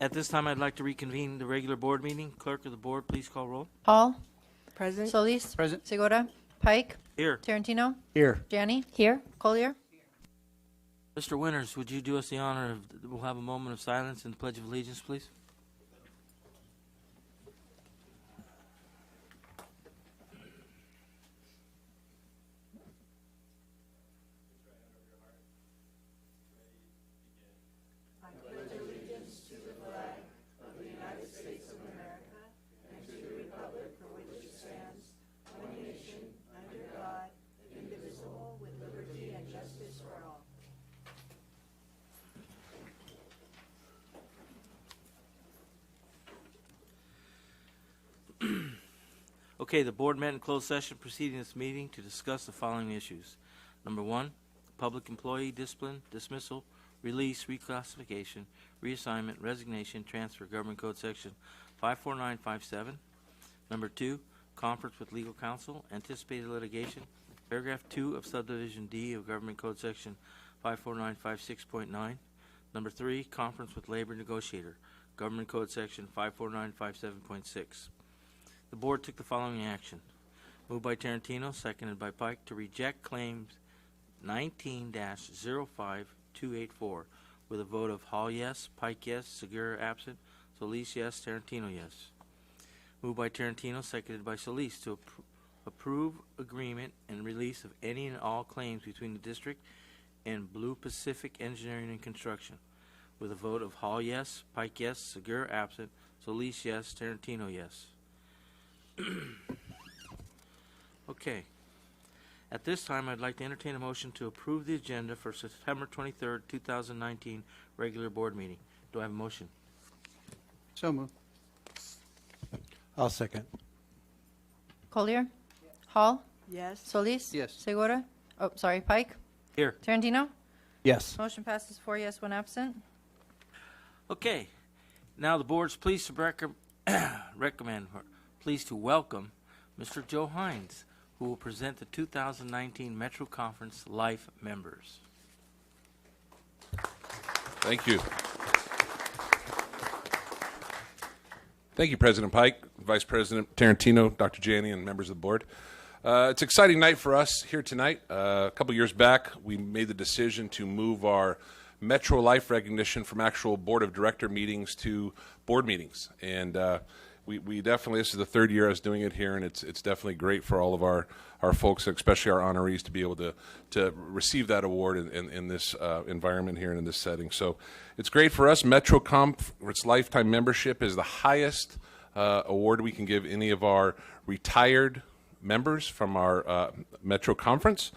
At this time, I'd like to reconvene the regular board meeting. Clerk of the board, please call roll. Hall. Present. Solis. Present. Segura. Pike. Here. Tarantino. Here. Janney. Here. Collier. Mr. Winters, would you do us the honor of, we'll have a moment of silence and the Pledge of Allegiance, please? Okay, the board met in closed session preceding this meeting to discuss the following issues. Number one, public employee discipline, dismissal, release, reclassification, reassignment, resignation, transfer, Government Code Section 54957. Number two, conference with legal counsel, anticipated litigation, paragraph 2 of subdivision D of Government Code Section 54956.9. Number three, conference with labor negotiator, Government Code Section 54957.6. The board took the following action. Moved by Tarantino, seconded by Pike, to reject claims 19-05284 with a vote of Hall yes, Pike yes, Segura absent, Solis yes, Tarantino yes. Moved by Tarantino, seconded by Solis, to approve agreement and release of any and all claims between the district and Blue Pacific Engineering and Construction with a vote of Hall yes, Pike yes, Segura absent, Solis yes, Tarantino yes. Okay. At this time, I'd like to entertain a motion to approve the agenda for September 23rd, 2019 regular board meeting. Do I have a motion? So moved. I'll second. Collier. Hall. Yes. Solis. Yes. Segura. Oh, sorry. Pike. Here. Tarantino. Yes. Motion passes 4 yes, 1 absent. Okay. Now the board's pleased to pleased to welcome Mr. Joe Hines, who will present the 2019 Metro Conference Life members. Thank you. Thank you, President Pike, Vice President Tarantino, Dr. Janney, and members of the board. It's an exciting night for us here tonight. A couple years back, we made the decision to move our Metro Life recognition from actual board of director meetings to board meetings. And we definitely, this is the third year I was doing it here, and it's definitely great for all of our folks, especially our honorees, to be able to receive that award in this environment here and in this setting. So it's great for us. Metro Conference Lifetime Membership is the highest award we can give any of our retired members from our Metro Conference.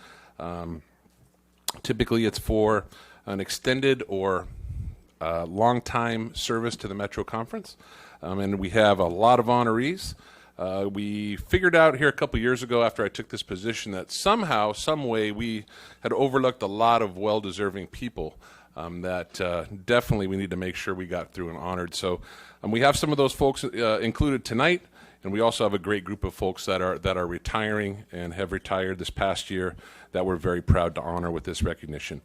Typically it's for an extended or long-time service to the Metro Conference. And we have a lot of honorees. We figured out here a couple years ago after I took this position that somehow, some way, we had overlooked a lot of well-deserving people that definitely we need to make sure we got through and honored. So we have some of those folks included tonight, and we also have a great group of folks that are retiring and have retired this past year that we're very proud to honor with this recognition.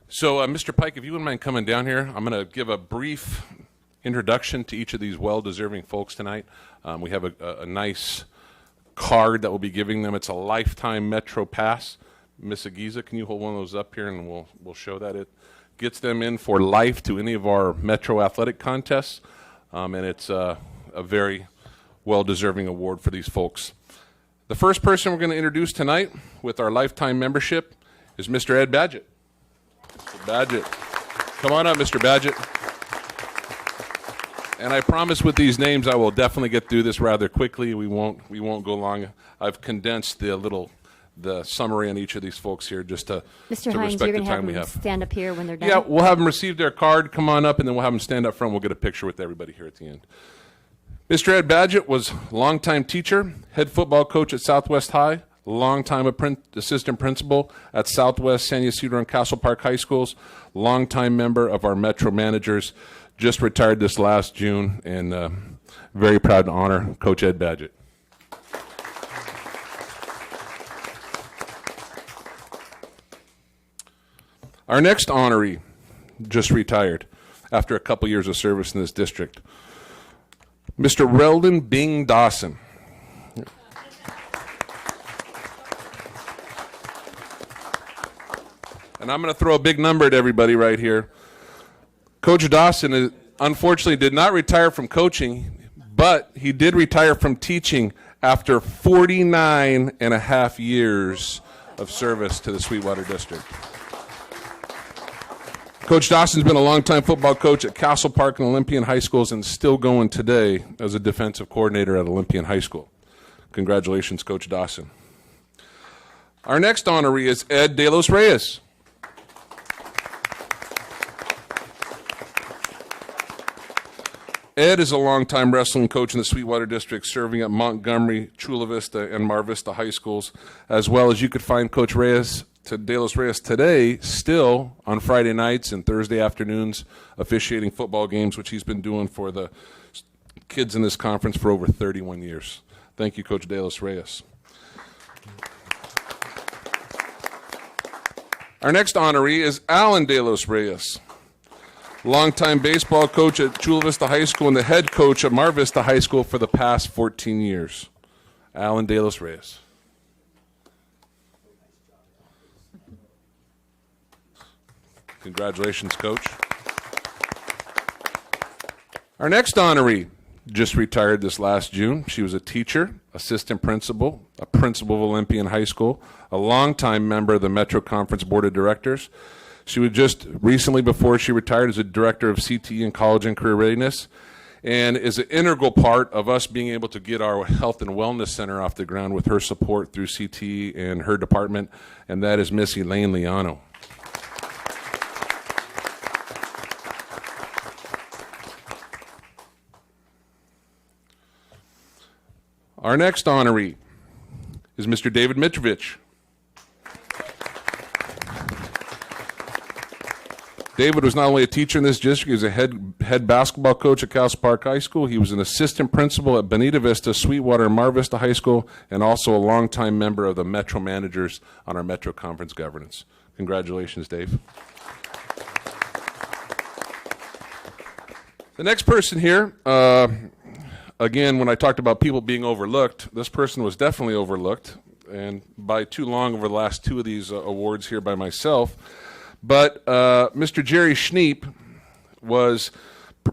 So Mr. Pike, if you wouldn't mind coming down here, I'm going to give a brief introduction to each of these well-deserving folks tonight. We have a nice card that we'll be giving them. It's a lifetime Metro Pass. Miss Aguiza, can you hold one of those up here and we'll show that it gets them in for life to any of our Metro athletic contests. And it's a very well-deserving award for these folks. The first person we're going to introduce tonight with our lifetime membership is Mr. Ed Badgett. Mr. Badgett. Come on up, Mr. Badgett. And I promise with these names I will definitely get through this rather quickly. We won't go long. I've condensed the summary on each of these folks here just to Mr. to Hines, respect you're the going to have time we them have. stand up here when they're done? Yeah, we'll have them receive their card, come on up, and then we'll have them stand up front. We'll get a picture with everybody here at the end. Mr. Ed Badgett was longtime teacher, head football coach at Southwest High, longtime assistant principal at Southwest, San Ysidro, and Castle Park High Schools, longtime member of our Metro managers, just retired this last June, and very proud to honor Coach Ed Badgett. Our next honoree just retired, after a couple years of service in this district. Mr. Reldon Bing Dawson. And I'm going to throw a big number at everybody right here. Coach Dawson unfortunately did not retire from coaching, but he did retire from teaching after 49 and a half years of service to the Sweetwater District. Coach Dawson's been a longtime football coach at Castle Park and Olympian High Schools and still going today as a defensive coordinator at Olympian High School. Congratulations, Coach Dawson. Our next honoree is Ed De Los Reyes. Ed is a longtime wrestling coach in the Sweetwater District, serving at Montgomery, Chula Vista, and Mar Vista High Schools, as well as you could find Coach Reyes, De Los Reyes today, still on Friday nights and Thursday afternoons, officiating football games, which he's been doing for the kids in this conference for over 31 years. Thank you, Coach De Los Reyes. Our next honoree is Alan De Los Reyes. Longtime baseball coach at Chula Vista High School and the head coach at Mar Vista High School for the past 14 years. Alan De Los Reyes. Congratulations, Coach. Our next honoree just retired this last June. She was a teacher, assistant principal, a principal of Olympian High School, a longtime member of the Metro Conference Board of Directors. She was just recently, before she retired, as a director of CTE and College and Career Readiness, and is an integral part of us being able to get our Health and Wellness Center off the ground with her support through CTE and her department, and that is Miss Elaine Liano. Our next honoree is Mr. David Mitrovich. David was not only a teacher in this district, he was a head basketball coach at Castle Park High School. He was an assistant principal at Bonita Vista, Sweetwater, and Mar Vista High School, and also a longtime member of the Metro Managers on our Metro Conference governance. Congratulations, Dave. The next person here, again, when I talked about people being overlooked, this person was definitely overlooked, and by too long over the last two of these awards here by myself. But Mr. Jerry Schneep was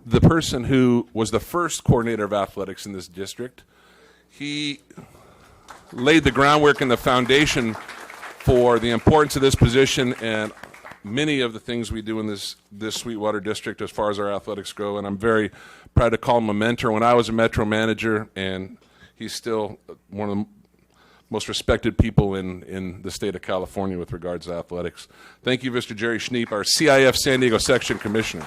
the person who was the first coordinator of athletics in this district. He laid the groundwork and the foundation for the importance of this position and many of the things we do in this Sweetwater district as far as our athletics go. And I'm very proud to call him a mentor. When I was a Metro manager, and he's still one of the most respected people in the state of California with regards to athletics. Thank you, Mr. Jerry Schneep, our CIF San Diego Section Commissioner.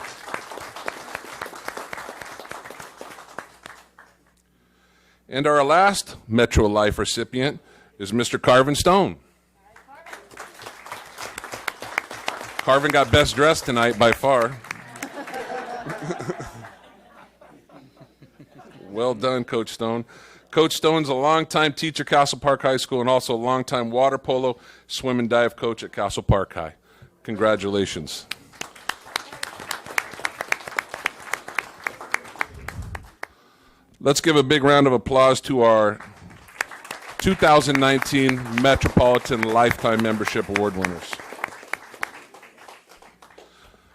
And our last Metro Life recipient is Mr. Carvin Stone. Carvin got best dressed tonight by far. Well done, Coach Stone. Coach Stone's a longtime teacher at Castle Park High School and also a longtime water polo, swim and dive coach at Castle Park High. Congratulations. Let's give a big round of applause to our 2019 Metropolitan Lifetime Membership Award winners.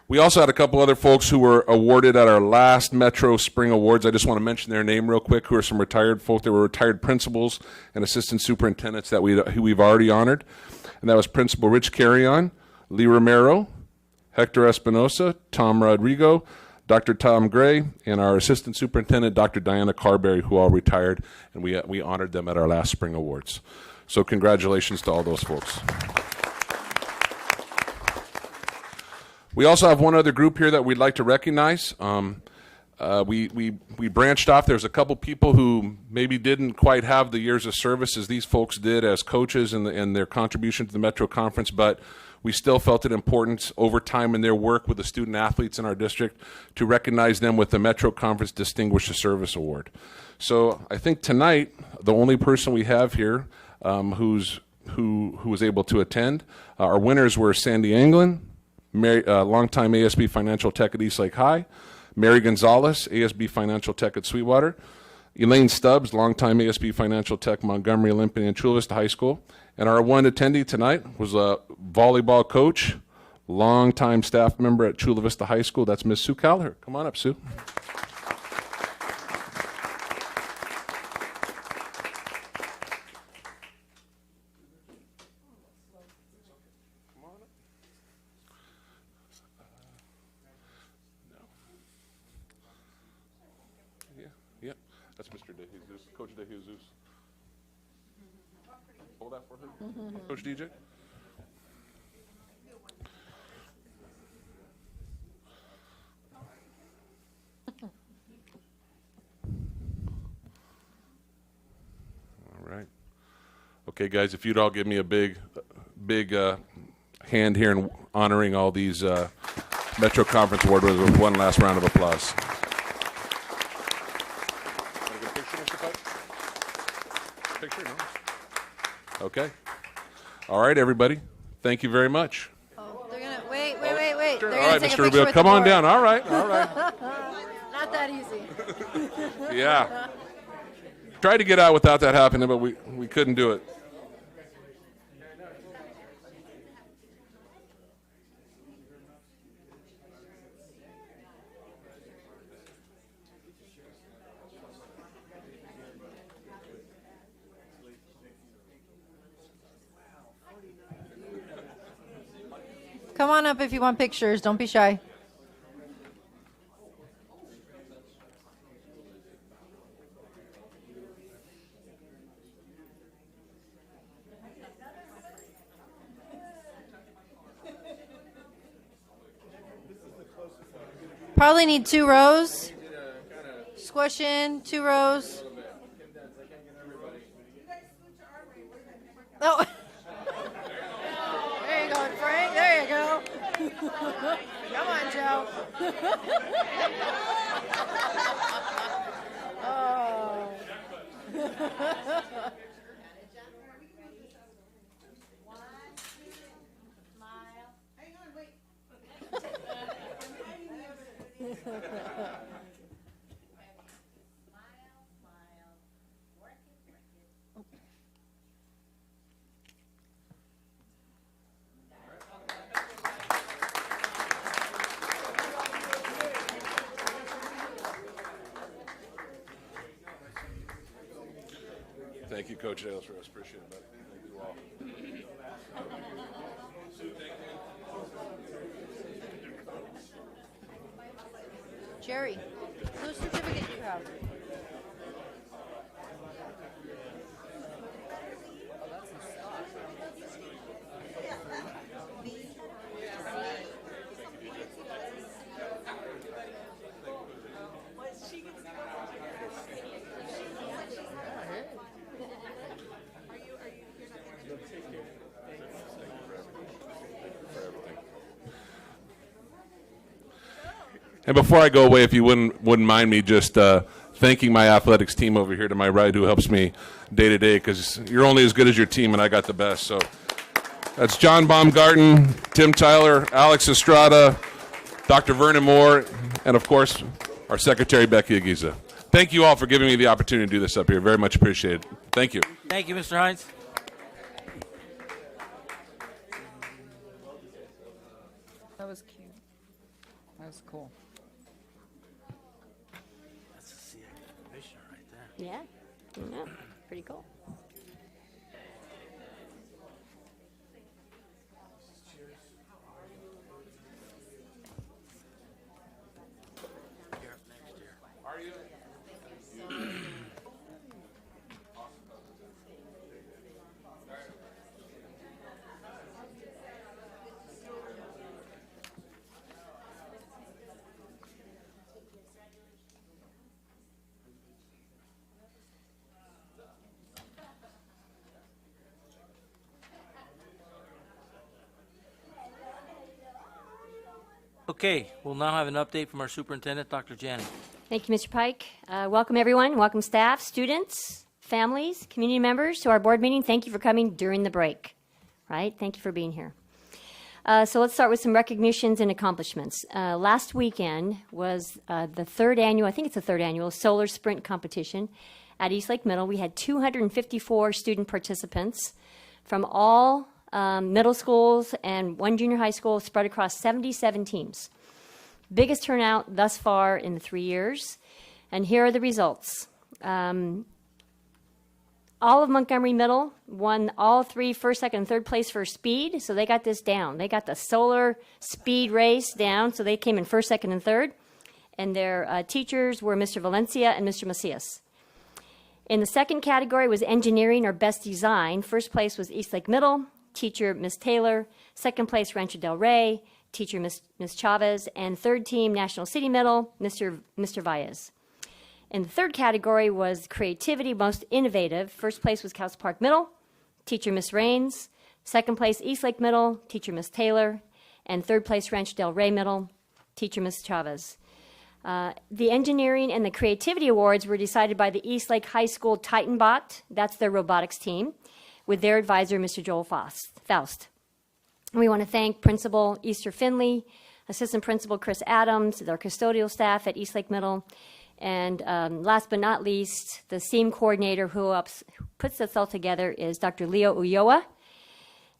We also had a couple other folks who were awarded at our last Metro Spring Awards. I just want to mention their name real quick, who are some retired folk. They were retired principals and assistant superintendents who we've already honored. And that was Principal Rich Carrion, Lee Romero, Hector Espinosa, Tom Rodrigo, Dr. Tom Gray, and our assistant superintendent, Dr. Diana Carberry, who all retired, and we honored them at our last Spring Awards. So congratulations to all those folks. We also have one other group here that we'd like to recognize. We branched off. There's a couple people who maybe didn't quite have the years of service as these folks did as coaches and their contribution to the Metro Conference, but we still felt it important over time in their work with the student athletes in our district to recognize them with the Metro Conference Distinguished Service Award. So I think tonight, the only person we have here who was able to attend, our winners were Sandy Anglin, longtime ASB Financial Tech at Eastlake High, Mary Gonzalez, ASB Financial Tech at Sweetwater, Elaine Stubbs, longtime ASB Financial Tech, Montgomery, Olympian, and Chula Vista High School. And our one attendee tonight was a volleyball coach, longtime staff member at Chula Vista High School. That's Miss Sue Callagher. Come on up, Sue. Yeah, that's Mr. DeJesus, Coach DeJesus. Hold that for her. Coach DJ. All right. Okay, guys, if you'd all give me a big hand here in honoring all these Metro Conference Award winners with one last round of applause. Picture, no? Okay. All right, everybody. Thank you very much. Oh, they're gonna wait. They're All gonna right, take a Mr. picture Rubio, with come the on board. down. All right. Not that easy. Yeah. Tried to get out without that happening, but we couldn't do it. Come on up if you want pictures. Don't be shy. Probably need 2 rows. Squish in 2 rows. Oh. There you go, Frank. There you go. Come on, Joe. Oh. Thank you, Coach Ailes, for us. Appreciate it, buddy. Thank you all. Jerry, whose certificate do you have? And before I go away, if you wouldn't mind me just thanking my athletics team over here to my right, who helps me day to day, because you're only as good as your team, and I got the best. So that's John Baumgarten, Tim Tyler, Alex Estrada, Dr. Vernon Moore, and of course our secretary Becky Aguiza. Thank you all for giving me the opportunity to do this up here. Very much appreciated. Thank you. Thank you, Mr. Hines. That was cute. That was cool. That's a CIO commissioner right there. Yeah, pretty cool. You're up next year. Are you? Okay, we'll now have an update from our superintendent, Dr. Janney. Thank you, Mr. Pike. Welcome, everyone. Welcome, staff, students, families, community members to our board meeting. Thank you for coming during the break. Right? Thank you for being here. So let's start with some recognitions and accomplishments. Last weekend was the third annual, I think it's the third annual, Solar Sprint Competition at Eastlake Middle. We had 254 student participants from all middle schools and one junior high school spread across 77 teams. Biggest turnout thus far in the 3 years. And here are the results. All of Montgomery Middle won all three first, second, and third place for speed, so they got this down. They got the solar speed race down, so they came in first, second, and third. And their teachers were Mr. Valencia and Mr. Macias. In the second category was engineering or best design. First place was Eastlake Middle, teacher Ms. Taylor. Second place, Rancho Del Rey, teacher Ms. Chavez. And third team, National City Middle, Mr. Valles. In the third category was creativity, most innovative. First place was Cows Park Middle, teacher Miss Rains. Second place, Eastlake Middle, teacher Miss Taylor. And third place, Rancho Del Rey Middle, teacher Miss Chavez. The engineering and the creativity awards were decided by the Eastlake High School TitanBot, that's their robotics team, with their advisor, Mr. Joel Faust. We want to thank Principal Easter Finley, Assistant Principal Chris Adams, their custodial staff at Eastlake Middle, and last but not least, the SEAM coordinator who puts this all together is Dr. Leo Ulloa.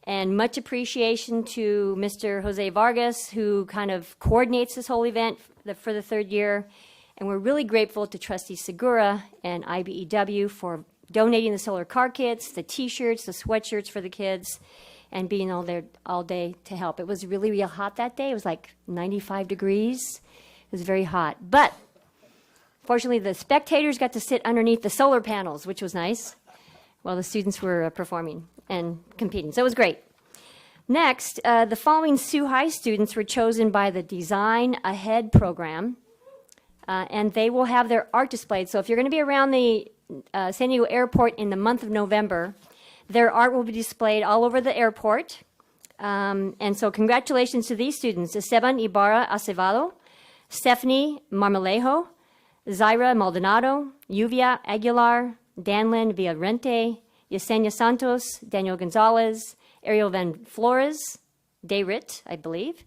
And much appreciation to Mr. Jose Vargas, who kind of coordinates this whole event for the third year. And we're really grateful to Trustee Segura and IBEW for donating the solar car kits, the T-shirts, the sweatshirts for the kids, and being all there all day to help. It was really, real hot that day. It was like 95 degrees. It was very hot. But fortunately, the spectators got to sit underneath the solar panels, which was nice, while the students were performing and competing. So it was great. Next, the following Sioux High students were chosen by the Design Ahead program, and they will have their art displayed. So if you're going to be around the San Diego airport in the month of November, their art will be displayed all over the airport. And so congratulations to these students: Esteban Ibarra Acevado, Stephanie Marmolejo, Zaira Maldonado, Yuvia Aguilar, Danlin Villarente, Yesenia Santos, Daniel Gonzalez, Ariel Van Flores, Dayrit, I believe,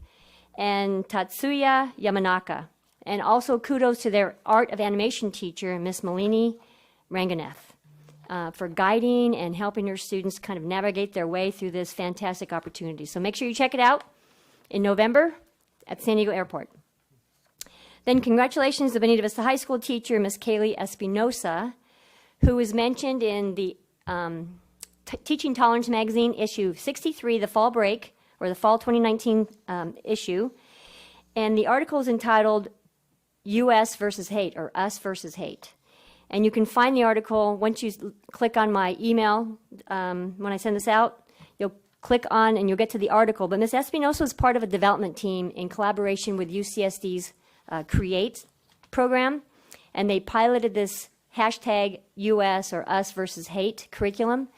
and Tatsuya Yamanaka. And also kudos to their art of animation teacher, Miss Malini Ranganeth, for guiding and helping her students kind of navigate their way through this fantastic opportunity. So make sure you check it out in November at San Diego Airport. Then congratulations to Bonita Vista High School teacher, Miss Kaylee Espinosa, who was mentioned in the Teaching Tolerance Magazine issue 63, the fall break, or the fall 2019 issue. And the article is entitled U.S. versus Hate, or Us versus Hate. And you can find the article once you click on my email when I send this out. You'll click on and you'll get to the article. But Ms. Espinosa was part of a development team in collaboration with UCSD's CREATE program, and they piloted this hashtag US or Us versus Hate curriculum,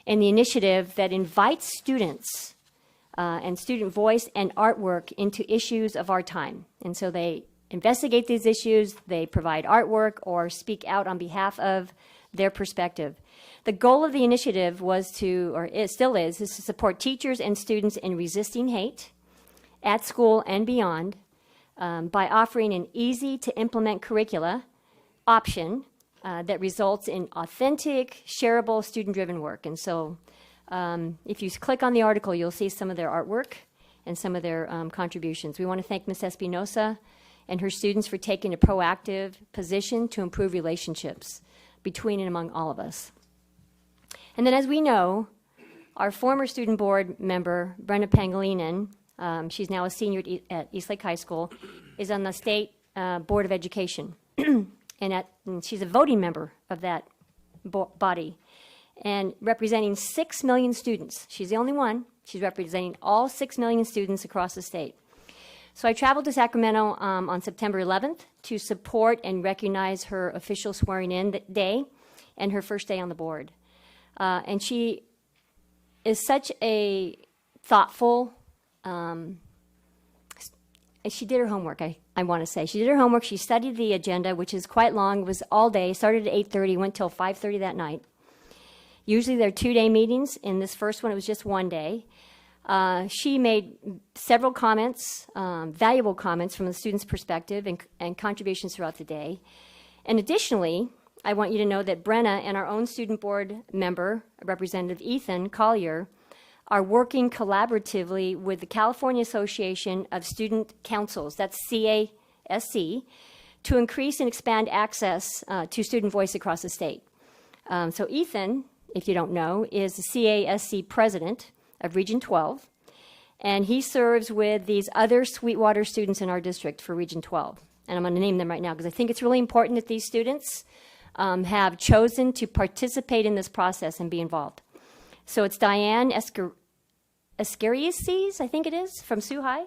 and the initiative that invites students and student voice and artwork into issues of our time. And so they investigate these issues, they provide artwork or speak out on behalf of their perspective. The goal of the initiative was to, or it still is to support teachers and students in resisting hate at school and beyond by offering an easy-to-implement curricula option that results in authentic, shareable, student-driven work. And so if you click on the article, you'll see some of their artwork and some of their contributions. We want to thank Ms. Espinosa and her students for taking a proactive position to improve relationships between and among all of us. And then, as we know, our former student board member, Brenda Pangilinan, she's now a senior at Eastlake High School, is on the State Board of Education. And she's a voting member of that body and representing 6 million students. She's the only one. She's representing all 6 million students across the state. So I traveled to Sacramento on September 11th to support and recognize her official swearing-in day and her first day on the board. And she is such a thoughtful, she did her homework, I want to say. She did her homework. She studied the agenda, which is quite long. It was all day. Started at 8:30, went till 5:30 that night. Usually they're 2-day meetings. In this first one, it was just 1 day. She made several comments, valuable comments from the students' perspective and contributions throughout the day. And additionally, I want you to know that Brenna and our own student board member, Representative Ethan Collier, are working collaboratively with the California Association of Student Councils, that's CASC, to increase and expand access to student voice across the state. So Ethan, if you don't know, is the CASC president of Region 12, and he serves with these other Sweetwater students in our district for Region 12. And I'm going to name them right now because I think it's really important that these students have chosen to participate in this process and be involved. So it's Diane Escariases, I think it is, from Sioux High.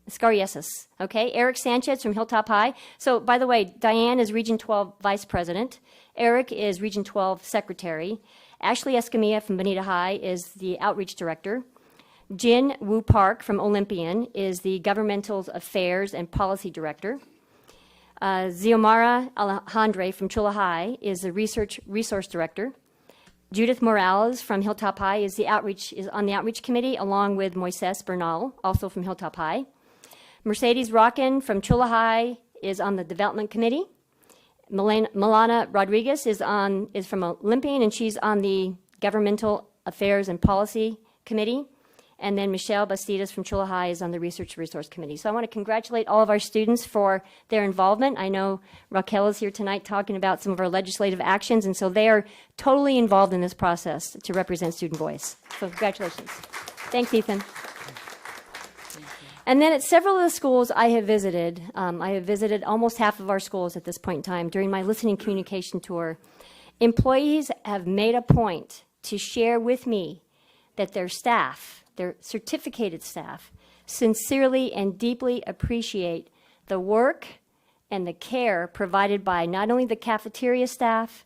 Escarieses. Okay. Eric Sanchez from Hilltop High. So, by the way, Diane is Region 12 Vice President. Eric is Region 12 Secretary. Ashley Escamilla from Bonita High is the Outreach Director. Jin Wu Park from Olympian is the Governmental Affairs and Policy Director. Xiomara Alejandre from Chula High is the Resource Director. Judith Morales from Hilltop High is on the Outreach Committee, along with Moises Bernal, also from Hilltop High. Mercedes Rockin from Chula High is on the Development Committee. Milana Rodriguez is from Olympian, and she's on the Governmental Affairs and Policy Committee. And then Michelle Bastidas from Chula High is on the Research Resource Committee. So I want to congratulate all of our students for their involvement. I know Raquel is here tonight talking about some of our legislative actions, and so they are totally involved in this process to represent student voice. So congratulations. Thanks, Ethan. And then at several of the schools I have visited almost half of our schools at this point in time during my listening communication tour. Employees have made a point to share with me that their staff, their certificated staff, sincerely and deeply appreciate the work and the care provided by not only the cafeteria staff,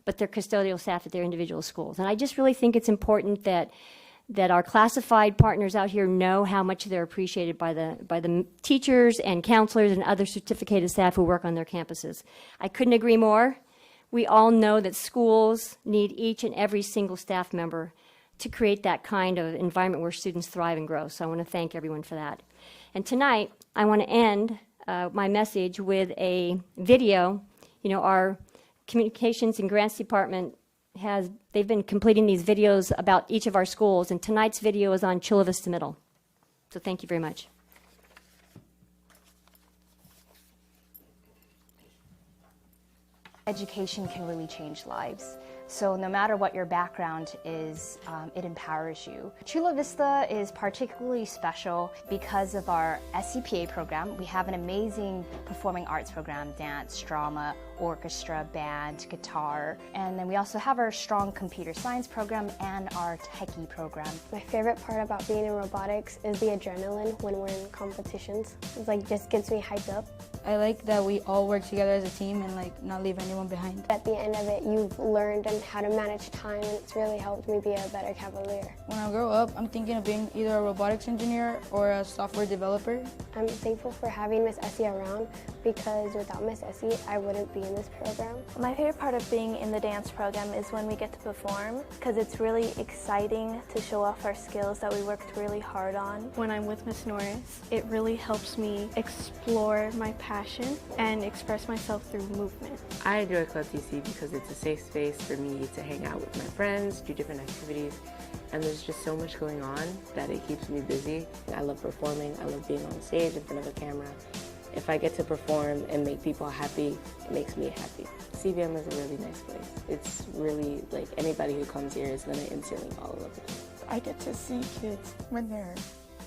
but their custodial staff at their individual schools. And I just really think it's important that our classified partners out here know how much they're appreciated by the teachers and counselors and other certificated staff who work on their campuses. I couldn't agree more. We all know that schools need each and every single staff member to create that kind of environment where students thrive and grow. So I want to thank everyone for that. And tonight, I want to end my message with a video. You know, our Communications and Grants Department they've been completing these videos about each of our schools, and tonight's video is on Chula Vista Middle. So thank you very much. Education can really change lives. So no matter what your background is, it empowers you. Chula Vista is particularly special because of our SCPA program. We have an amazing performing arts program: dance, drama, orchestra, band, guitar. And then we also have our strong computer science program and our techie program. My favorite part about being in robotics is the adrenaline when we're in competitions. It's like just gets me hyped up. I like that we all work together as a team and not leave anyone behind. At the end of it, you've learned how to manage time, and it's really helped me be a better cavalier. When I grow up, I'm thinking of being either a robotics engineer or a software developer. I'm thankful for having Miss Essie around, because without Miss Essie, I wouldn't be in this program. My favorite part of being in the dance program is when we get to perform, because it's really exciting to show off our skills that we worked really hard on. When I'm with Miss Norris, it really helps me explore my passion and express myself through movement. I enjoy Club TC because it's a safe space for me to hang out with my friends, do different activities, and there's just so much going on that it keeps me busy. I love performing, I love being on stage in front of a camera. If I get to perform and make people happy, it makes me happy. CVM is a really nice place. It's really, like, anybody who comes here is going to instantly fall in love with it. I get to see kids when they're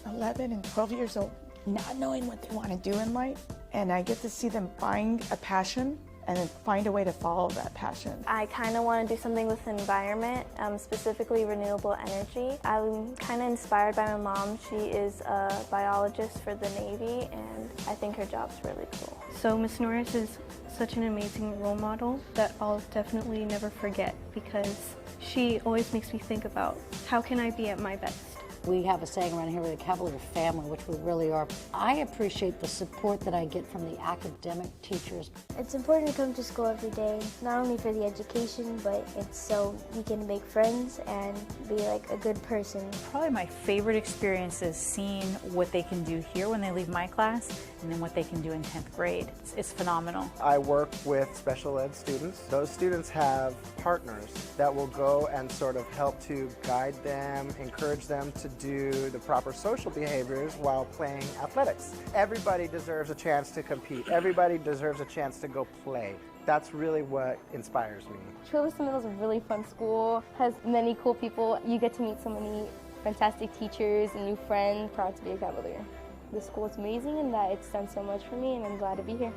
11 and 12 years old, not knowing what they want to do in life, and I get to see them find a passion and then find a way to follow that passion. I kind of want to do something with the environment, specifically renewable energy. I'm kind of inspired by my mom. She is a biologist for the Navy, and I think her job's really cool. So Miss Norris is such an amazing role model that I'll definitely never forget, because she always makes me think about how can I be at my best. We have a saying around here, we're the Cavalier family, which we really are. I appreciate the support that I get from the academic teachers. It's important to come to school every day, not only for the education, but it's so you can make friends and be like a good person. Probably my favorite experience is seeing what they can do here when they leave my class and then what they can do in 10th grade. It's phenomenal. I work with special ed students. Those students have partners that will go and sort of help to guide them, encourage them to do the proper social behaviors while playing athletics. Everybody deserves a chance to compete. Everybody deserves a chance to go play. That's really what inspires me. Chula Vista Middle is a really fun school, has many cool people. You get to meet so many fantastic teachers and new friends. Proud to be a Cavalier. The school is amazing and that it's done so much for me, and I'm glad to be here.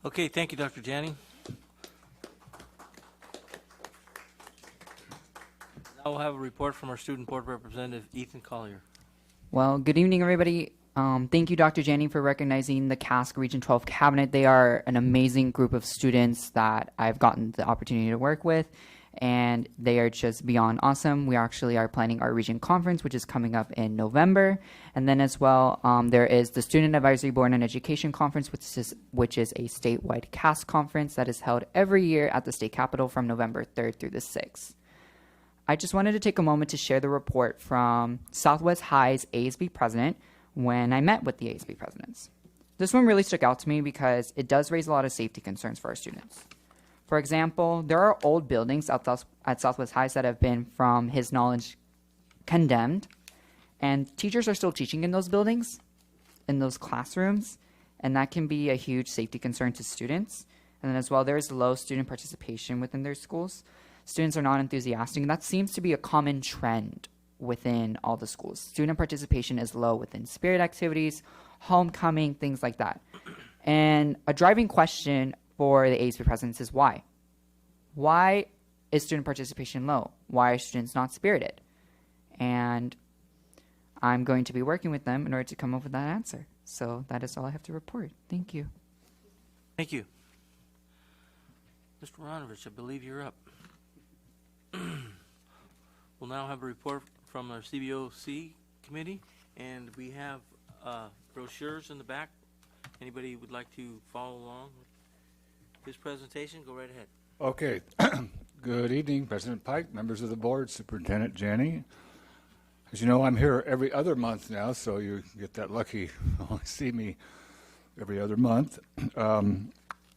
Okay, thank you, Dr. Janney. Now we'll have a report from our Student Board Representative, Ethan Collier. Well, good evening, everybody. Thank you, Dr. Janney, for recognizing the CASC Region 12 Cabinet. They are an amazing group of students that I've gotten the opportunity to work with, and they are just beyond awesome. We actually are planning our region conference, which is coming up in November. And then as well, there is the Student Advisory Board on Education Conference, which is a statewide CASC conference that is held every year at the state capitol from November 3rd through the 6th. I just wanted to take a moment to share the report from Southwest High's ASB president when I met with the ASB presidents. This one really stuck out to me because it does raise a lot of safety concerns for our students. For example, there are old buildings at Southwest High that have been, from his knowledge, condemned, and teachers are still teaching in those buildings, in those classrooms, and that can be a huge safety concern to students. And then as well, there is low student participation within their schools. Students are not enthusiastic, and that seems to be a common trend within all the schools. Student participation is low within spirit activities, homecoming, things like that. And a driving question for the ASB presidents is why? Why is student participation low? Why are students not spirited? And I'm going to be working with them in order to come up with that answer. So that is all I have to report. Thank you. Thank you. Mr. Ronovich, I believe you're up. We'll now have a report from our CBOC committee, and we have brochures in the back. Anybody would like to follow along with his presentation, go right ahead. Okay. Good evening, President Pike, members of the board, Superintendent Janney. As you know, I'm here every other month now, so you get that lucky only see me every other month.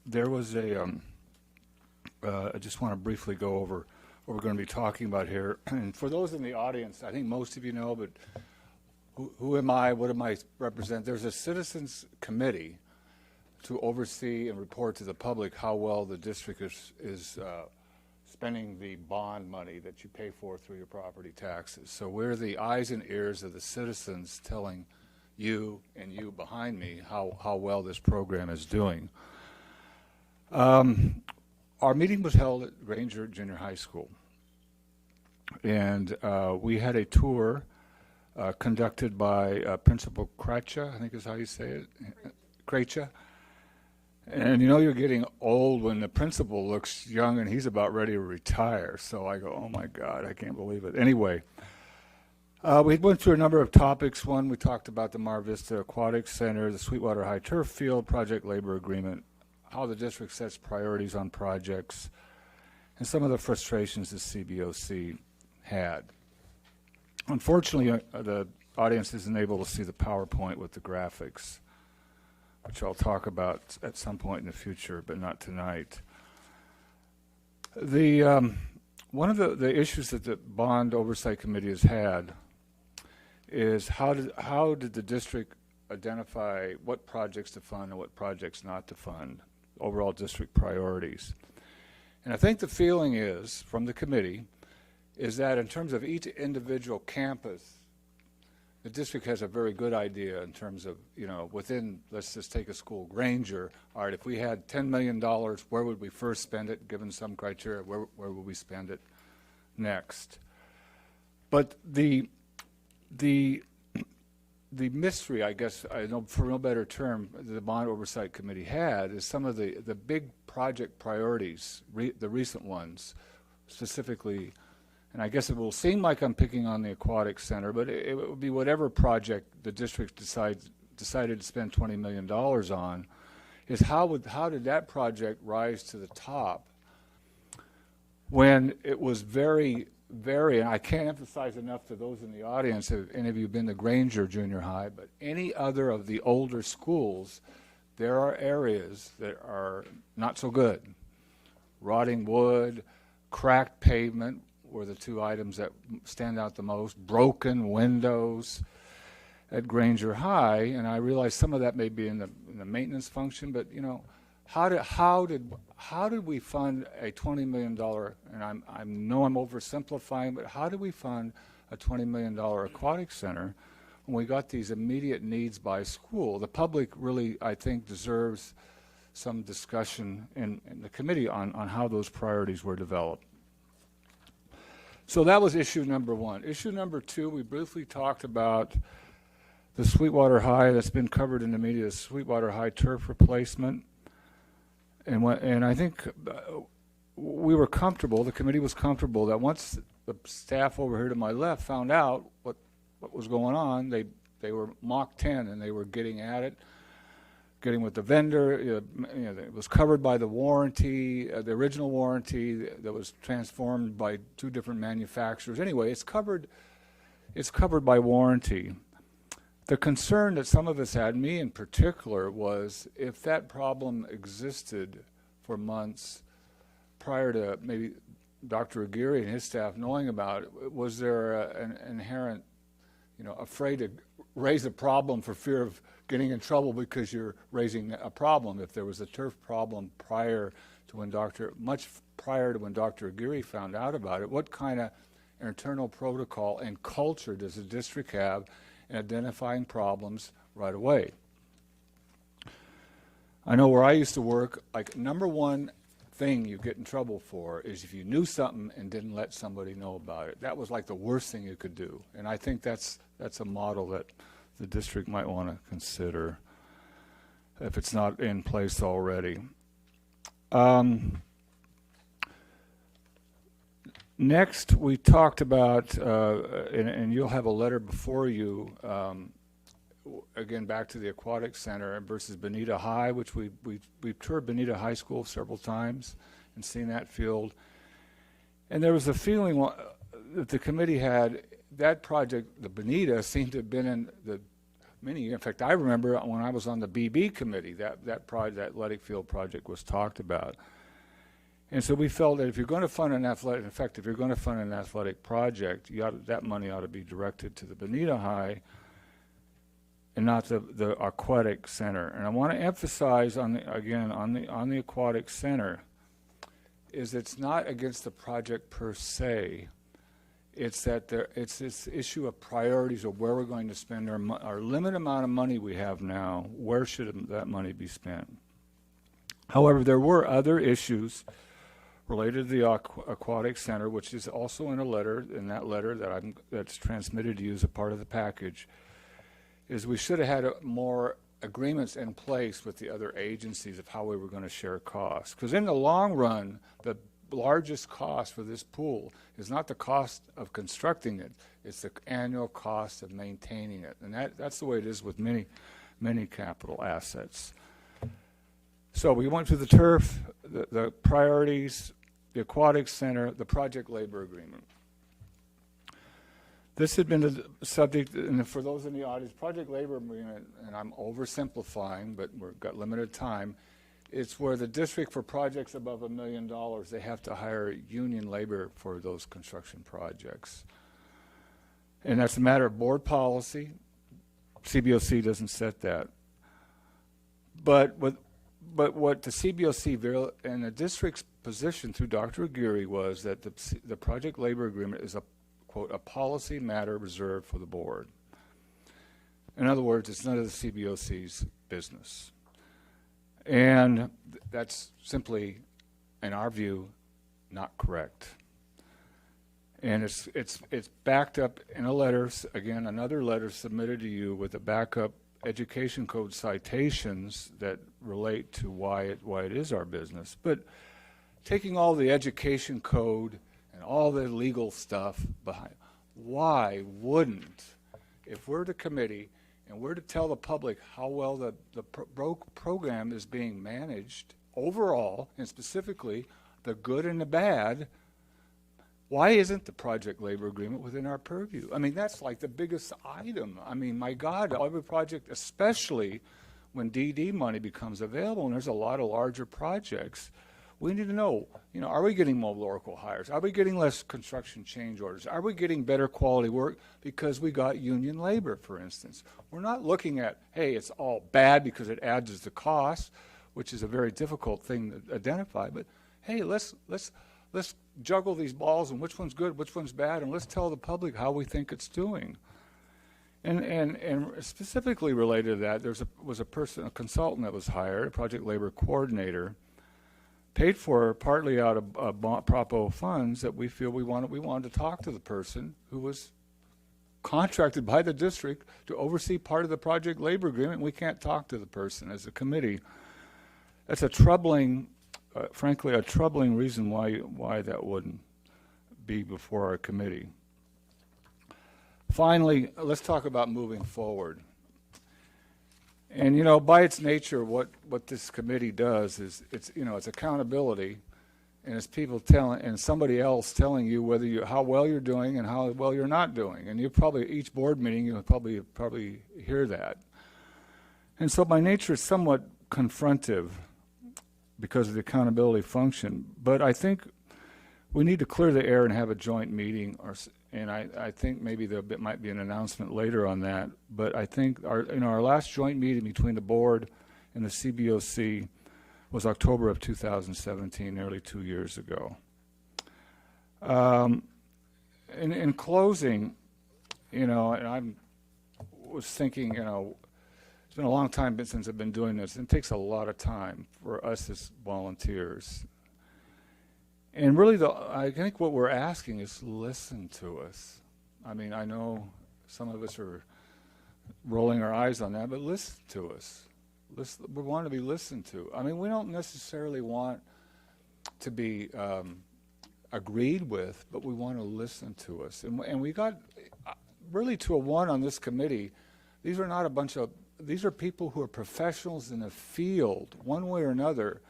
There was I just want to briefly go over what we're going to be talking about here. And for those in the audience, I think most of you know, but who am I? What am I represent? There's a citizens committee to oversee and report to the public how well the district is spending the bond money that you pay for through your property taxes. So we're the eyes and ears of the citizens telling you and you behind me how well this program is doing. Our meeting was held at Granger Junior High School, and we had a tour conducted by Principal Kreitcha, I think is how you say it, Kreitcha. And you know you're getting old when the principal looks young and he's about ready to retire. So I go, oh my God, I can't believe it. Anyway, we went through a number of topics. One, we talked about the Mar Vista Aquatic Center, the Sweetwater High Turf Field, project labor agreement, how the district sets priorities on projects, and some of the frustrations the CBOC had. Unfortunately, the audience isn't able to see the PowerPoint with the graphics, which I'll talk about at some point in the future, but not tonight. One of the issues that the Bond Oversight Committee has had is how did the district identify what projects to fund and what projects not to fund, overall district priorities. And I think the feeling is, from the committee, is that in terms of each individual campus, the district has a very good idea in terms of, you know, within, let's just take a school, Granger, all right, if we had $10 million, where would we first spend it, given some criteria, where would we spend it next? But the the mystery, I guess, I know for no better term, the Bond Oversight Committee had is some of the big project priorities, the recent ones, specifically, and I guess it will seem like I'm picking on the Aquatic Center, but it would be whatever project the district decided to spend $20 million on, is how did that project rise to the top when it was very, and I can't emphasize enough to those in the audience, if any of you have been to Granger Junior High, but any other of the older schools, there are areas that are not so good. Rotting wood, cracked pavement were the two items that stand out the most, broken windows at Granger High, and I realize some of that may be in the maintenance function, but you know, how did we fund a $20 million, and I know I'm oversimplifying, but how did we fund a $20 million aquatic center when we got these immediate needs by school? The public really, I think, deserves some discussion in the committee on how those priorities were developed. So that was issue number one. Issue number two, we briefly talked about the Sweetwater High, that's been covered in the media, the Sweetwater High turf replacement. And I think we were comfortable, the committee was comfortable, that once the staff over here to my left found out what was going on, they were Mach 10 and they were getting at it, getting with the vendor. It was covered by the warranty, the original warranty that was transformed by two different manufacturers. Anyway, it's covered by warranty. The concern that some of us had, me in particular, was if that problem existed for months prior to maybe Dr. Aguirre and his staff knowing about it, was there an inherent, afraid to raise a problem for fear of getting in trouble because you're raising a problem? If there was a turf problem much prior to when Dr. Aguirre found out about it, what kind of internal protocol and culture does the district have in identifying problems right away? I know where I used to work, like number one thing you get in trouble for is if you knew something and didn't let somebody know about it. That was like the worst thing you could do. And I think that's a model that the district might want to consider if it's not in place already. Next, we talked about, and you'll have a letter before you, again, back to the Aquatic Center versus Bonita High, which we've toured Bonita High School several times and seen that field. And there was a feeling that the committee had, that project, the Bonita, seemed to have been in the many. In fact, I remember when I was on the BB committee, that athletic field project was talked about. And so we felt that if you're going to fund an athletic project, that money ought to be directed to the Bonita High and not the Aquatic Center. And I want to emphasize on the Aquatic Center is it's not against the project per se. It's that it's this issue of priorities of where we're going to spend our limited amount of money we have now. Where should that money be spent? However, there were other issues related to the Aquatic Center, which is also in that letter that's transmitted to you as a part of the package, is we should have had more agreements in place with the other agencies of how we were going to share costs. Because in the long run, the largest cost for this pool is not the cost of constructing it, it's the annual cost of maintaining it. And that's the way it is with many, many capital assets. So we went through the turf, the priorities, the Aquatic Center, the project labor agreement. This had been the subject, and for those in the audience, project labor agreement, and I'm oversimplifying, but we've got limited time, it's where the district, for projects above $1 million, they have to hire union labor for those construction projects. And that's a matter of board policy. CBOC doesn't set that. But what the CBOC and the district's position through Dr. Aguirre was that the project labor agreement is quote, a policy matter reserved for the board. In other words, it's none of the CBOC's business. And that's simply, in our view, not correct. And it's backed up in a letter, again, another letter submitted to you with the backup education code citations that relate to why it is our business. But taking all the education code and all the legal stuff behind, why wouldn't, if we're the committee and we're to tell the public how well the program is being managed overall, and specifically the good and the bad, why isn't the project labor agreement within our purview? I mean, that's like the biggest item. I mean, my God, every project, especially when DD money becomes available, and there's a lot of larger projects, we need to know, are we getting more local hires? Are we getting less construction change orders? Are we getting better quality work because we got union labor, for instance? We're not looking at, hey, it's all bad because it adds to cost, which is a very difficult thing to identify, but hey, let's juggle these balls and which one's good, which one's bad, and let's tell the public how we think it's doing. And specifically related to that, was a consultant that was hired, a project labor coordinator, paid for partly out of Propo funds that we feel we wanted to talk to the person who was contracted by the district to oversee part of the project labor agreement, and we can't talk to the person as a committee. That's a troubling, frankly, a troubling reason why that wouldn't be before our committee. Finally, let's talk about moving forward. And by its nature, what this committee does is it's accountability, and it's people telling and somebody else telling you how well you're doing and how well you're not doing. And you probably each board meeting you'll probably hear that. And so by nature, it's somewhat confrontive because of the accountability function. But I think we need to clear the air and have a joint meeting, and I think maybe there might be an announcement later on that. But I think our last joint meeting between the board and the CBOC was October of 2017, nearly 2 years ago. In closing, and I was thinking, it's been a long time since I've been doing this, and it takes a lot of time for us as volunteers. And really, I think what we're asking is listen to us. I mean, I know some of us are rolling our eyes on that, but listen to us. We want to be listened to. I mean, we don't necessarily want to be agreed with, but we want to listen to us. And we got really to a one on this committee. These are not a bunch of, these are people who are professionals in the field, one way or another,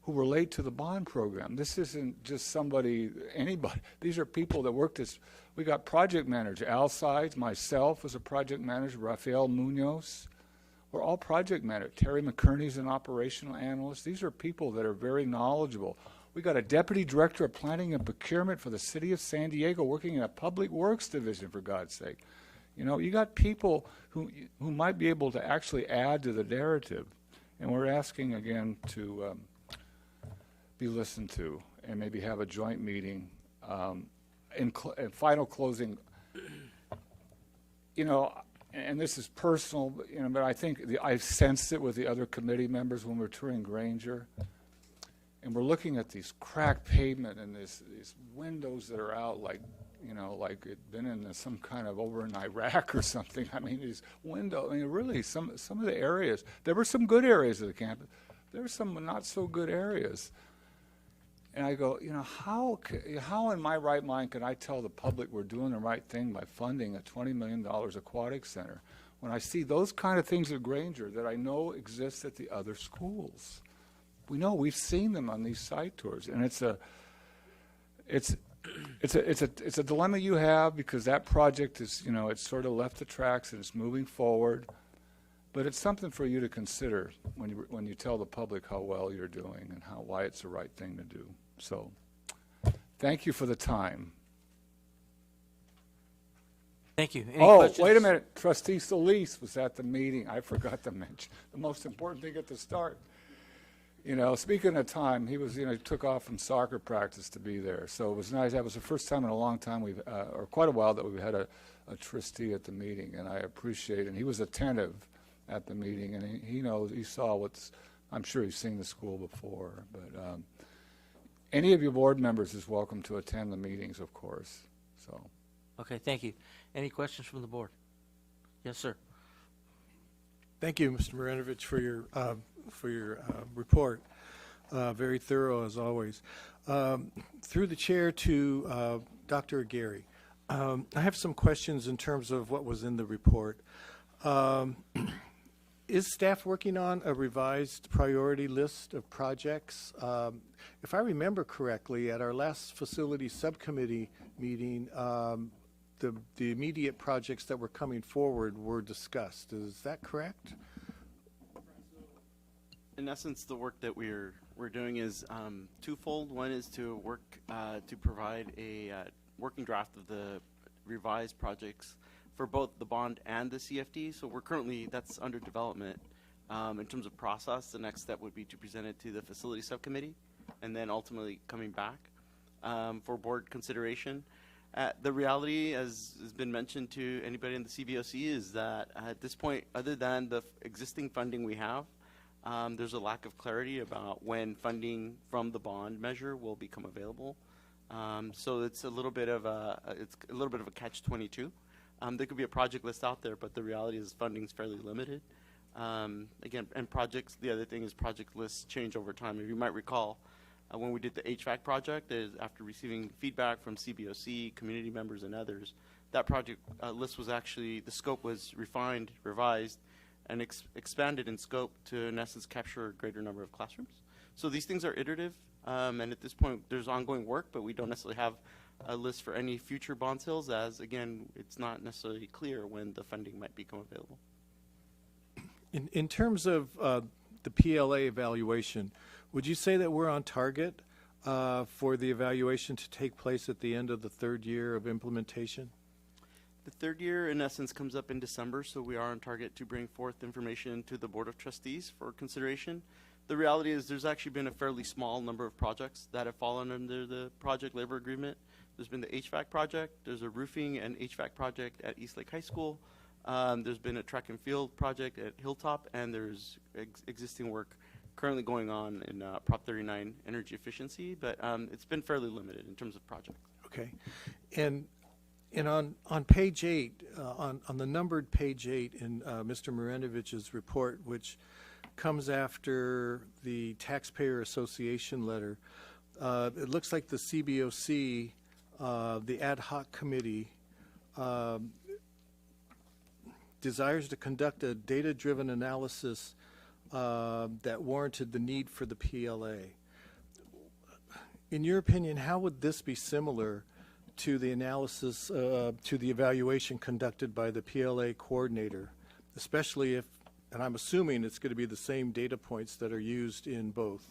who relate to the bond program. This isn't just anybody. These are people that worked as, we got project manager, Al Sides, myself was a project manager, Rafael Munoz. We're all project managers. Terry McKerney's an operational analyst. These are people that are very knowledgeable. We got a deputy director of planning and procurement for the city of San Diego working in a public works division, for God's sake. You got people who might be able to actually add to the narrative. And we're asking again to be listened to and maybe have a joint meeting. In final closing, and this is personal, but I think I sensed it with the other committee members when we were touring Granger. And we're looking at these cracked pavement and these windows that are out like it'd been in some kind of over in Iraq or something. I mean, these windows, really some of the areas, there were some good areas of the campus. There were some not so good areas. And I go, how in my right mind can I tell the public we're doing the right thing by funding a $20 million aquatic center when I see those kind of things at Granger that I know exist at the other schools? We've seen them on these site tours, and it's a dilemma you have because that project is, it's sort of left the tracks and it's moving forward. But it's something for you to consider when you tell the public how well you're doing and why it's the right thing to do. So, thank you for the time. Thank you. Any questions? Wait a minute. Trustee Solis was at the meeting. I forgot to mention the most important thing at the start. Speaking of time, he was, took off from soccer practice to be there. So it was nice. That was the first time in a long time or quite a while that we've had a trustee at the meeting, and I appreciate it. And he was attentive at the meeting, and he saw I'm sure he's seen the school before. But Any of your board members is welcome to attend the meetings, of course. So, Okay, thank you. Any questions from the board? Yes, sir. Thank you, Mr. Marinovich, for your report. Very thorough as always. Through the chair to Dr. Aguirre, I have some questions in terms of what was in the report. Is staff working on a revised priority list of projects? If I remember correctly, at our last facility subcommittee meeting, the immediate projects that were coming forward were discussed. Is that correct? In essence, the work that we're doing is twofold. One is to work to provide a working draft of the revised projects for both the bond and the CFD. So we're currently, that's under development. In terms of process, the next step would be to present it to the facility subcommittee and then ultimately coming back for board consideration. The reality, as has been mentioned to anybody in the CVOC, is that at this point, other than the existing funding we have, there's a lack of clarity about when funding from the bond measure will become available. So it's a little bit of a catch-22. There could be a project list out there, but the reality is funding is fairly limited. Again, and projects, the other thing is project lists change over time. If you might recall, when we did the HVAC project, after receiving feedback from CBOC, community members, and others, that project list was actually, the scope was refined, revised, and expanded in scope to, in essence, capture a greater number of classrooms. So these things are iterative, and at this point, there's ongoing work, but we don't necessarily have a list for any future bond sales, as, again, it's not necessarily clear when the funding might become available. In terms of the PLA evaluation, would you say that we're on target for the evaluation to take place at the end of the third year of implementation? The third year, in essence, comes up in December, so we are on target to bring forth information to the Board of Trustees for consideration. The reality is there's actually been a fairly small number of projects that have fallen under the project labor agreement. There's been the HVAC project, there's a roofing and HVAC project at Eastlake High School, there's been a track and field project at Hilltop, and there's existing work currently going on in Prop 39 energy efficiency, but it's been fairly limited in terms of projects. Okay. And on page 8, on the numbered page 8 in Mr. Marinovich's report, which comes after the Taxpayer Association letter, it looks like the CBOC, the ad hoc committee, desires to conduct a data-driven analysis that warranted the need for the PLA. In your opinion, how would this be similar to the analysis, to the evaluation conducted by the PLA coordinator, especially if, and I'm assuming it's going to be the same data points that are used in both?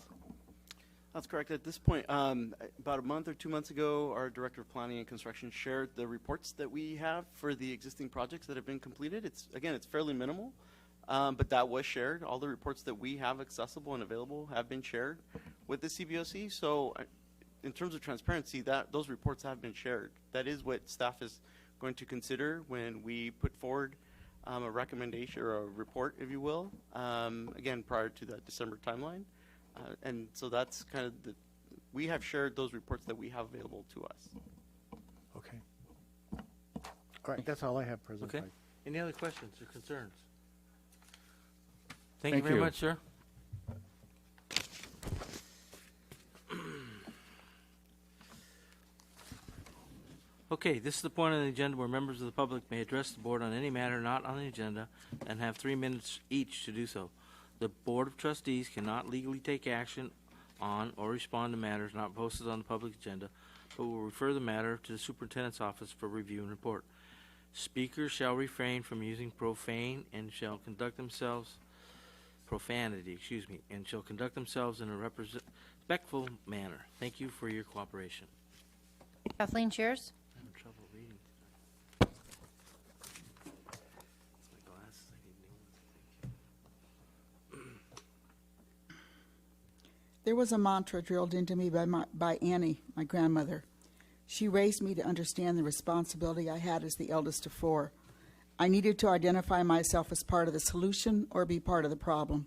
That's correct. At this point, about a month or 2 months ago, our Director of Planning and Construction shared the reports that we have for the existing projects that have been completed. It's fairly minimal, but that was shared. All the reports that we have accessible and available have been shared with the CBOC. So in terms of transparency, those reports have been shared. That is what staff is going to consider when we put forward a recommendation or a report, if you will, again, prior to that December timeline. And so that's kind of we have shared those reports that we have available to us. Okay. All right, that's all I have, President. Okay. Pike. Any other questions or concerns? Thank you very much, sir. Okay, this is the point on the agenda where members of the public may address the board on any matter not on the agenda and have 3 minutes each to do so. The Board of Trustees cannot legally take action on or respond to matters not posted on the public agenda, but will refer the matter to the Superintendent's office for review and report. Speakers shall refrain from using profanity, and shall conduct themselves in a respectful manner. Thank you for your cooperation. Kathleen Shears. I'm having trouble reading. My glasses, I need new ones. There was a mantra drilled into me by Annie, my grandmother. She raised me to understand the responsibility I had as the eldest of 4. I needed to identify myself as part of the solution or be part of the problem,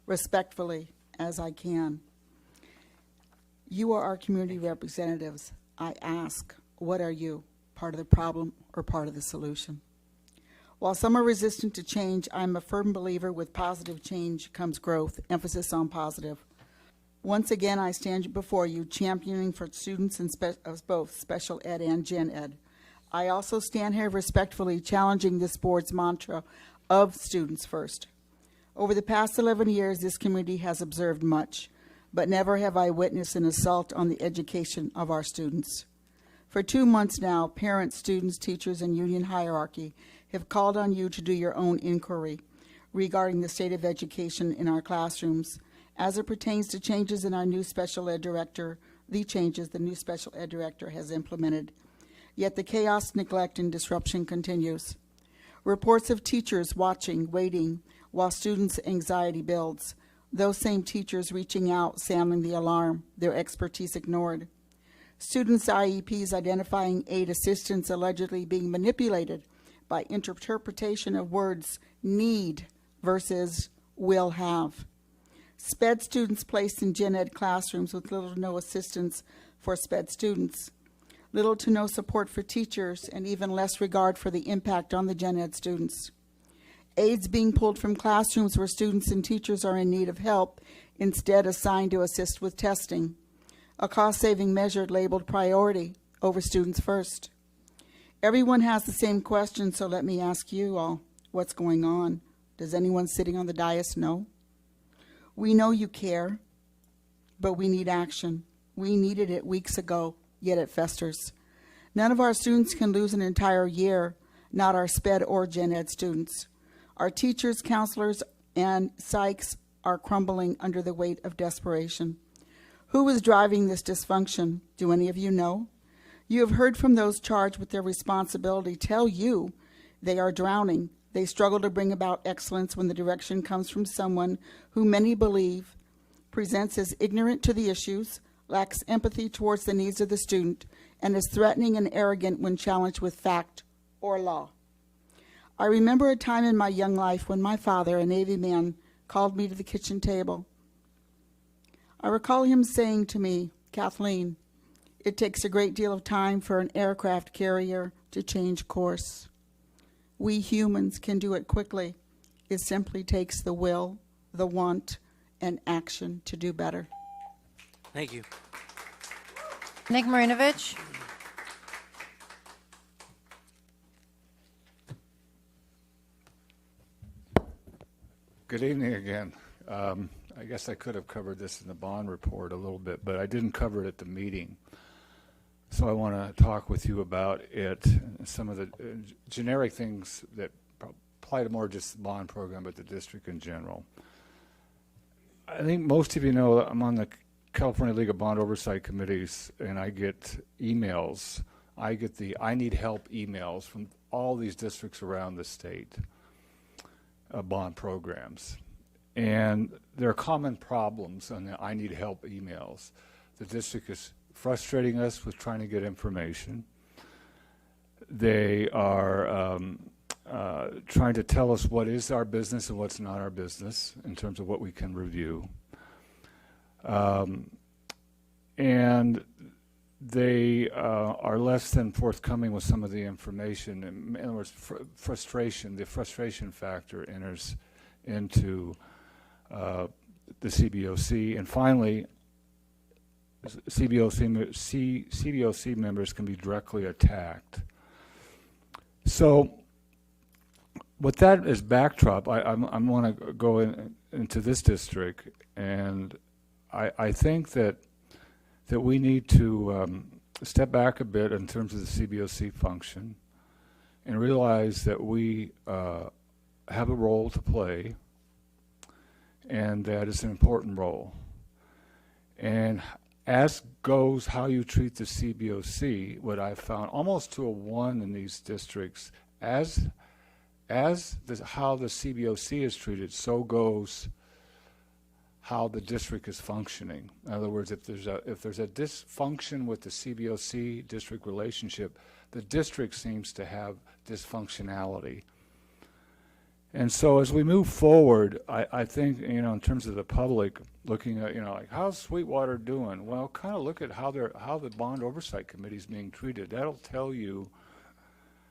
respectfully as I can. You are our community representatives. I ask, what are you, part of the problem or part of the solution? While some are resistant to change, I'm a firm believer with positive change comes growth, emphasis on positive. Once again, I stand before you championing for students of both special ed and gen ed. I also stand here respectfully challenging this board's mantra of students first. Over the past 11 years, this community has observed much, but never have I witnessed an assault on the education of our students. For 2 months now, parents, students, teachers, and union hierarchy have called on you to do your own inquiry regarding the state of education in our classrooms as it pertains to changes in our new special ed director, the changes the new special ed director has implemented. Yet the chaos, neglect, and disruption continues. Reports of teachers watching, waiting, while students' anxiety builds. Those same teachers reaching out, sounding the alarm, their expertise ignored. Students' IEPs identifying aid assistance allegedly being manipulated by interpretation of words need versus will have. SPED students placed in gen ed classrooms with little to no assistance for SPED students, little to no support for teachers, and even less regard for the impact on the gen ed students. Aides being pulled from classrooms where students and teachers are in need of help, instead assigned to assist with testing. A cost-saving measure labeled priority over students first. Everyone has the same question, so let me ask you all, what's going on? Does anyone sitting on the dais know? We know you care, but we need action. We needed it weeks ago, yet it festers. None of our students can lose an entire year, not our SPED or gen ed students. Our teachers, counselors, and psychs are crumbling under the weight of desperation. Who is driving this dysfunction? Do any of you know? You have heard from those charged with their responsibility tell you they are drowning. They struggle to bring about excellence when the direction comes from someone who many believe presents as ignorant to the issues, lacks empathy towards the needs of the student, and is threatening and arrogant when challenged with fact or law. I remember a time in my young life when my father, a Navy man, called me to the kitchen table. I recall him saying to me, Kathleen, it takes a great deal of time for an aircraft carrier to change course. We humans can do it quickly. It simply takes the will, the want, and action to do better. Thank you. Nick Marinovich. Good evening again. I guess I could have covered this in the bond report a little bit, but I didn't cover it at the meeting. So I want to talk with you about it, some of the generic things that apply to more just the bond program, but the district in general. I think most of you know I'm on the California League of Bond Oversight Committees, and I get emails. I get the I need help emails from all these districts around the state, bond programs. And there are common problems on the I need help emails. The district is frustrating us with trying to get information. They are trying to tell us what is our business and what's not our business in terms of what we can review. And they are less than forthcoming with some of the information. In other words, the frustration factor enters into the CBOC. And finally, CBOC members can be directly attacked. So with that as backdrop, I want to go into this district, and I think that we need to step back a bit in terms of the CBOC function and realize that we have a role to play, and that it's an important role. And as goes how you treat the CBOC, what I've found almost to a one in these districts, how the CBOC is treated, so goes how the district is functioning. In other words, if there's a dysfunction with the CBOC district relationship, the district seems to have dysfunctionality. And so as we move forward, I think, in terms of the public, looking at, like, how's Sweetwater doing? Well, kind of look at how the Bond Oversight Committee is being treated. That'll tell you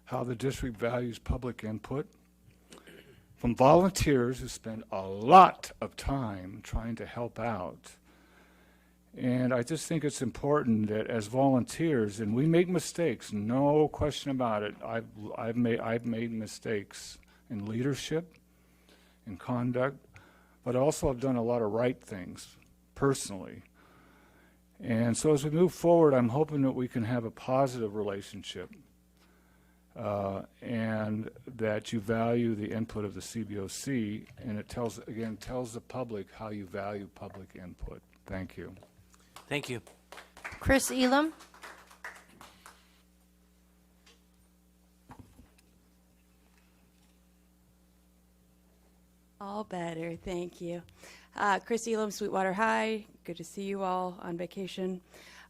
how the district values public input from volunteers who spend a lot of time trying to help out. And I just think it's important that as volunteers, and we make mistakes, no question about it. I've made mistakes in leadership, in conduct, but also I've done a lot of right things personally. And so as we move forward, I'm hoping that we can have a positive relationship, and that you value the input of the CBOC, and it tells the public how you value public input. Thank you. Thank you. Chris Elam. All better, thank you. Chris Elam, Sweetwater High. Good to see you all on vacation.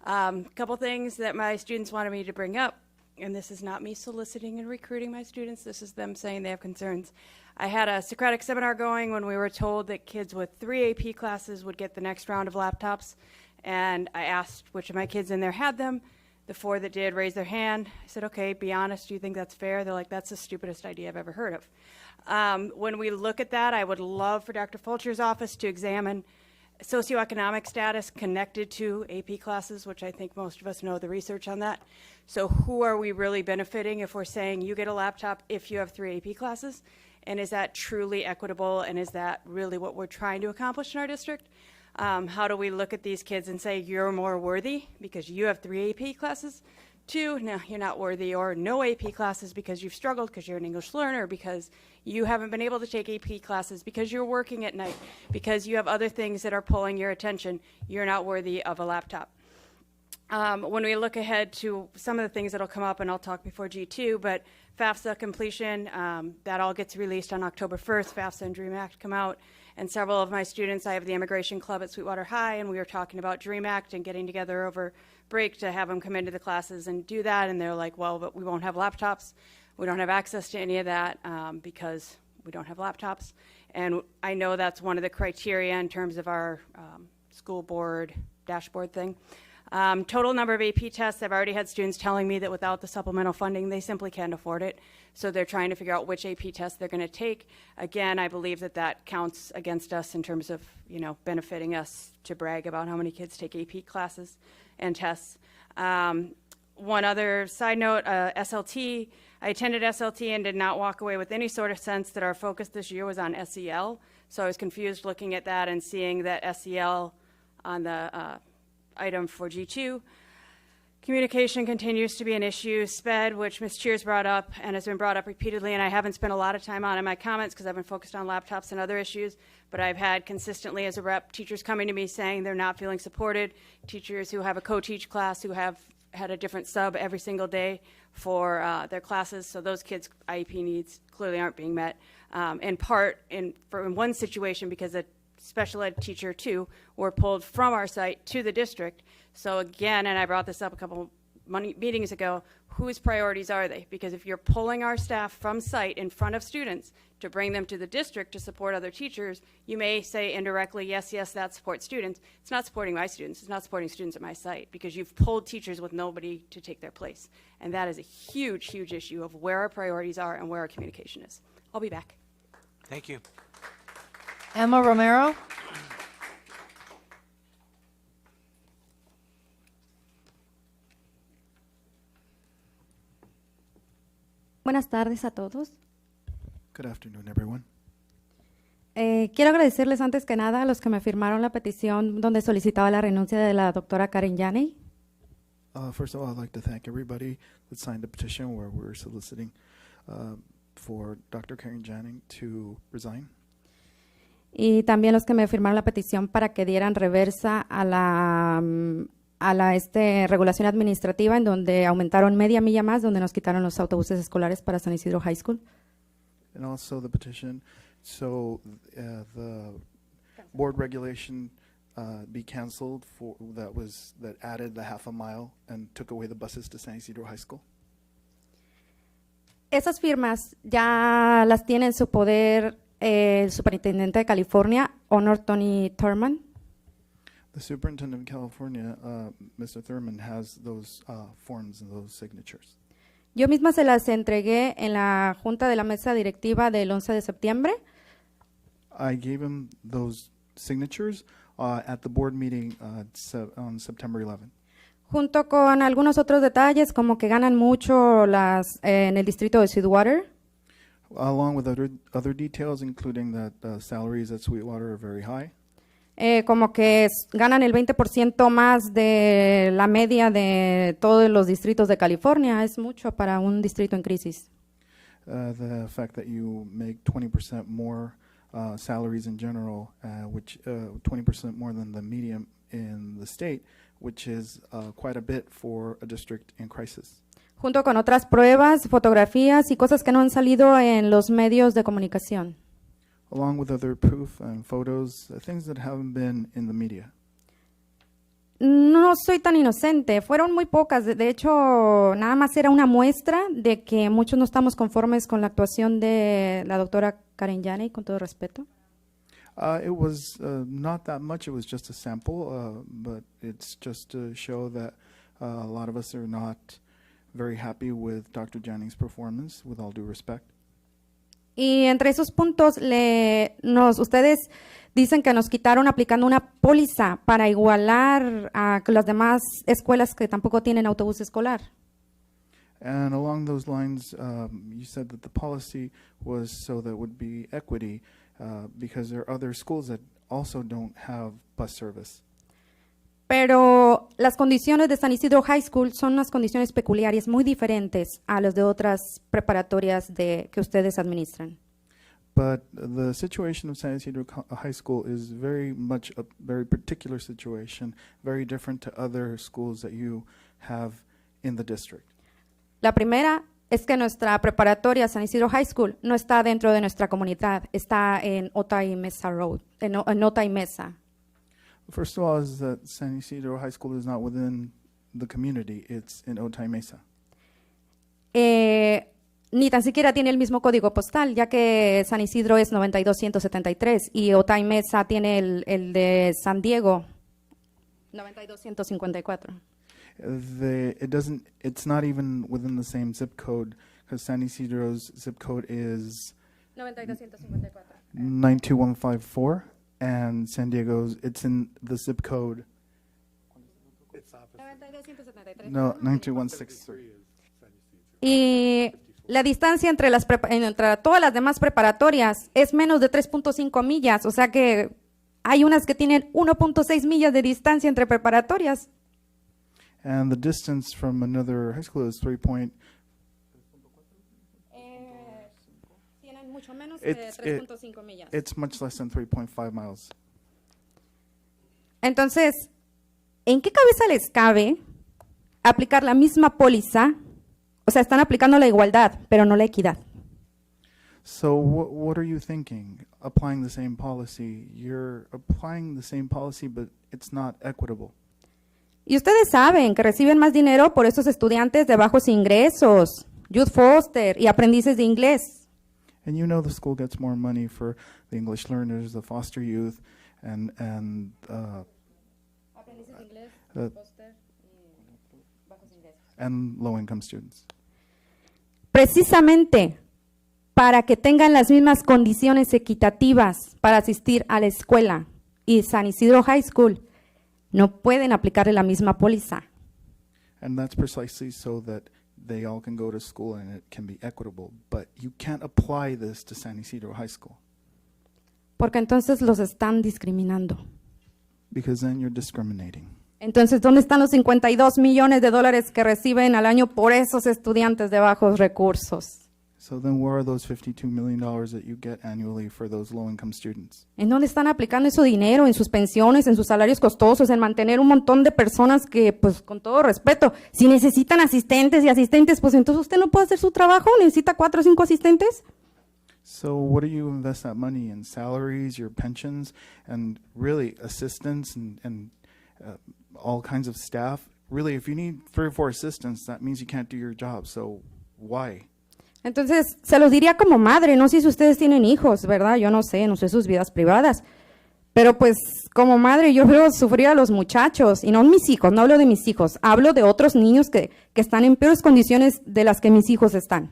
Couple things that my students wanted me to bring up, and this is not me soliciting and recruiting my students. This is them saying they have concerns. I had a Socratic seminar going when we were told that kids with 3 AP classes would get the next round of laptops, and I asked which of my kids in there had them. The 4 that did raised their hand. I said, okay, be honest, do you think that's fair? They're like, that's the stupidest idea I've ever heard of. When we look at that, I would love for Dr. Fulcher's office to examine socioeconomic status connected to AP classes, which I think most of us know the research on that. So who are we really benefiting if we're saying you get a laptop if you have 3 AP classes? And is that truly equitable, and is that really what we're trying to accomplish in our district? How do we look at these kids and say you're more worthy because you have 3 AP classes? 2, no, you're not worthy, or no AP classes because you've struggled because you're an English learner, because you haven't been able to take AP classes, because you're working at night, because you have other things that are pulling your attention. You're not worthy of a laptop. When we look ahead to some of the things that'll come up, and I'll talk before G2, but FAFSA completion, that all gets released on October 1st. FAFSA and DREAM Act come out, and several of my students, I have the Immigration Club at Sweetwater High, and we were talking about DREAM Act and getting together over break to have them come into the classes and do that, and they're like, well, but we won't have laptops. We don't have access to any of that because we don't have laptops. And I know that's one of the criteria in terms of our school board dashboard thing. Total number of AP tests, I've already had students telling me that without the supplemental funding, they simply can't afford it. So they're trying to figure out which AP test they're going to take. Again, I believe that that counts against us in terms of, benefiting us to brag about how many kids take AP classes and tests. One other side note, SLT. I attended SLT and did not walk away with any sort of sense that our focus this year was on SEL. So I was confused looking at that and seeing that SEL on the item for G2. Communication continues to be an issue. SPED, which Ms. Cheers brought up and has been brought up repeatedly, and I haven't spent a lot of time on in my comments because I've been focused on laptops and other issues, but I've had consistently as a rep teachers coming to me saying they're not feeling supported, teachers who have a co-teach class who have had a different sub every single day for their classes, so those kids' IEP needs clearly aren't being met. In part, in one situation, because a special ed teacher too were pulled from our site to the district. So again, and I brought this up a couple meetings ago, whose priorities are they? Because if you're pulling our staff from site in front of students to bring them to the district to support other teachers, you may say indirectly, yes, that supports students. It's not supporting my students. It's not supporting students at my site because you've pulled teachers with nobody to take their place. And that is a huge, huge issue of where our priorities are and where our communication is. I'll be back. Thank you. Emma Romero. Buenas tardes a todos. Good afternoon, everyone. Quiero agradecerles antes que nada a los que me firmaron la petición donde solicitaba la renuncia de la doctora Karen Yaney. First of all, I'd like to thank everybody that signed the petition where we're soliciting for Dr. Karen Janning to resign. Y también los que me firmaron la petición para que dieran reversa a la regulación administrativa en donde aumentaron media milla más, donde nos quitaron los autobuses escolares para San Isidro High School. And also the petition, so the board regulation be canceled for that added the half a mile and took away the buses to San Isidro High School. Esas firmas ya las tiene en su poder el superintendente de California, Honor Tony Thurman. The Superintendent of California, Mr. Thurman, has those forms and those signatures. Yo misma se las entregué en la junta de la mesa directiva del 11 de septiembre. I gave him those signatures at the board meeting on September 11th. Junto con algunos otros detalles, como que ganan mucho en el distrito de Sweetwater. Along with other details, including that salaries at Sweetwater are very high. Como que ganan el 20% más de la media de todos los distritos de California. Es mucho para un distrito en crisis. The fact that you make 20% more salaries in general, which 20% more than the median in the state, which is quite a bit for a district in crisis. Junto con otras pruebas, fotografías y cosas que no han salido en los medios de comunicación. Along with other proof and photos, things that haven't been in the media. No soy tan inocente, fueron muy pocas, de hecho nada más era una muestra de que muchos no estamos conformes con la actuación de la doctora Karen Janey, con todo respeto. It was not that much, it was just a sample, but it's just to show that a lot of us are not very happy with Dr. Janning's performance, with all due respect. Y entre esos puntos, ustedes dicen que nos quitaron aplicando una póliza para igualar a las demás escuelas que tampoco tienen autobús escolar. And along those lines, you said that the policy was so that would be equity, because there are other schools that also don't have bus service. Pero las condiciones de San Isidro High School son unas condiciones peculiares, muy diferentes a las de otras preparatorias que ustedes administran. But the situation of San Isidro High School is very much a very particular situation, very different to other schools that you have in the district. La primera es que nuestra preparatoria San Isidro High School no está dentro de nuestra comunidad, está en Otay Mesa Road, en Otay Mesa. First of all, is that San Isidro High School is not within the community, it's in Otay Mesa. Ni tan siquiera tiene el mismo código postal, ya que San Isidro es 92173 y Otay Mesa tiene el de San Diego, 92154. It's not even within the same zip code, because San Isidro's zip code is 92154. And San Diego's, it's in the zip code. It's opposite. 92173. No, 92163. Y la distancia entre todas las demás preparatorias es menos de 3.5 millas, o sea que hay unas que tienen 1.6 millas de distancia entre preparatorias. And the distance from another high school is 3. Tienen mucho menos de 3.5 millas. It's much less than 3.5 miles. Entonces, ¿en qué cabeza les cabe aplicar la misma póliza? O sea, están aplicando la igualdad, pero no la equidad. So what are you thinking? Applying the same policy. You're applying the same policy, but it's not equitable. Y ustedes saben que reciben más dinero por estos estudiantes de bajos ingresos, youth foster y aprendices de inglés. And you know the school gets more money for the English learners, the foster youth, and aprendices de inglés, foster y bajos ingresos. And low-income students. Precisamente para que tengan las mismas condiciones equitativas para asistir a la escuela y San Isidro High School no pueden aplicarle la misma póliza. And that's precisely so that they all can go to school and it can be equitable, but you can't apply this to San Isidro High School. Porque entonces los están discriminando. Because then you're discriminating. Entonces, ¿dónde están los 52 millones de dólares que reciben al año por esos estudiantes de bajos recursos? So then where are those $52 million that you get annually for those low-income students? ¿En dónde están aplicando ese dinero? En sus pensiones, en sus salarios costosos, en mantener un montón de personas que, pues, con todo respeto, si necesitan asistentes y asistentes, pues entonces usted no puede hacer su trabajo, necesita 4 o 5 asistentes. So what do you invest that money in? Salaries, your pensions, and really assistants and all kinds of staff? Really, if you need 3 or 4 assistants, that means you can't do your job. So why? Entonces, se los diría como madre, no sé si ustedes tienen hijos, ¿verdad? Yo no sé sus vidas privadas. Pero pues, como madre, yo veo sufrir a los muchachos, y no mis hijos, no hablo de mis hijos, hablo de otros niños que están en peores condiciones de las que mis hijos están.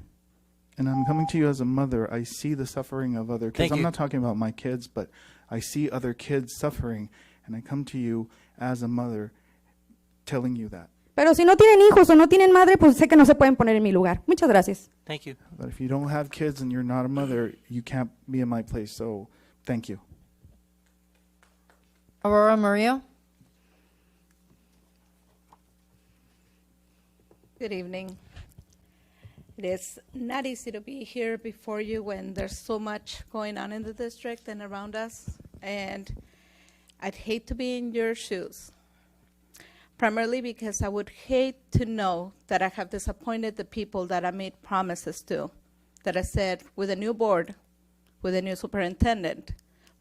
And I'm coming to you as a mother. I see the suffering of other kids. Thank I'm you. not talking about my kids, but I see other kids suffering, and I come to you as a mother telling you that. Pero si no tienen hijos o no tienen madre, pues sé que no se pueden poner en mi lugar. Muchas gracias. Thank you. But if you don't have kids and you're not a mother, you can't be in my place. So thank you. Aurora Murillo. Good evening. It is not easy to be here before you when there's so much going on in the district and around us, and I'd hate to be in your shoes, primarily because I would hate to know that I have disappointed the people that I made promises to, that I said, with a new board, with a new superintendent,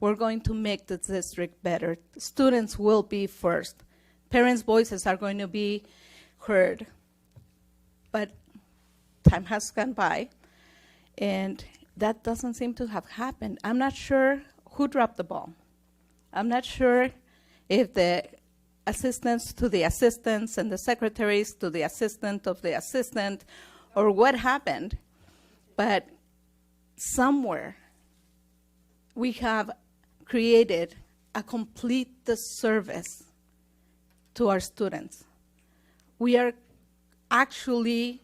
we're going to make the district better. Students will be first. Parents' voices are going to be heard. But time has gone by, and that doesn't seem to have happened. I'm not sure who dropped the ball. I'm not sure if the assistants to the assistants and the secretaries to the assistant of the assistant, or what happened, but somewhere we have created a complete disservice to our students. We are actually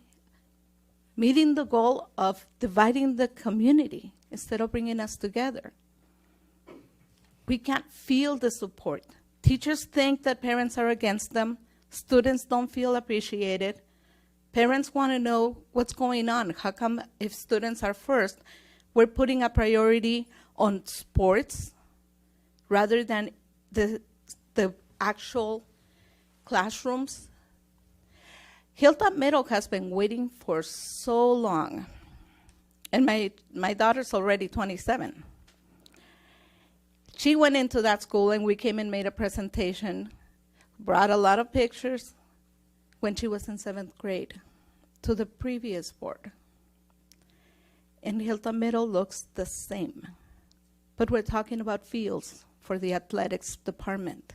meeting the goal of dividing the community instead of bringing us together. We can't feel the support. Teachers think that parents are against them. Students don't feel appreciated. Parents want to know what's going on. How come if students are first, we're putting a priority on sports rather than the actual classrooms? Hilltop Middle has been waiting for so long, and my daughter's already 27. She went into that school, and we came and made a presentation, brought a lot of pictures when she was in 7th grade to the previous board. And Hilltop Middle looks the same. But we're talking about fields for the athletics department.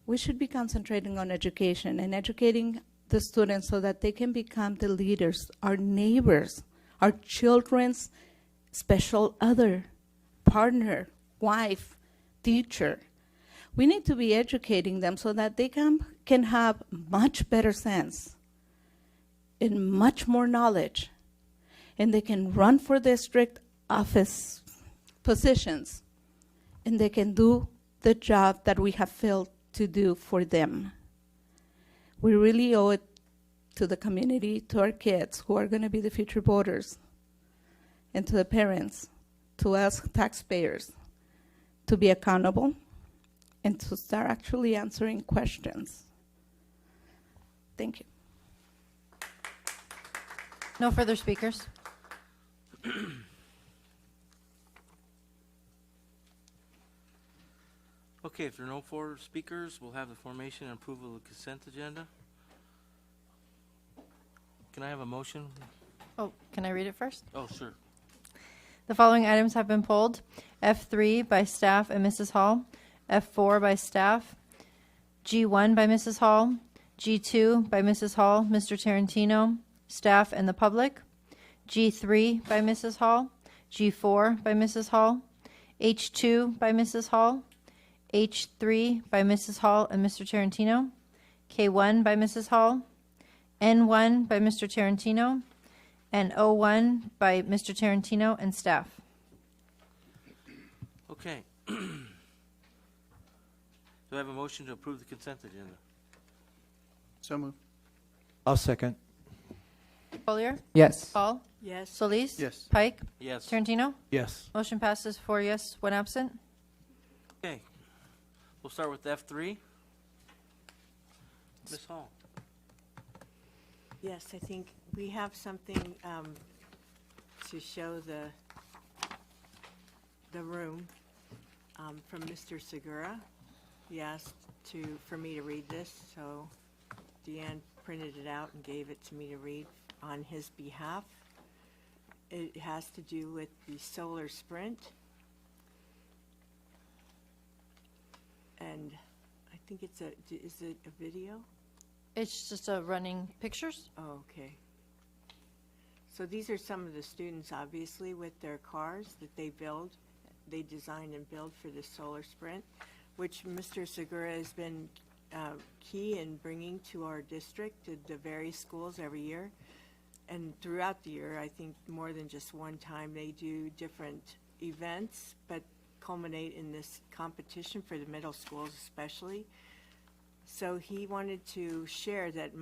We should be concentrating on education and educating the students so that they can become the leaders, our neighbors, our children's special other, partner, wife, teacher. We need to be educating them so that they can have much better sense and much more knowledge, and they can run for district office positions, and they can do the job that we have failed to do for them. We really owe it to the community, to our kids who are going to be the future voters, and to the parents, to us taxpayers, to be accountable and to start actually answering questions. Thank you. No further speakers. Okay, if there are no further speakers, we'll have the formation and approval of the consent agenda. Can I have a motion? Oh, can I read it first? Oh, sure. The following items have been pulled. F3 by staff and Mrs. Hall. F4 by staff. G1 by Mrs. Hall. G2 by Mrs. Hall, Mr. Tarantino, staff, and the public. G3 by Mrs. Hall. G4 by Mrs. Hall. H2 by Mrs. Hall. H3 by Mrs. Hall and Mr. Tarantino. K1 by Mrs. Hall. N1 by Mr. Tarantino. And O1 by Mr. Tarantino and staff. Okay. Do I have a motion to approve the consent agenda? So moved. I'll second. Collier? Yes. Hall? Yes. Solis? Yes. Pike? Yes. Tarantino? Yes. Motion passes 4 yes, 1 absent. Okay. We'll start with F3. Ms. Hall. Yes, I think we have something to show the room from Mr. Segura. He asked for me to read this, so Deanne printed it out and gave it to me to read on his behalf. It has to do with the solar sprint. And I think is it a video? It's just a running pictures. Oh, okay. So these are some of the students, obviously, with their cars that they design and build for the solar sprint, which Mr. Segura has been key in bringing to our district, to the various schools every year. And throughout the year, I think more than just one time, they do different events, but culminate in this competition for the middle schools especially. So he wanted to share that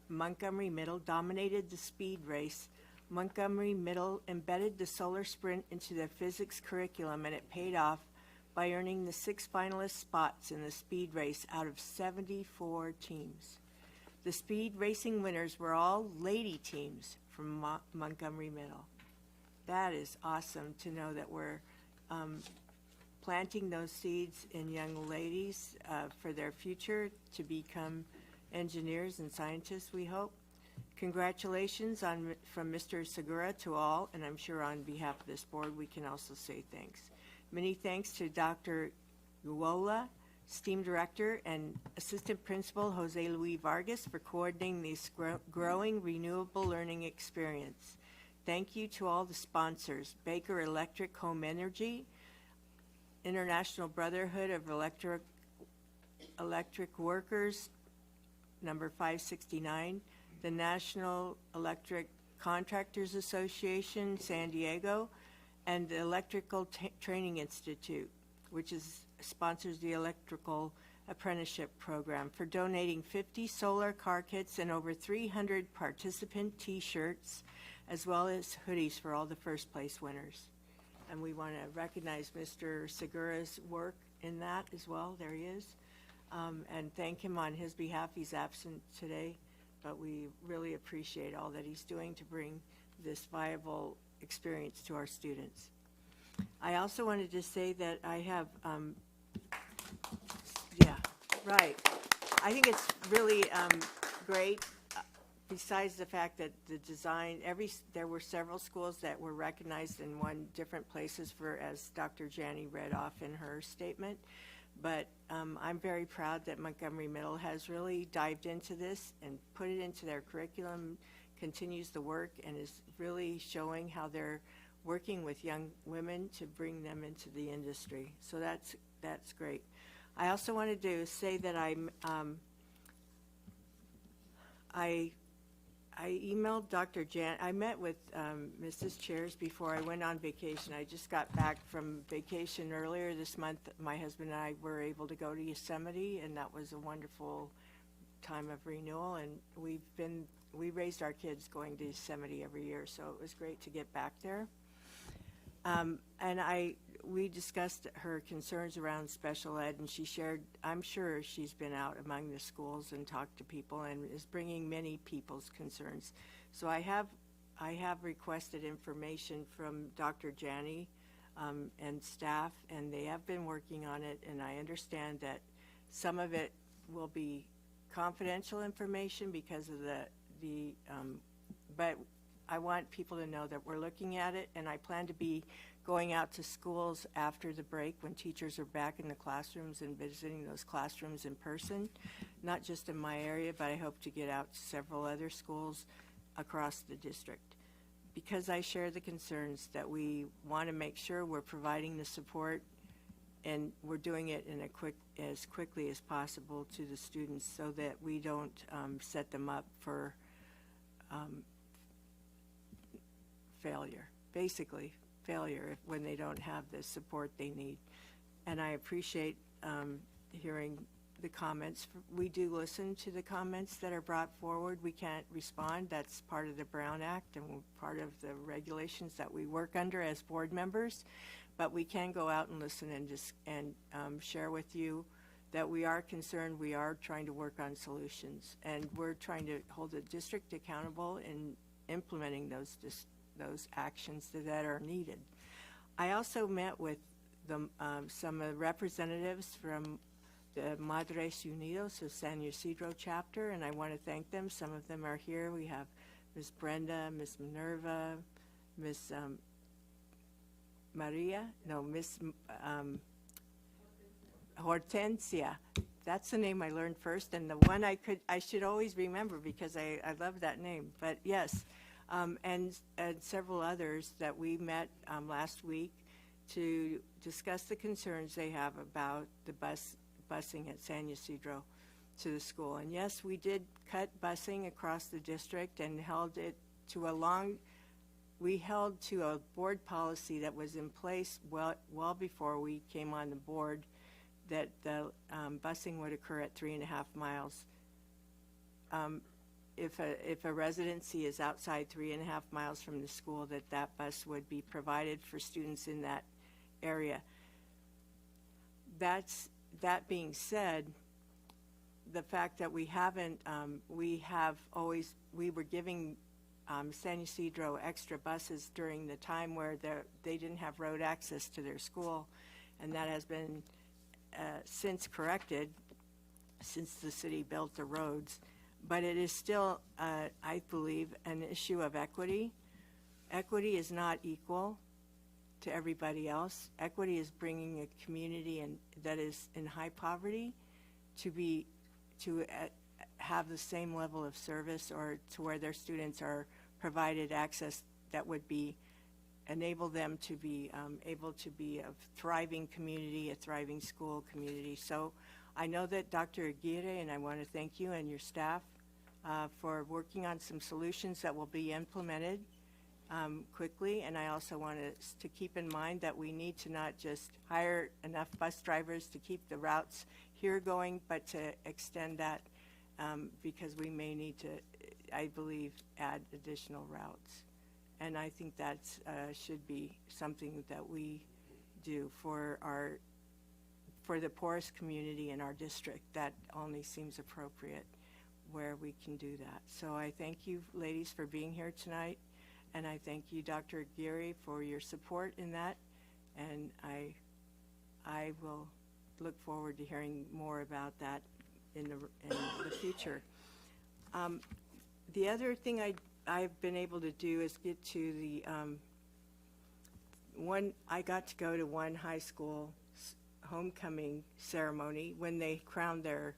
Montgomery Middle dominated the speed race. Montgomery Middle embedded the solar sprint into their physics curriculum, and it paid off by earning the 6 finalist spots in the speed race out of 74 teams. The speed racing winners were all lady teams from Montgomery Middle. That is awesome to know that we're planting those seeds in young ladies for their future to become engineers and scientists, we hope. Congratulations from Mr. Segura to all, and I'm sure on behalf of this board we can also say thanks. Many thanks to Dr. Uola, STEAM Director, and Assistant Principal Jose Luis Vargas for coordinating this growing renewable learning experience. Thank you to all the sponsors: Baker Electric Home Energy, International Brotherhood of Electric Workers, number 569, the National Electric Contractors Association, San Diego, and the Electrical Training Institute, which sponsors the Electrical Apprenticeship Program, for donating 50 solar car kits and over 300 participant T-shirts, as well as hoodies for all the first place winners. And we want to recognize Mr. Segura's work in that as well. There he is. And thank him on his behalf. He's absent today, but we really appreciate all that he's doing to bring this viable experience to our students. I also wanted to say that I have, yeah, right. I think it's really great. Besides the fact that the design, there were several schools that were recognized and won different places for, as Dr. Janney read off in her statement. But I'm very proud that Montgomery Middle has really dived into this and put it into their curriculum, continues the work, and is really showing how they're working with young women to bring them into the industry. So that's great. I also wanted to say that I emailed Dr. Jan. I met with Mrs. Chairs before I went on vacation. I just got back from vacation earlier this month. My husband and I were able to go to Yosemite, and that was a wonderful time of renewal. And we raised our kids going to Yosemite every year, so it was great to get back there. And we discussed her concerns around special ed, and she shared, I'm sure she's been out among the schools and talked to people and is bringing many people's concerns. So I have requested information from Dr. Janney and staff, and they have been working on it, and I understand that some of it will be confidential information because of but I want people to know that we're looking at it, and I plan to be going out to schools after the break when teachers are back in the classrooms and visiting those classrooms in person, not just in my area, but I hope to get out to several other schools across the district. Because I share the concerns that we want to make sure we're providing the support and we're doing it in as quickly as possible to the students so that we don't set them up for failure, basically failure when they don't have the support they need. And I appreciate hearing the comments. We do listen to the comments that are brought forward. We can't respond. That's part of the Brown Act and part of the regulations that we work under as board members. But we can go out and listen and share with you that we are concerned. We are trying to work on solutions, and we're trying to hold the district accountable in implementing those actions that are needed. I also met with some representatives from the Madres Unidos of San Ysidro chapter, and I want to thank them. Some of them are here. We have Ms. Brenda, Ms. Minerva, Miss Maria, no, Miss Hortensia. That's the name I learned first, and the one I should always remember because I love that name. But yes, and several others that we met last week to discuss the concerns they have about the busing at San Ysidro to the school. And yes, we did cut busing across the district and held it to we held to a board policy that was in place well before we came on the board, that the busing would occur at 3.5 miles. If a residency is outside 3.5 miles from the school, that bus would be provided for students in that area. That being said, the fact that we were giving San Ysidro extra buses during the time where they didn't have road access to their school, and that has been since corrected since the city built the roads. But it is still, I believe, an issue of equity. Equity is not equal to everybody else. Equity is bringing a community that is in high poverty to have the same level of service, or to where their students are provided access that would enable them to be able to be a thriving community, a thriving school community. So I know that Dr. Aguirre, and I want to thank you and your staff for working on some solutions that will be implemented quickly. And I also want us to keep in mind that we need to not just hire enough bus drivers to keep the routes here going, but to extend that because we may need to, I believe, add additional routes. And I think that should be something that we do for the poorest community in our district. That only seems appropriate where we can do that. So I thank you, ladies, for being here tonight. And I thank you, Dr. Aguirre, for your support in that. And I will look forward to hearing more about that in the future. The other thing I've been able to do is get to the I got to go to one high school homecoming ceremony when they crowned their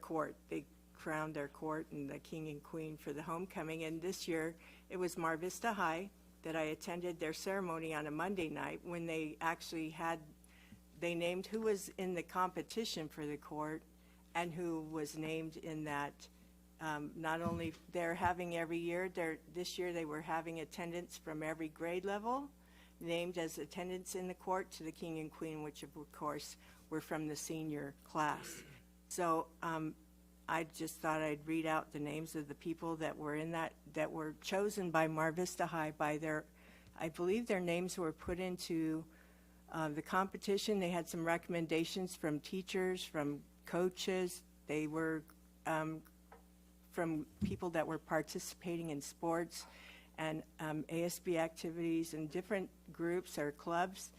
court. They crowned their court and the king and queen for the homecoming. And this year it was Mar Vista High that I attended their ceremony on a Monday night, when they actually they named who was in the competition for the court and who was named in that. Not only they're having every year, this year they were having attendance from every grade level, named as attendance in the court to the king and queen, which of course were from the senior class. So I just thought I'd read out the names of the people that were in that were chosen by Mar Vista High by I believe their names were put into the competition. They had some recommendations from teachers, from coaches. They were from people that were participating in sports and ASB activities and different groups or clubs,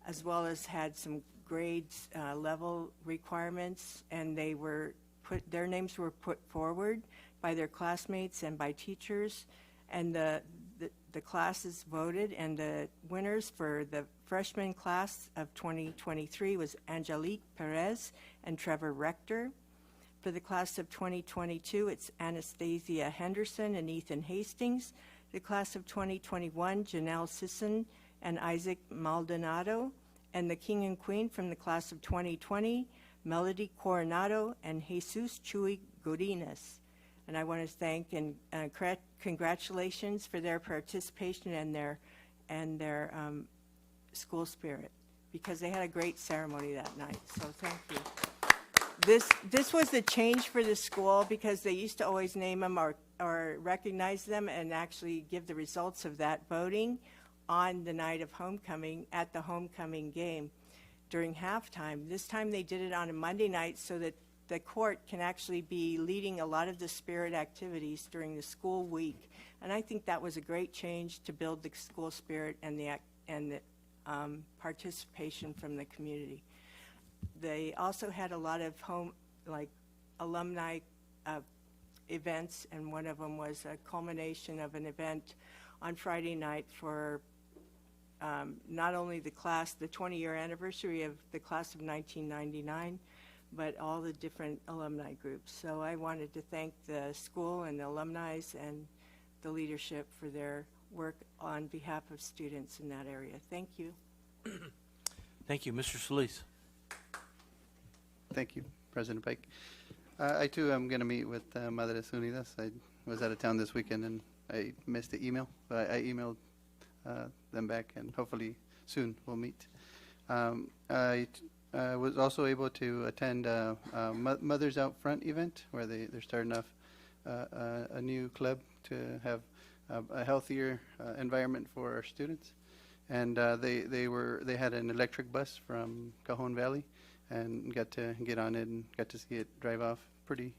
as well as had some grades level requirements, and their names were put forward by their classmates and by teachers, and the classes voted, and the winners for the freshman class of 2023 was Angelique Perez and Trevor Rector. For the class of 2022, it's Anastasia Henderson and Ethan Hastings. The class of 2021, Janelle Sisson and Isaac Maldonado. And the king and queen from the class of 2020, Melody Coronado and Jesus Chuy Godinez. And I want to thank and congratulations for their participation and their school spirit, because they had a great ceremony that night. So thank you. This was a change for the school, because they used to always name them or recognize them and actually give the results of that voting on the night of homecoming at the homecoming game during halftime. This time they did it on a Monday night so that the court can actually be leading a lot of the spirit activities during the school week. And I think that was a great change to build the school spirit and the participation from the community. They also had a lot of alumni events, and one of them was a culmination of an event on Friday night for not only the class, the 20-year anniversary of the class of 1999, but all the different alumni groups. So I wanted to thank the school and the alumni and the leadership for their work on behalf of students in that area. Thank you. Thank you. Mr. Solis. Thank you, President Pike. I too am going to meet with Madres Unidas. I was out of town this weekend and I missed the email, but I emailed them back, and hopefully soon we'll meet. I was also able to attend a Mothers Out Front event where they're starting off a new club to have a healthier environment for our students. And they had an electric bus from Cajon Valley, and got to get on it and got to see it drive off. Pretty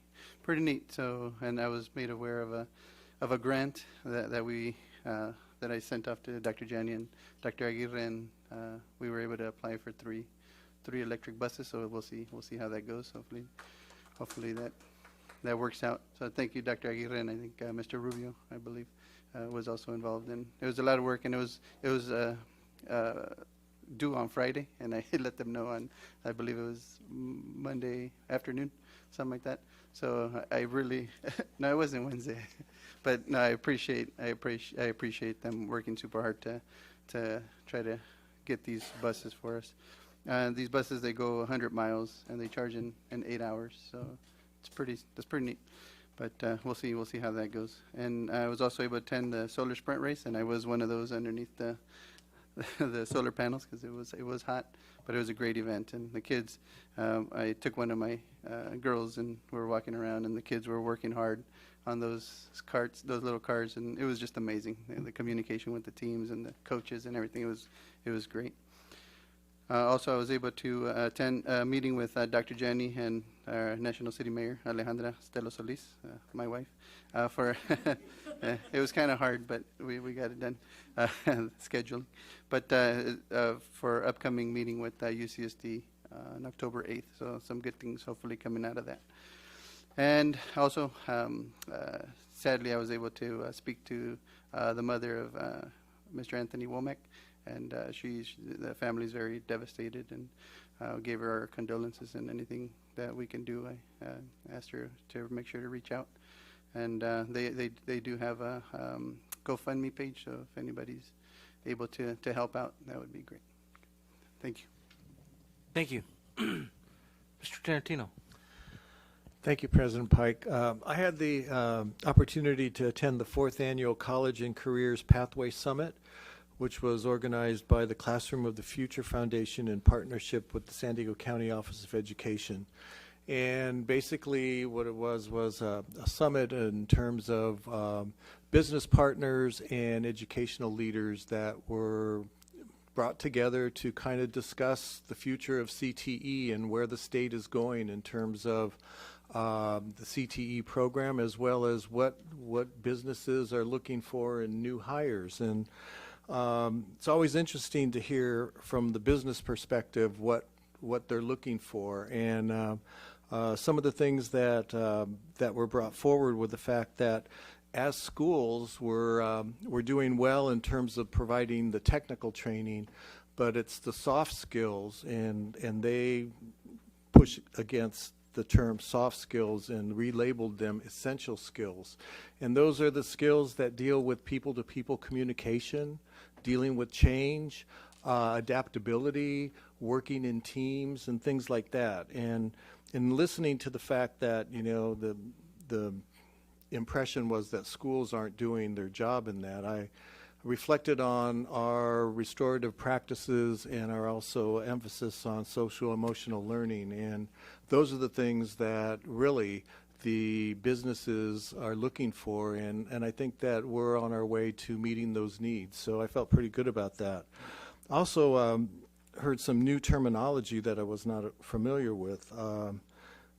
neat. So, and I was made aware of a grant that I sent off to Dr. Jani and Dr. Aguirre, and we were able to apply for three electric buses. So we'll see how that goes. Hopefully that works out. So thank you, Dr. Aguirre, and I think Mr. Rubio, I believe, was also involved. And it was a lot of work, and it was due on Friday, and I let them know on, I believe it was Monday afternoon, something like that. So I really, no, it wasn't Wednesday, but no, I appreciate them working super hard to try to get these buses for us. These buses, they go 100 miles and they charge in 8 hours, so that's pretty neat. But we'll see how that goes. And I was also able to attend the solar sprint race, and I was one of those underneath the solar panels because it was hot, but it was a great event. And the kids, I took one of my girls, and we were walking around, and the kids were working hard on those little carts, and it was just amazing. And the communication with the teams and the coaches and everything, it was great. Also, I was able to attend a meeting with Dr. Jani and our National City Mayor, Alejandra Stelo Solis, my wife. It was kind of hard, but we got it done, scheduling. But for upcoming meeting with UCSD on October 8th, so some good things hopefully coming out of that. And also, sadly, I was able to speak to the mother of Mr. Anthony Womack. And the family's very devastated, and gave her our condolences, and anything that we can do, I asked her to make sure to reach out. And they do have a GoFundMe page, so if anybody's able to help out, that would be great. Thank you. Thank you. Mr. Tarantino. Thank you, President Pike. I had the opportunity to attend the 4th Annual College and Careers Pathway Summit, which was organized by the Classroom of the Future Foundation in partnership with the San Diego County Office of Education. And basically what it was a summit in terms of business partners and educational leaders that were brought together to kind of discuss the future of CTE and where the state is going in terms of the CTE program, as well as what businesses are looking for in new hires. And it's always interesting to hear from the business perspective what they're looking for, and some of the things that were brought forward with the fact that as schools we're doing well in terms of providing the technical training, but it's the soft skills, and they push against the term soft skills and relabeled them essential skills. And those are the skills that deal with people-to-people communication, dealing with change, adaptability, working in teams, and things like that. And in listening to the fact that, you know, the impression was that schools aren't doing their job in that, I reflected on our restorative practices and our also emphasis on social emotional learning. And those are the things that really the businesses are looking for, and I think that we're on our way to meeting those needs. So I felt pretty good about that. Also heard some new terminology that I was not familiar with.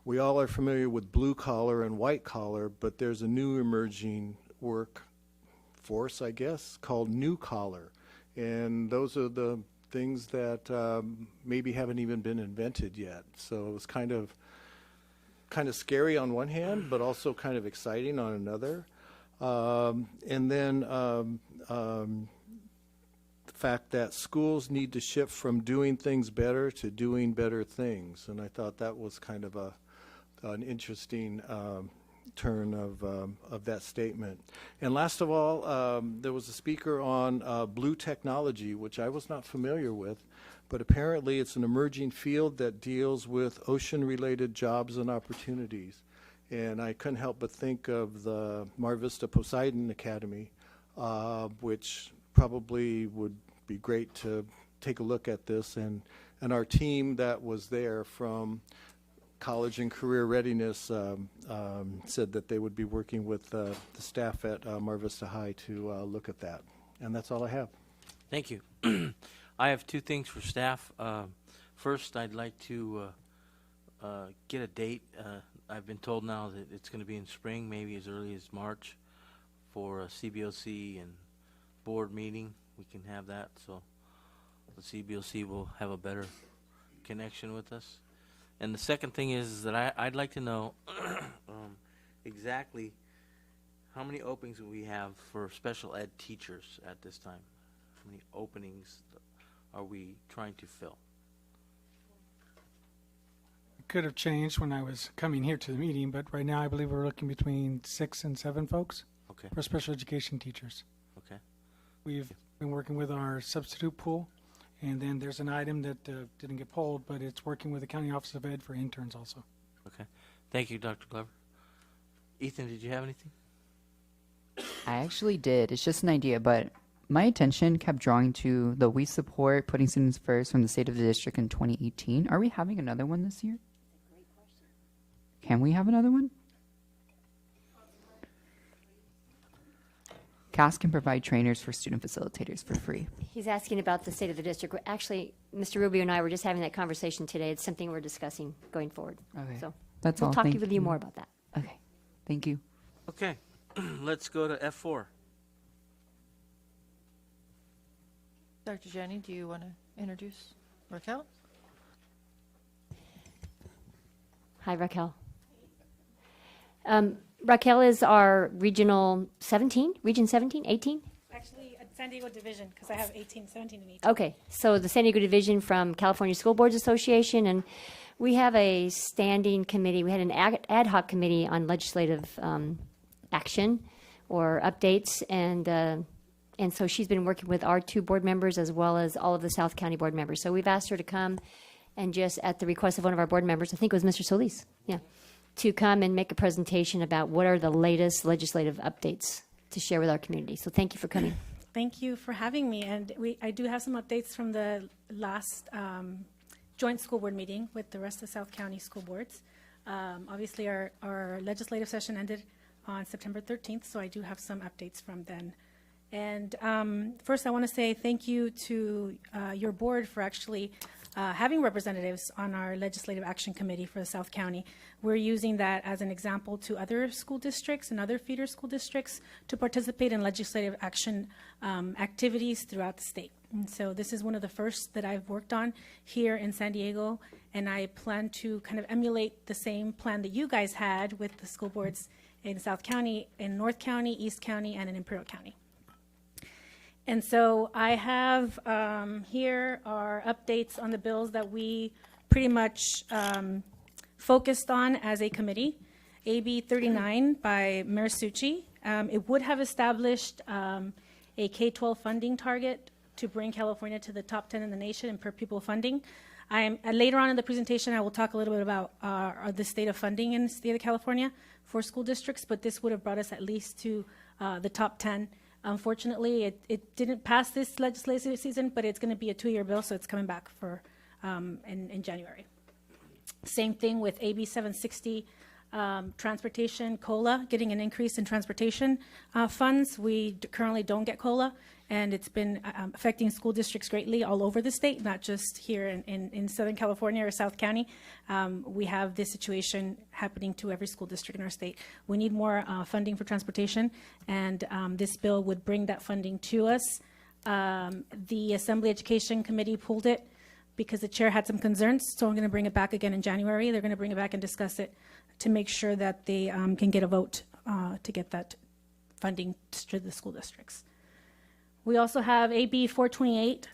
We all are familiar with blue collar and white collar, but there's a new emerging workforce, I guess, called new collar. And those are the things that maybe haven't even been invented yet. So it was kind of kind of scary on one hand, but also kind of exciting on another. And then the fact that schools need to shift from doing things better to doing better things. And I thought that was kind of an interesting turn of that statement. And last of all, there was a speaker on blue technology, which I was not familiar with, but apparently it's an emerging field that deals with ocean-related jobs and opportunities. And I couldn't help but think of the Mar Vista Poseidon Academy, which probably would be great to take a look at this. And our team that was there from College and Career Readiness said that they would be working with the staff at Mar Vista High to look at that. And that's all I have. Thank you. I have two things for staff. First, I'd like to get a date. I've been told now that it's going to be in spring, maybe as early as March, for a CBOC and board meeting. We can have that, so the CBOC will have a better connection with us. And the second thing is that I'd like to know exactly how many openings we have for special ed teachers at this time. How many openings are we trying to fill? It could have changed when I was coming here to the meeting, but right now I believe we're looking between 6 and 7 folks for special education teachers. Okay. We've been working with our substitute pool, and then there's an item that didn't get pulled, but it's working with the County Office of Ed for interns also. Okay. Thank you, Dr. Glover. Ethan, did you have anything? I actually did. It's just an idea, but my attention kept drawing to the We Support Putting Students First from the State of the District in 2018. Are we having another one this year? Can we have another one? CAS can provide trainers for student facilitators for free. He's asking about the State of the District. Actually, Mr. Rubio and I were just having that conversation today. It's something we're discussing going forward. Okay. So That's we'll all. talk Thank with you more about that. Okay. Thank you. Okay. Let's go to F4. Dr. Jenny, do you want to introduce Raquel? Hi, Raquel. Raquel is our regional 17, region 17, 18? Actually, at San Diego Division, because I have 18, 17, and 18. Okay, so the San Diego Division from California School Boards Association, and we have a standing committee. We had an ad hoc committee on legislative action or updates, and so she's been working with our 2 board members as well as all of the South County board members. So we've asked her to come and just at the request of one of our board members, I think it was Mr. Solis, to come and make a presentation about what are the latest legislative updates to share with our community. So thank you for coming. Thank you for having me. And I do have some updates from the last joint school board meeting with the rest of South County school boards. Obviously, our legislative session ended on September 13th, so I do have some updates from then. And first, I want to say thank you to your board for actually having representatives on our Legislative Action Committee for the South County. We're using that as an example to other school districts and other feeder school districts to participate in legislative action activities throughout the state. And so this is one of the first that I've worked on here in San Diego, and I plan to kind of emulate the same plan that you guys had with the school boards in South County, in North County, East County, and in Imperial County. And so I have here are updates on the bills that we pretty much focused on as a committee. AB 39 by Mayor Succi. It would have established a K-12 funding target to bring California to the top 10 in the nation in per pupil funding. Later on in the presentation, I will talk a little bit about the state of funding in the state of California for school districts, but this would have brought us at least to the top 10. Unfortunately, it didn't pass this legislative season, but it's going to be a 2-year bill, so it's coming back for in January. Same thing with AB 760, transportation, COLA, getting an increase in transportation funds. We currently don't get COLA, and it's been affecting school districts greatly all over the state, not just here in Southern California or South County. We have this situation happening to every school district in our state. We need more funding for transportation, and this bill would bring that funding to us. The Assembly Education Committee pulled it because the chair had some concerns, so I'm going to bring it back again in January. They're going to bring it back and discuss it to make sure that they can get a vote to get that funding to the school districts. We also have AB 428,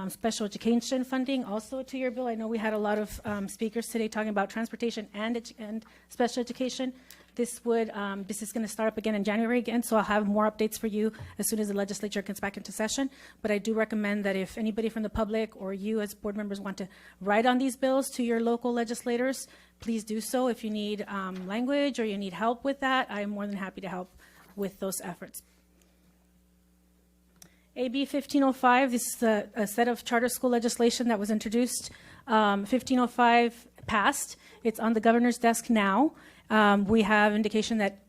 special education funding, also a 2-year bill. I know we had a lot of speakers today talking about transportation and special education. This is going to start up again in January again, so I'll have more updates for you as soon as the legislature gets back into session. But I do recommend that if anybody from the public or you as board members want to write on these bills to your local legislators, please do so. If you need language or you need help with that, I am more than happy to help with those efforts. AB 1505, this is a set of charter school legislation that was introduced. 1505 passed. It's on the governor's desk now. We have indication that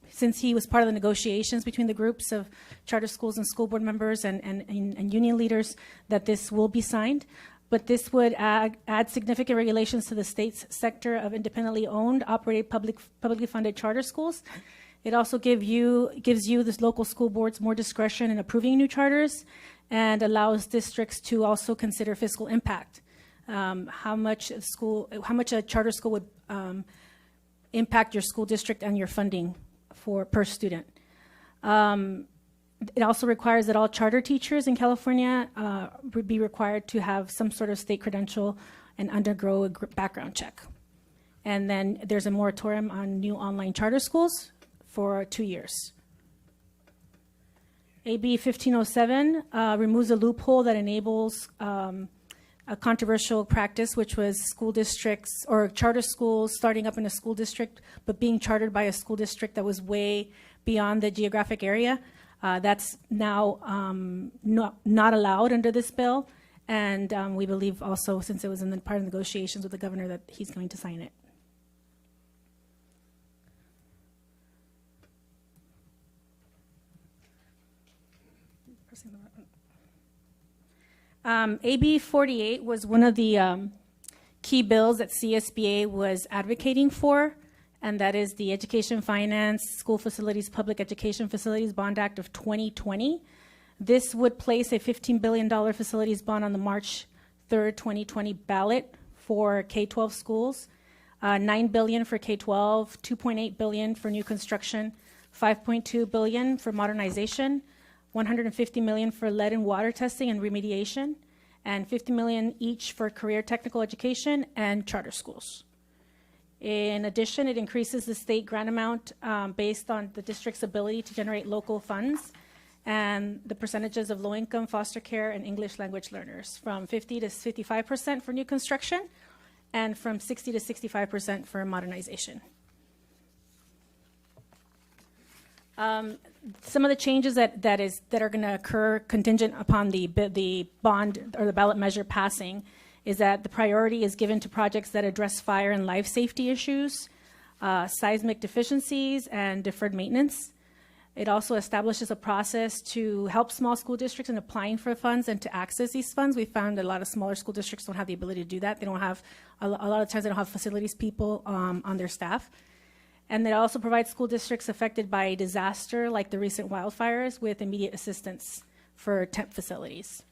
since he was part of the negotiations between the groups of charter schools and school board members and union leaders, that this will be signed. But this would add significant regulations to the state's sector of independently owned, operated, publicly funded charter schools. It also gives you, the local school boards, more discretion in approving new charters and allows districts to also consider fiscal impact. How much a charter school would impact your school district and your funding per student. It also requires that all charter teachers in California would be required to have some sort of state credential and undergo a background check. And then there's a moratorium on new online charter schools for 2 years. AB 1507 removes a loophole that enables a controversial practice, which was school districts or charter schools starting up in a school district, but being chartered by a school district that was way beyond the geographic area. That's now not allowed under this bill. And we believe also, since it was in the part of negotiations with the governor, that he's going to sign it. AB 48 was one of the key bills that CSBA was advocating for, and that is the Education Finance School Facilities Public Education Facilities Bond Act of 2020. This would place a $15 billion facilities bond on the March 3rd, 2020 ballot for K-12 schools, $9 billion for K-12, $2.8 billion for new construction, $5.2 billion for modernization, $150 million for lead and water testing and remediation, and $50 million each for career technical education and charter schools. In addition, it increases the state grant amount based on the district's ability to generate local funds and the percentages of low-income, foster care, and English language learners, from 50 to 55% for new construction and from 60 to 65% for modernization. Some of the changes that are going to occur contingent upon the bond or the ballot measure passing is that the priority is given to projects that address fire and life safety issues, seismic deficiencies, and deferred maintenance. It also establishes a process to help small school districts in applying for funds and to access these funds. We found that a lot of smaller school districts don't have the ability to do that. They don't have, a lot of times they don't have facilities people on their staff. And it also provides school districts affected by a disaster like the recent wildfires with immediate assistance for temp facilities.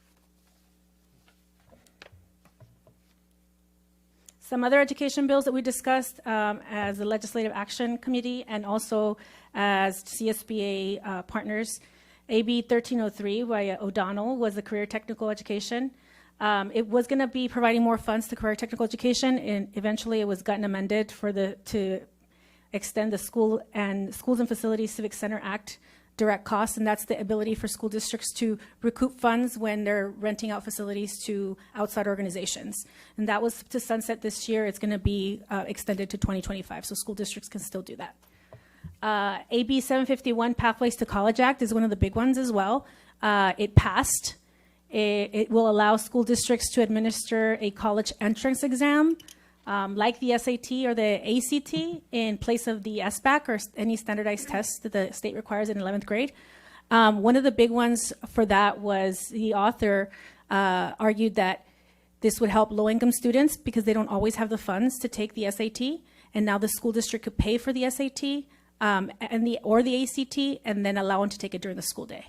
Some other education bills that we discussed as the Legislative Action Committee and also as CSBA partners. AB 1303 by O'Donnell was the career technical education. It was going to be providing more funds to career technical education, and eventually it was gotten amended to extend the Schools and Facilities Civic Center Act direct costs, and that's the ability for school districts to recoup funds when they're renting out facilities to outside organizations. And that was to sunset this year. It's going to be extended to 2025, so school districts can still do that. AB 751, Pathways to College Act, is one of the big ones as well. It passed. It will allow school districts to administer a college entrance exam like the SAT or the ACT in place of the SBAC or any standardized test that the state requires in 11th grade. One of the big ones for that was the author argued that this would help low-income students because they don't always have the funds to take the SAT, and now the school district could pay for the SAT or the ACT and then allow them to take it during the school day.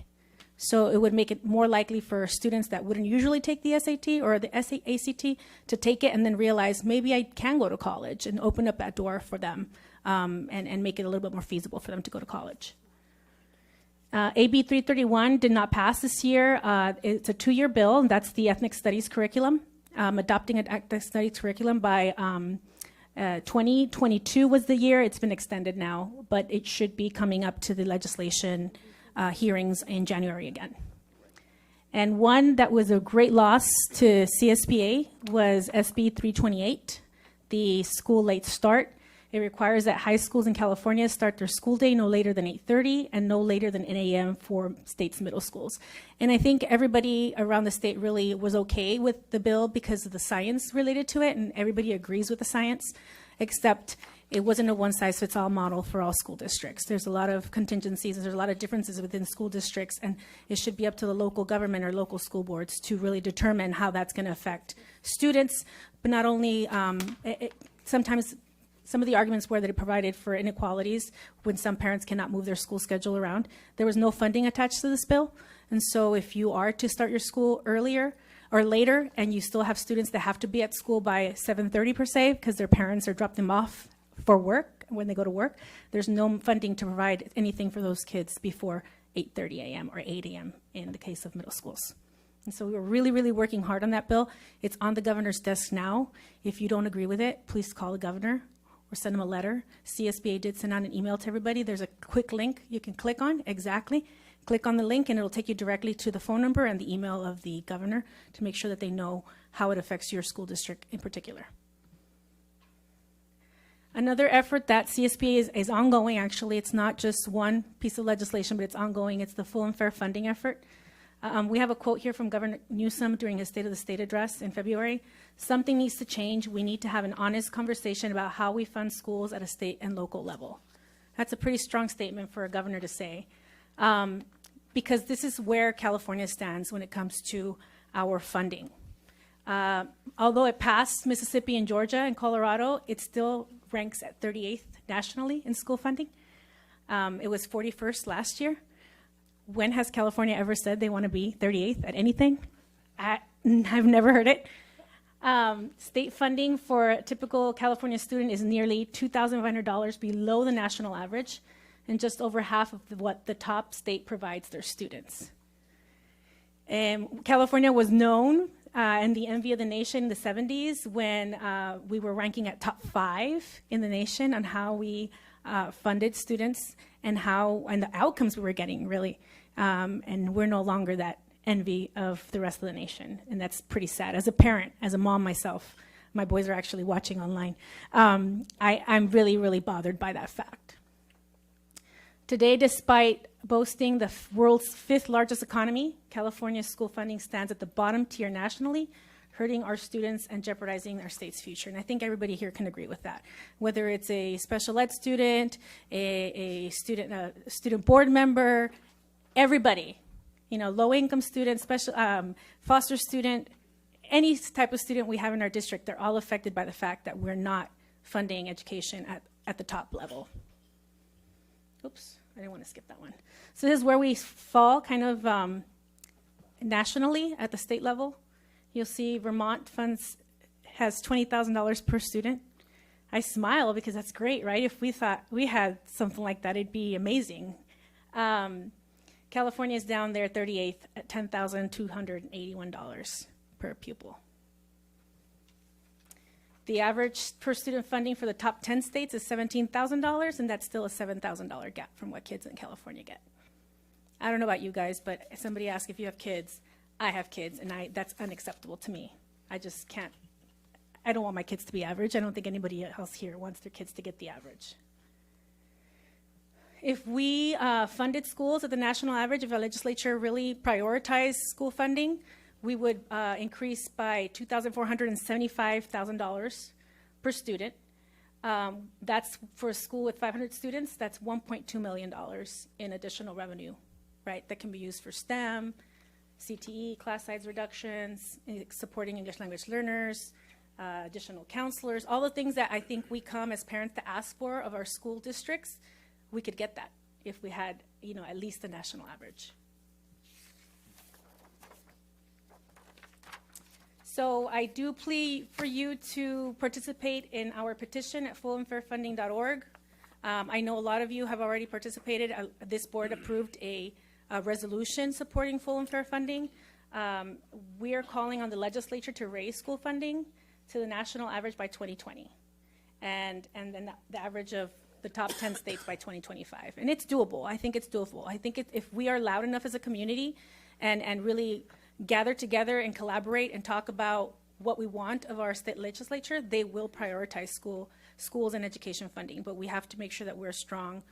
So it would make it more likely for students that wouldn't usually take the SAT or the ACT to take it and then realize maybe I can go to college, and open up that door for them, and make it a little bit more feasible for them to go to college. AB 331 did not pass this year. It's a 2-year bill, and that's the ethnic studies curriculum. Adopting an ethnic studies curriculum by 2022 was the year. It's been extended now, but it should be coming up to the legislation hearings in January again. And one that was a great loss to CSPA was SB 328, the school late start. It requires that high schools in California start their school day no later than 8:30 and no later than 9 a.m. for state's middle schools. And I think everybody around the state really was okay with the bill because of the science related to it, and everybody agrees with the science, except it wasn't a one-size-fits-all model for all school districts. There's a lot of contingencies, there's a lot of differences within school districts, and it should be up to the local government or local school boards to really determine how that's going to affect students, but not only, sometimes some of the arguments were that it provided for inequalities when some parents cannot move their school schedule around. There was no funding attached to this bill, and so if you are to start your school earlier or later, and you still have students that have to be at school by 7:30 per se, because their parents are dropping them off for work when they go to work, there's no funding to provide anything for those kids before 8:30 a.m. or 8 a.m. in the case of middle schools. And so we were really, really working hard on that bill. It's on the governor's desk now. If you don't agree with it, please call the governor or send him a letter. CSBA did send out an email to everybody. There's a quick link you can click on, Click on the link and it'll take you directly to the phone number and the email of the governor to make sure that they know how it affects your school district in particular. Another effort that CSPA is ongoing, actually, it's not just one piece of legislation, but it's ongoing. It's the full and fair funding effort. We have a quote here from Governor Newsom during his State of the State address in February. Something needs to change. We need to have an honest conversation about how we fund schools at a state and local level. That's a pretty strong statement for a governor to say, because this is where California stands when it comes to our funding. Although it passed Mississippi and Georgia and Colorado, it still ranks at 38th nationally in school funding. It was 41st last year. When has California ever said they want to be 38th at anything? I've never heard it. State funding for a typical California student is nearly $2,500 below the national average, and just over half of what the top state provides their students. California was known and the envy of the nation in the 70s when we were ranking at top 5 in the nation on how we funded students and the outcomes we were getting, really. And we're no longer that envy of the rest of the nation, and that's pretty sad. As a parent, as a mom myself, my boys are actually watching online. I'm really, really bothered by that fact. Today, despite boasting the world's 5th largest economy, California's school funding stands at the bottom tier nationally, hurting our students and jeopardizing our state's future. And I think everybody here can agree with that. Whether it's a special ed student, a student board member, everybody, low-income student, special foster student, any type of student we have in our district, they're all affected by the fact that we're not funding education at the top level. Oops, I didn't want to skip that one. So this is where we fall kind of nationally at the state level. You'll see Vermont has $20,000 per student. I smile because that's great, right? If we thought we had something like that, it'd be amazing. California is down there 38th at $10,281 per pupil. The average per student funding for the top 10 states is $17,000, and that's still a $7,000 gap from what kids in California get. I don't know about you guys, but if somebody asks if you have kids, I have kids, and that's unacceptable to me. I just can't. I don't want my kids to be average. I don't think anybody else here wants their kids to get the average. If we funded schools at the national average, if the legislature really prioritized school funding, we would increase by $2,475,000 per student. That's for a school with 500 students. That's $1.2 million in additional revenue, right? That can be used for STEM, CTE, class size reductions, supporting English language learners, additional counselors, all the things that I think we come as parents to ask for of our school districts. We could get that if we had, at least the national average. So I do plea for you to participate in our petition at fullandfairfunding.org. I know a lot of you have already participated. This board approved a resolution supporting full and fair funding. We are calling on the legislature to raise school funding to the national average by 2020, and then the average of the top 10 states by 2025. And it's doable. I think it's doable. I think if we are loud enough as a community and really gather together and collaborate and talk about what we want of our state legislature, they will prioritize schools and education funding. But we have to make sure that we're a strong,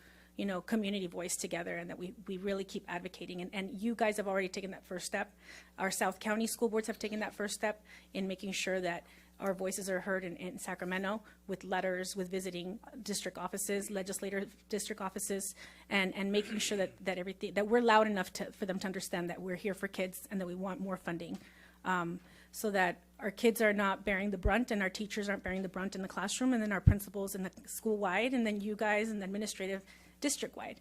community voice together, and that we really keep advocating. And you guys have already taken that first step. Our South County school boards have taken that first step in making sure that our voices are heard in Sacramento, with letters, with visiting district offices, legislative district offices, and making sure that everything, that we're loud enough for them to understand that we're here for kids and that we want more funding, so that our kids are not bearing the brunt and our teachers aren't bearing the brunt in the classroom, and then our principals and the school-wide, and then you guys and the administrative district-wide.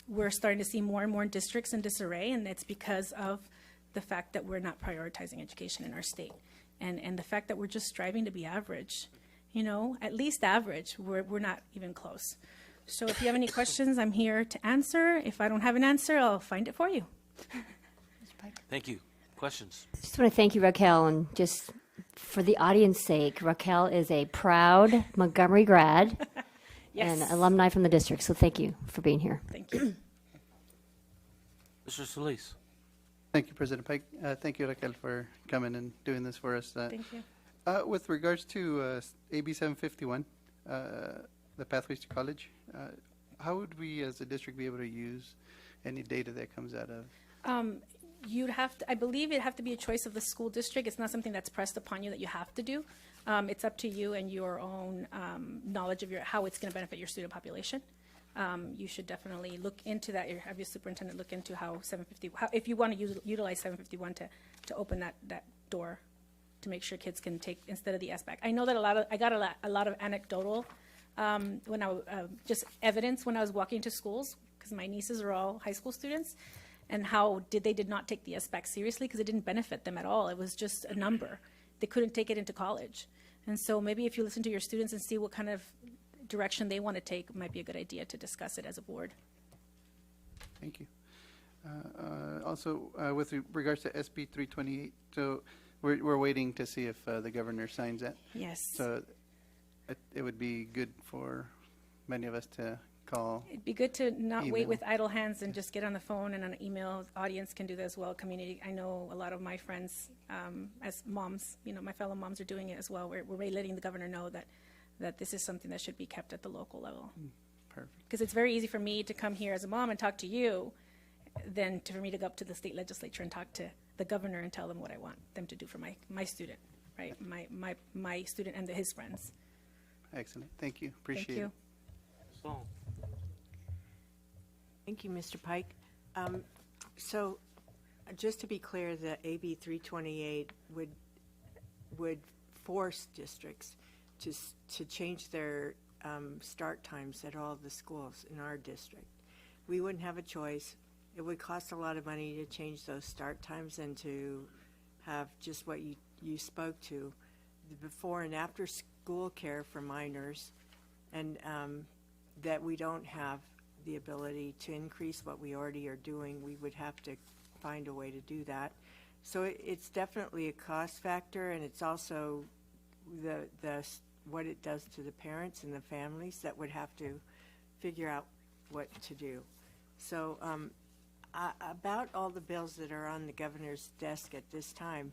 We're starting to see more and more districts in disarray, and it's because of the fact that we're not prioritizing education in our state. And the fact that we're just striving to be average, at least average, we're not even close. So if you have any questions, I'm here to answer. If I don't have an answer, I'll find it for you. Thank you. Questions? I just want to thank you, Raquel, and just for the audience sake, Raquel is a proud Montgomery grad Yes. and alumni from the district, so thank you for being here. Thank you. Mr. Solis. Thank you, President Pike. Thank you, Raquel, for coming and doing this for us. Thank you. With regards to AB 751, the Pathways to College, how would we as a district be able to use any data that comes out of? You'd have to, I believe it'd have to be a choice of the school district. It's not something that's pressed upon you that you have to do. It's up to you and your own knowledge of how it's going to benefit your student population. You should definitely look into that. Have your superintendent look into how 750, if you want to utilize 751 to open that door to make sure kids can take instead of the SBAC. I know that I got a lot of anecdotal just evidence when I was walking to schools, because my nieces are all high school students, and how they did not take the SBAC seriously because it didn't benefit them at all. It was just a number. They couldn't take it into college. And so maybe if you listen to your students and see what kind of direction they want to take, it might be a good idea to discuss it as a board. Thank you. Also, with regards to SB 328, so we're waiting to see if the governor signs that. Yes. So it would be good for many of us to call. It'd be good to not wait email. with idle hands and just get on the phone and on an email. The audience can do that as well. Community. I know a lot of my friends, as moms, my fellow moms are doing it as well. We're really letting the governor know that this is something that should be kept at the local level. Perfect. Because it's very easy for me to come here as a mom and talk to you than for me to go up to the state legislature and talk to the governor and tell them what I want them to do for my student, right? My student and his friends. Excellent. Thank you. Appreciate Thank you. it. Thank you, Mr. Pike. So, just to be clear, the AB 328 would force districts to change their start times at all the schools in our district. We wouldn't have a choice. It would cost a lot of money to change those start times and to have just what you spoke to, the before and after school care for minors, and that we don't have the ability to increase what we already are doing. We would have to find a way to do that. So it's definitely a cost factor, and it's also the what it does to the parents and the families that would have to figure out what to do. So about all the bills that are on the governor's desk at this time,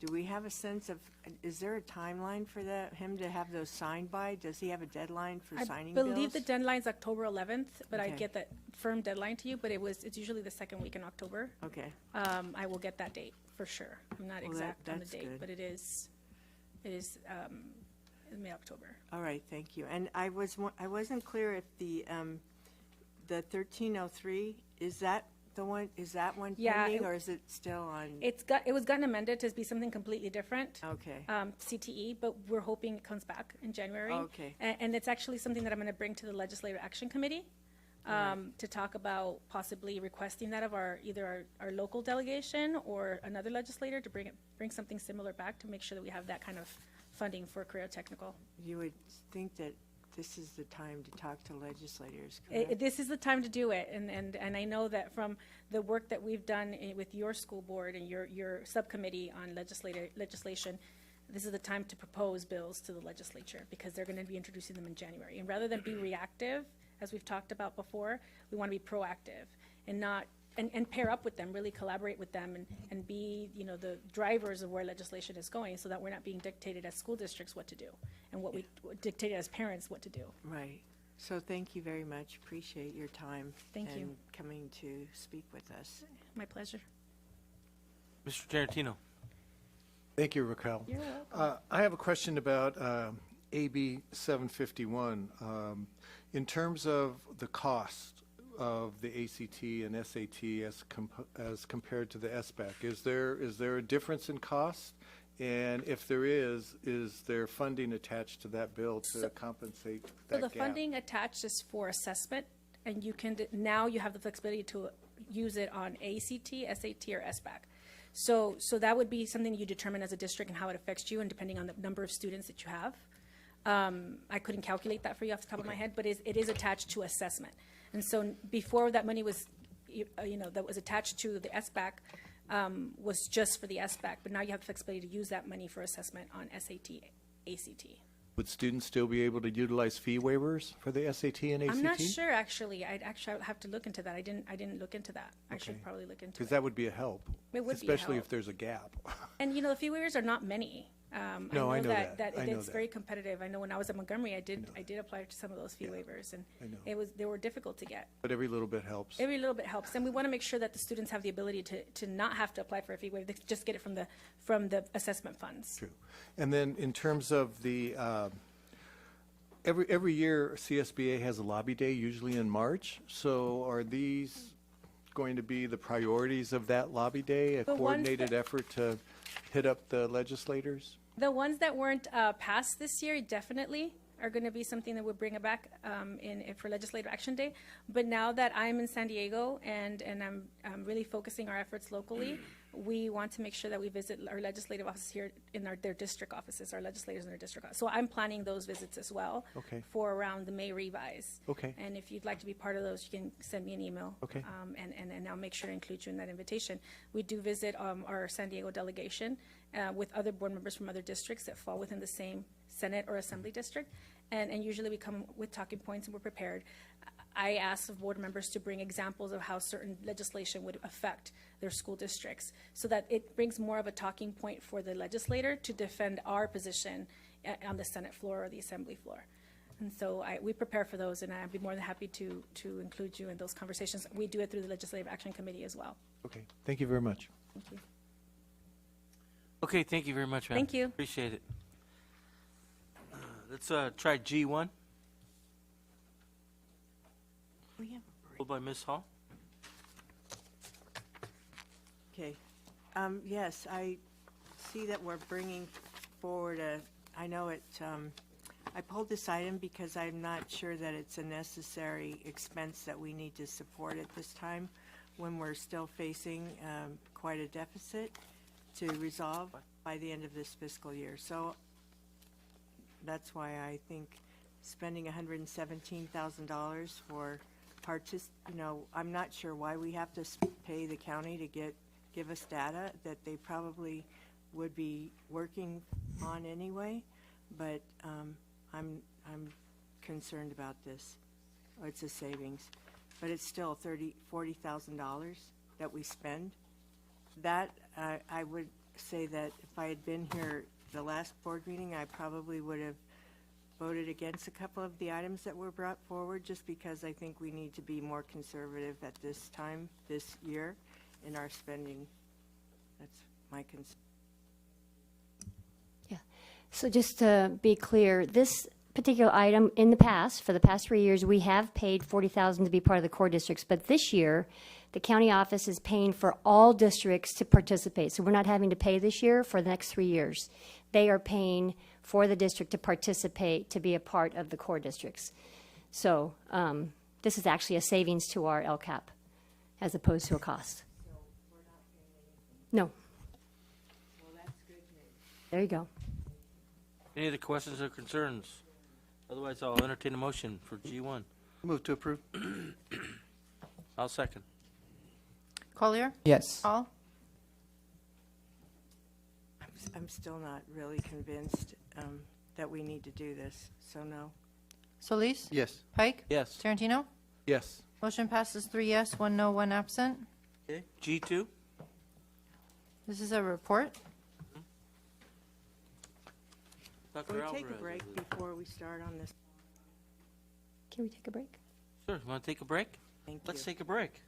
do we have a sense of, is there a timeline for him to have those signed by? Does he have a deadline for signing bills? I believe the deadline's October 11th, but Okay. I'd get that firm deadline to you, but it's usually the second week in October. Okay. I will get that date for sure. I'm not Well, exact on the that's date, good. but it is mid-October. All right, thank you. And I wasn't clear if the 1303, is that the one, is that one Yeah, pending, or is it still on? It was gotten amended to be something completely different. Okay. CTE, but we're hoping it comes back in January. Okay. And it's actually something that I'm going to bring to the Legislative Action Committee to talk about possibly requesting that of either our local delegation or another legislator to bring something similar back to make sure that we have that kind of funding for career technical. You would think that this is the time to talk to legislators, correct? This is the time to do it, and I know that from the work that we've done with your school board and your subcommittee on legislation, this is the time to propose bills to the legislature because they're going to be introducing them in January. And rather than be reactive, as we've talked about before, we want to be proactive and not and pair up with them, really collaborate with them and be, the drivers of where legislation is going so that we're not being dictated as school districts what to do and what we dictated as parents what to do. Right. So thank you very much. Appreciate your time. Thank you. And coming to speak with us. My pleasure. Mr. Tarantino. Thank you, Raquel. You're welcome. I have a question about AB 751. In terms of the cost of the ACT and SAT as compared to the SBAC, is there a difference in cost? And if there is there funding attached to that bill to compensate that So the gap? funding attached is for assessment, and now you have the flexibility to use it on ACT, SAT, or SBAC. So that would be something you determine as a district and how it affects you, and depending on the number of students that you have. I couldn't calculate that for you off the top of my head, but it is attached to assessment. And so before that money was, that was attached to the SBAC, was just for the SBAC, but now you have the flexibility to use that money for assessment on SAT, ACT. Would students still be able to utilize fee waivers for the SAT and ACT? I'm not sure, actually. I'd have to look into that. I didn't look into that. I should probably look into it. Because that would be a help. It would be a especially help. if there's a gap. And the fee waivers are not many. No, I know that. I know It's that. very competitive. I know when I was at Montgomery, I did apply to some of those fee waivers, and they were difficult to get. But every little bit helps. Every little bit helps, and we want to make sure that the students have the ability to not have to apply for a fee waiver. They just get it from the assessment funds. True. And then in terms of the every year CSBA has a lobby day, usually in March. So are these going to be the priorities of that lobby day, a The ones coordinated effort to hit up the legislators? The ones that weren't passed this year definitely are going to be something that we'll bring it back for Legislative Action Day. But now that I'm in San Diego and I'm really focusing our efforts locally, we want to make sure that we visit our legislative offices here in their district offices, our legislators in their district offices. So I'm planning those visits as well for around the May revise. Okay. And if you'd like to be part of those, you can send me an email. Okay. And I'll make sure to include you in that invitation. We do visit our San Diego delegation with other board members from other districts that fall within the same Senate or Assembly district. And usually we come with talking points and we're prepared. I ask of board members to bring examples of how certain legislation would affect their school districts so that it brings more of a talking point for the legislator to defend our position on the Senate floor or the Assembly floor. And so we prepare for those, and I'd be more than happy to include you in those conversations. We do it through the Legislative Action Committee as well. Okay. Thank you very much. Thank you. Okay, thank you very much, ma'am. Thank you. Appreciate it. Let's try G1. We have Pulled by Ms. Hall. Okay. Yes, I see that we're bringing forward I know I pulled this item because I'm not sure that it's a necessary expense that we need to support at this time when we're still facing quite a deficit to resolve by the end of this fiscal year. So that's why I think spending $117,000 for I'm not sure why we have to pay the county to give us data that they probably would be working on anyway, but I'm concerned about this. It's a savings, but it's still $40,000 that we spend. That I would say that if I had been here the last board meeting, I probably would have voted against a couple of the items that were brought forward, just because I think we need to be more conservative at this time, this year, in our spending. That's my concern. Yeah. So just to be clear, this particular item in the past, for the past 3 years, we have paid $40,000 to be part of the core districts, but this year, the county office is paying for all districts to participate. So we're not having to pay this year for the next 3 years. They are paying for the district to participate, to be a part of the core districts. So this is actually a savings to our LCAP as opposed to a cost. No. There you go. Any other questions or concerns? Otherwise, I'll entertain a motion for G1. Move to approve. I'll second. Collier? Yes. Hall? I'm still not really convinced that we need to do this, so no. Solis? Yes. Pike? Yes. Tarantino? Yes. Motion passes 3 yes, 1 no, 1 absent. Okay. G2. This is a report. Dr. Can we Alvarez. take a break before we start on this? Can we take a break? Sure. You want to take a break? Thank Let's you. take a break.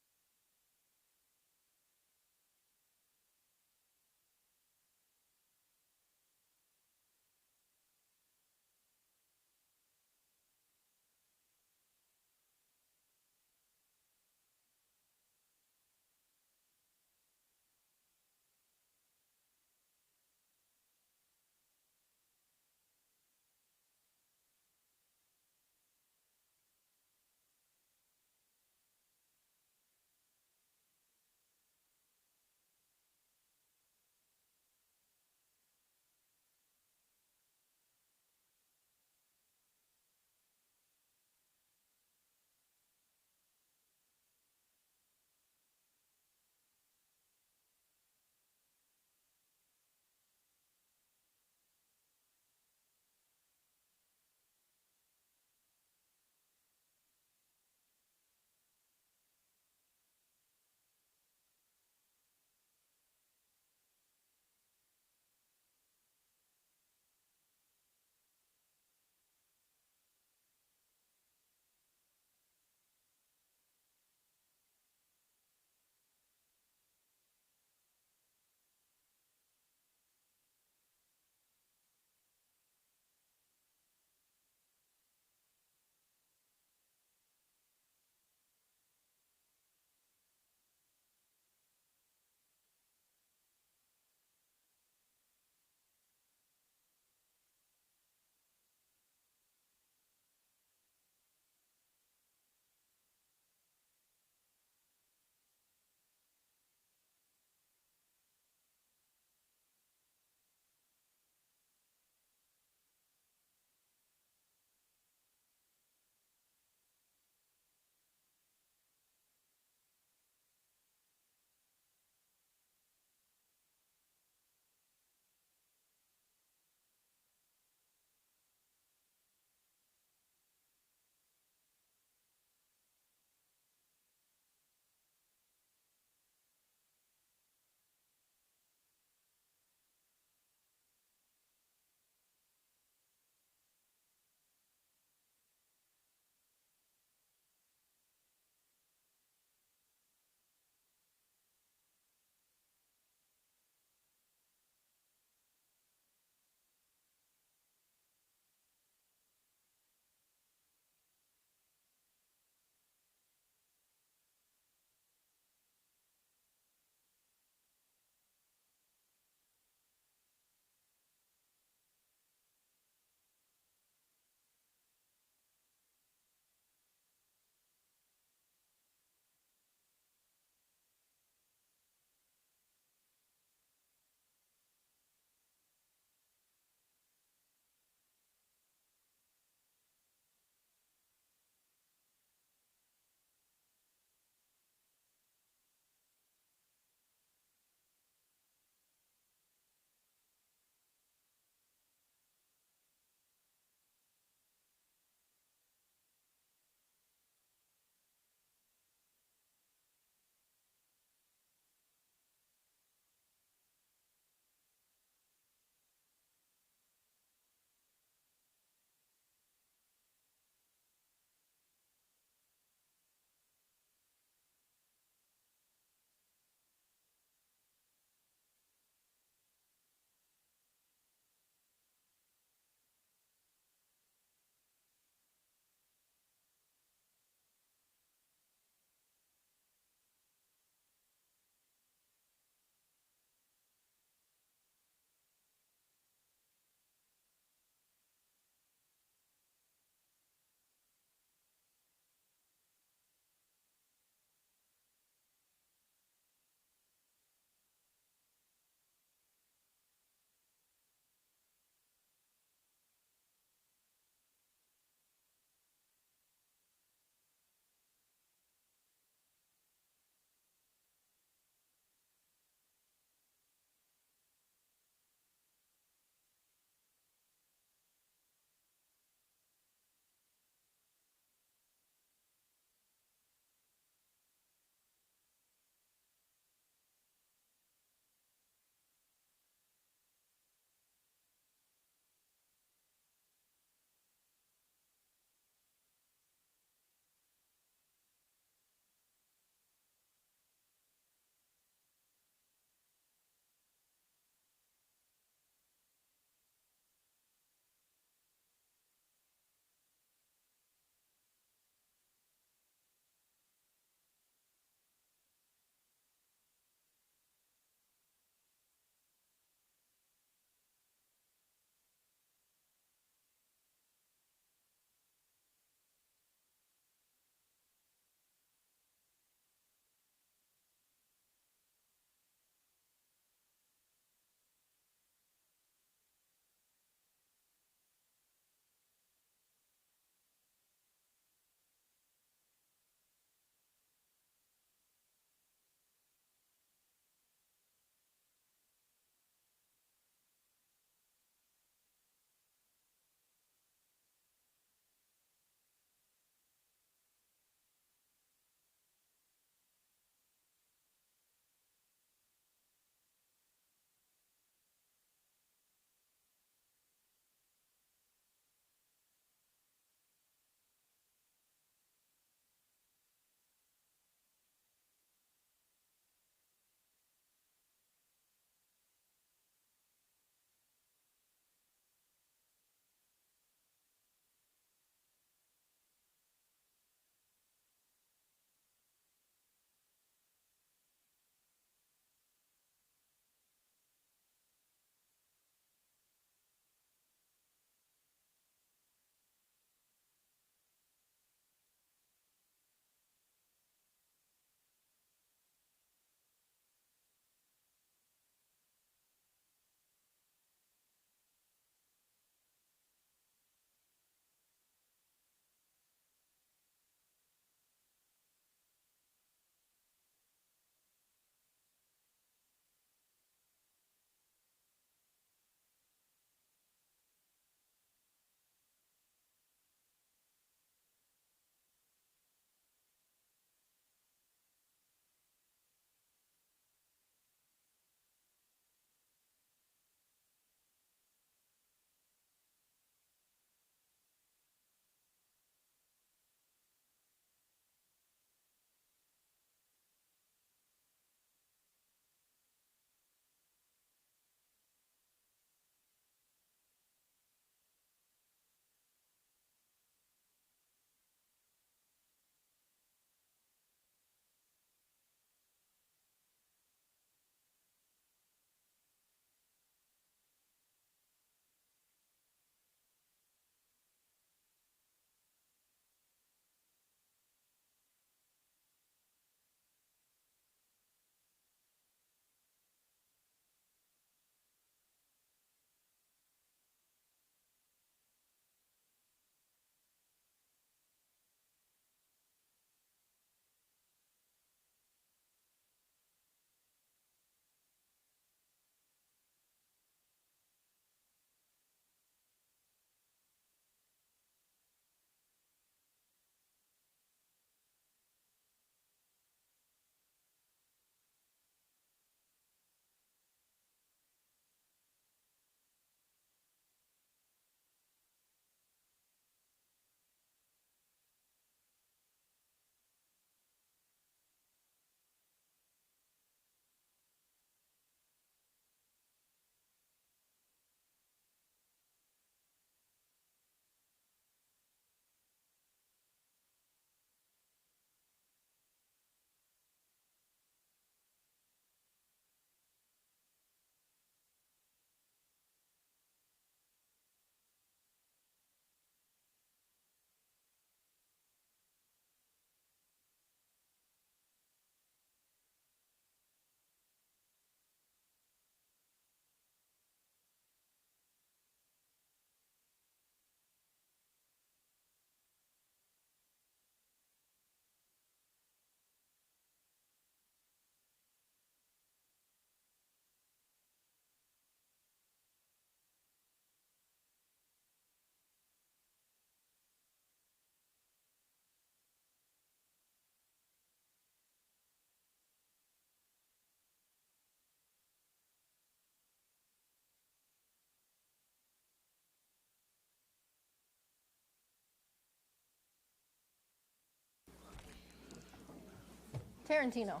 Tarantino.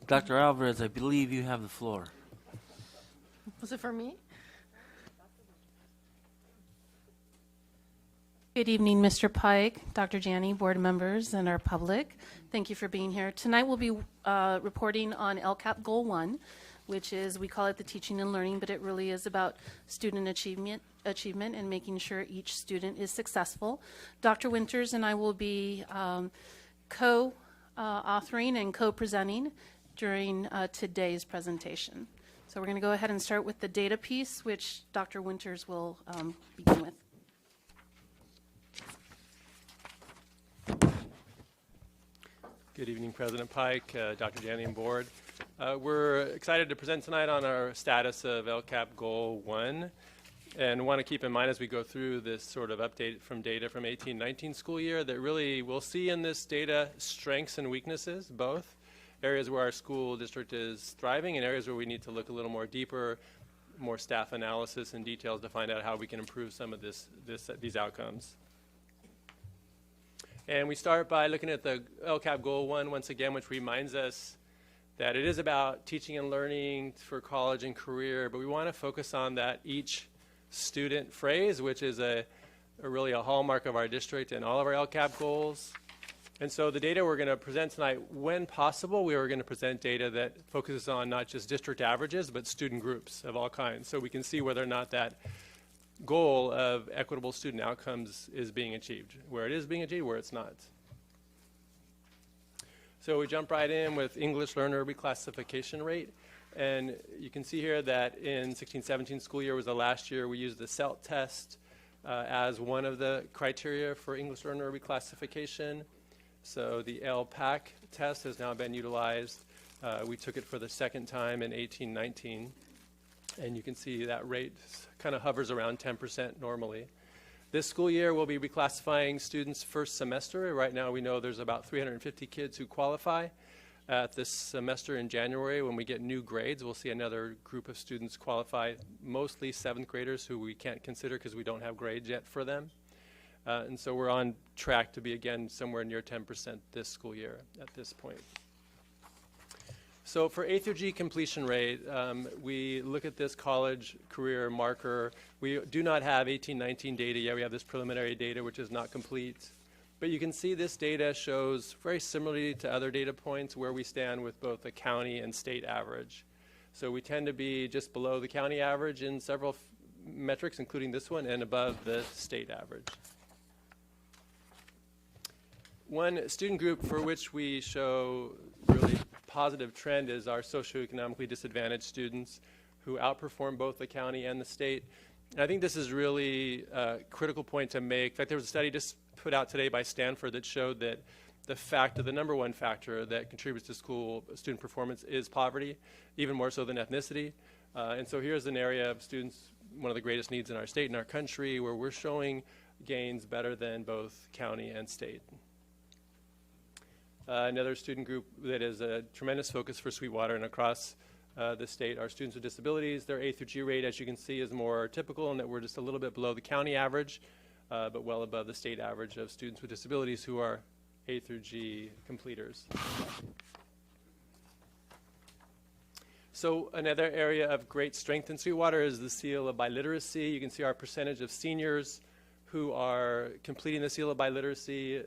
Dr. Alvarez, I believe you have the floor. Was it for me? Good evening, Mr. Pike, Dr. Janney, board members, and our public. Thank you for being here. Tonight we'll be reporting on LCAP Goal 1, which is, we call it the teaching and learning, but it really is about student achievement and making sure each student is successful. Dr. Winters and I will be co-authoring and co-presenting during today's presentation. So we're going to go ahead and start with the data piece, which Dr. Winters will begin with. Good evening, President Pike, Dr. Janney, and board. We're excited to present tonight on our status of LCAP Goal 1, and want to keep in mind as we go through this sort of update from data from 18-19 school year that really we'll see in this data strengths and weaknesses, both areas where our school district is thriving and areas where we need to look a little more deeper, more staff analysis and details to find out how we can improve some of these outcomes. And we start by looking at the LCAP Goal 1 once again, which reminds us that it is about teaching and learning for college and career, but we want to focus on that each student phrase, which is really a hallmark of our district and all of our LCAP goals. And so the data we're going to present tonight, when possible, we are going to present data that focuses on not just district averages, but student groups of all kinds, so we can see whether or not that goal of equitable student outcomes is being achieved, where it is being achieved, where it's not. So we jump right in with English learner reclassification rate. And you can see here that in 16-17 school year was the last year we used the CELT test as one of the criteria for English learner reclassification. So the LPAC test has now been utilized. We took it for the second time in 18-19. And you can see that rate kind of hovers around 10% normally. This school year, we'll be reclassifying students first semester. Right now, we know there's about 350 kids who qualify. This semester in January, when we get new grades, we'll see another group of students qualify, mostly 7th graders who we can't consider because we don't have grades yet for them. And so we're on track to be, again, somewhere near 10% this school year at this point. So for A through G completion rate, we look at this college career marker. We do not have 18-19 data yet. We have this preliminary data, which is not complete. But you can see this data shows very similarly to other data points where we stand with both the county and state average. So we tend to be just below the county average in several metrics, including this one, and above the state average. One student group for which we show really positive trend is our socioeconomically disadvantaged students who outperform both the county and the state. And I think this is really a critical point to make. In fact, there was a study just put out today by Stanford that showed that the number one factor that contributes to school student performance is poverty, even more so than ethnicity. And so here's an area of students, one of the greatest needs in our state and our country, where we're showing gains better than both county and state. Another student group that is a tremendous focus for Sweetwater and across the state are students with disabilities. Their A through G rate, as you can see, is more typical in that we're just a little bit below the county average, but well above the state average of students with disabilities who are A through G completers. So another area of great strength in Sweetwater is the seal of biliteracy. You can see our percentage of seniors who are completing the seal of biliteracy,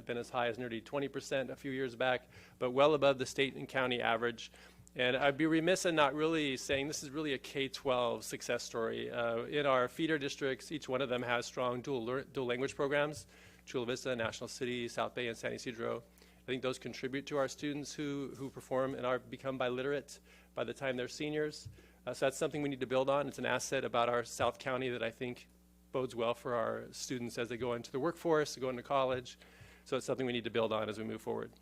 been as high as nearly 20% a few years back, but well above the state and county average. And I'd be remiss in not really saying this is really a K-12 success story. In our feeder districts, each one of them has strong dual language programs, Chula Vista, National City, South Bay, and San Ysidro. I think those contribute to our students who perform and become biliterate by the time they're seniors. So that's something we need to build on. It's an asset about our South County that I think bodes well for our students as they go into the workforce, go into college. So it's something we need to build on as we move forward.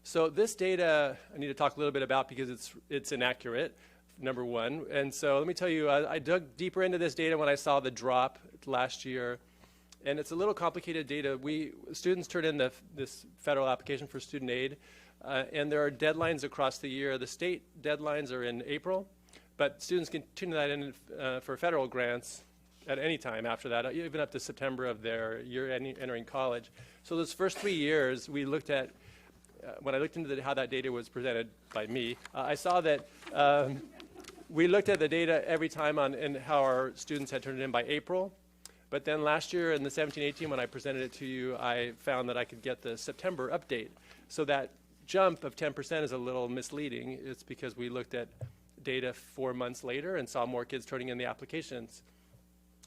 So this data I need to talk a little bit about because it's inaccurate, number one. And so let me tell you, I dug deeper into this data when I saw the drop last year. And it's a little complicated data. Students turn in this federal application for student aid, and there are deadlines across the year. The state deadlines are in April. But students can tune that in for federal grants at any time after that, even up to September of their year entering college. So those first 3 years, we looked at, when I looked into how that data was presented by me, I saw that we looked at the data every time and how our students had turned it in by April. But then last year in the 17-18, when I presented it to you, I found that I could get the September update. So that jump of 10% is a little misleading. It's because we looked at data 4 months later and saw more kids turning in the applications.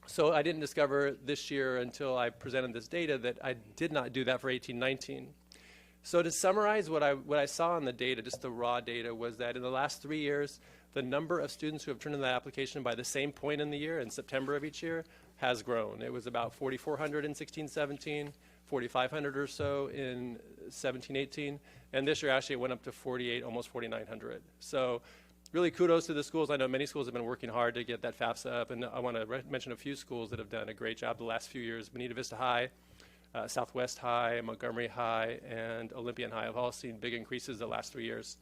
So I didn't discover this year until I presented this data that I did not do that for 18-19. So to summarize what I saw in the data, just the raw data, was that in the last 3 years, the number of students who have turned in that application by the same point in the year, in September of each year, has grown. It was about 4,400 in 16-17, 4,500 or so in 17-18, and this year actually it went up to 48, almost 4,900. So really kudos to the schools. I know many schools have been working hard to get that FAFSA up, and I want to mention a few schools that have done a great job the last few years. Bonita Vista High, Southwest High, Montgomery High, and Olympian High have all seen big increases the last 3 years.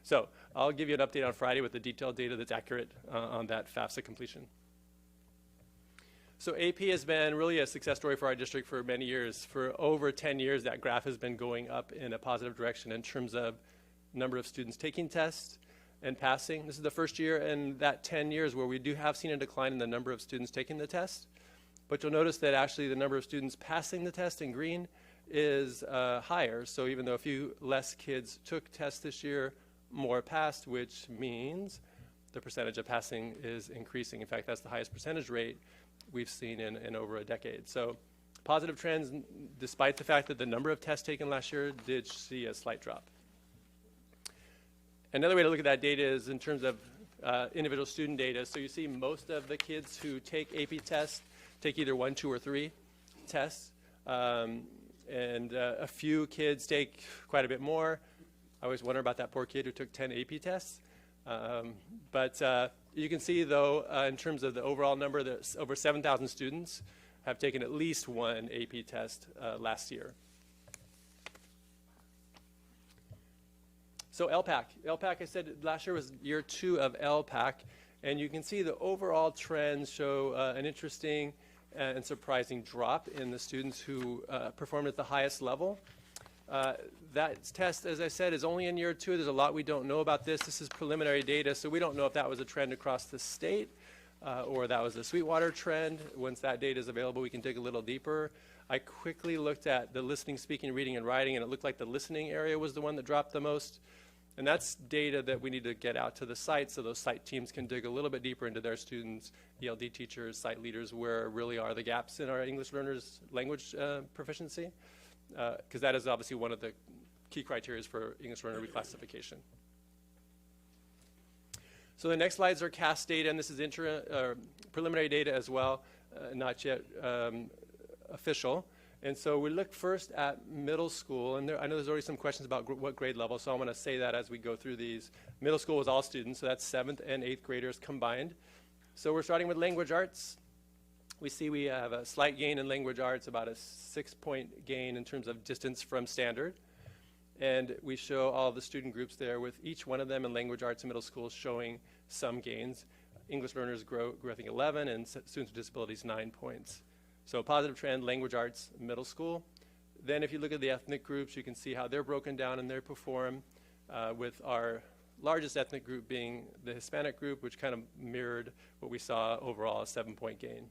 So I'll give you an update on Friday with the detailed data that's accurate on that FAFSA completion. So AP has been really a success story for our district for many years. For over 10 years, that graph has been going up in a positive direction in terms of number of students taking tests and passing. This is the first year in that 10 years where we have seen a decline in the number of students taking the test. But you'll notice that actually the number of students passing the test in green is higher. So even though a few less kids took tests this year, more passed, which means the percentage of passing is increasing. In fact, that's the highest percentage rate we've seen in over a decade. So positive trends, despite the fact that the number of tests taken last year did see a slight drop. Another way to look at that data is in terms of individual student data. So you see most of the kids who take AP tests take either 1, 2, or 3 tests. And a few kids take quite a bit more. I always wonder about that poor kid who took 10 AP tests. But you can see, though, in terms of the overall number, that over 7,000 students have taken at least one AP test last year. So LPAC. LPAC, I said last year was year 2 of LPAC. And you can see the overall trends show an interesting and surprising drop in the students who performed at the highest level. That test, as I said, is only in year 2. There's a lot we don't know about this. This is preliminary data, so we don't know if that was a trend across the state or that was a Sweetwater trend. Once that data is available, we can dig a little deeper. I quickly looked at the listening, speaking, reading, and writing, and it looked like the listening area was the one that dropped the most. And that's data that we need to get out to the site so those site teams can dig a little bit deeper into their students, ELD teachers, site leaders, where really are the gaps in our English learners' language proficiency. Because that is obviously one of the key criteria for English learner reclassification. So the next slides are CAS data, and this is preliminary data as well, not yet official. And so we look first at middle school, and I know there's already some questions about what grade level, so I want to say that as we go through these. Middle school was all students, so that's 7th and 8th graders combined. So we're starting with language arts. We see we have a slight gain in language arts, about a 6-point gain in terms of distance from standard. And we show all the student groups there with each one of them in language arts in middle school showing some gains. English learners grew I think 11, and students with disabilities 9 points. So positive trend, language arts, middle school. Then if you look at the ethnic groups, you can see how they're broken down and they perform, with our largest ethnic group being the Hispanic group, which kind of mirrored what we saw overall, a 7-point gain.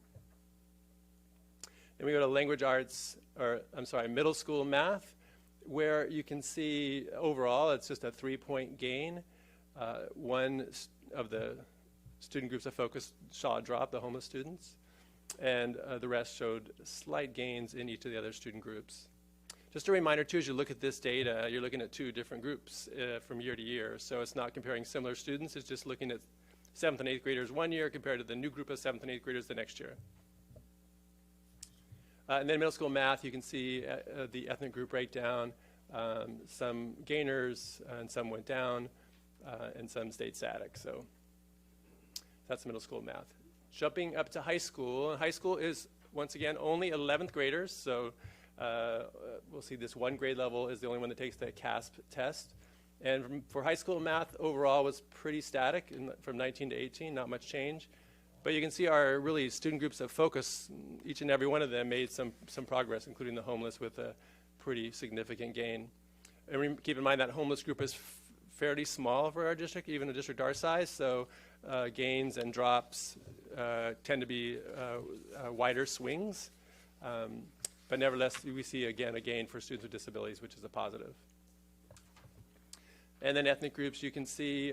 Then we go to language arts, middle school math, where you can see overall it's just a 3-point gain. One of the student groups of focus saw a drop, the homeless students, and the rest showed slight gains in each of the other student groups. Just a reminder, too, as you look at this data, you're looking at 2 different groups from year to year. So it's not comparing similar students, it's just looking at 7th and 8th graders one year compared to the new group of 7th and 8th graders the next year. And then middle school math, you can see the ethnic group breakdown. Some gainers and some went down, and some stayed static. So that's middle school math. Jumping up to high school. High school is, once again, only 11th graders. So we'll see this one grade level is the only one that takes the CASP test. And for high school math, overall was pretty static from 19 to 18, not much change. But you can see our really student groups of focus, each and every one of them made some progress, including the homeless with a pretty significant gain. And keep in mind that homeless group is fairly small for our district, even a district our size, so gains and drops tend to be wider swings. But nevertheless, we see, again, a gain for students with disabilities, which is a positive. And then ethnic groups, you can see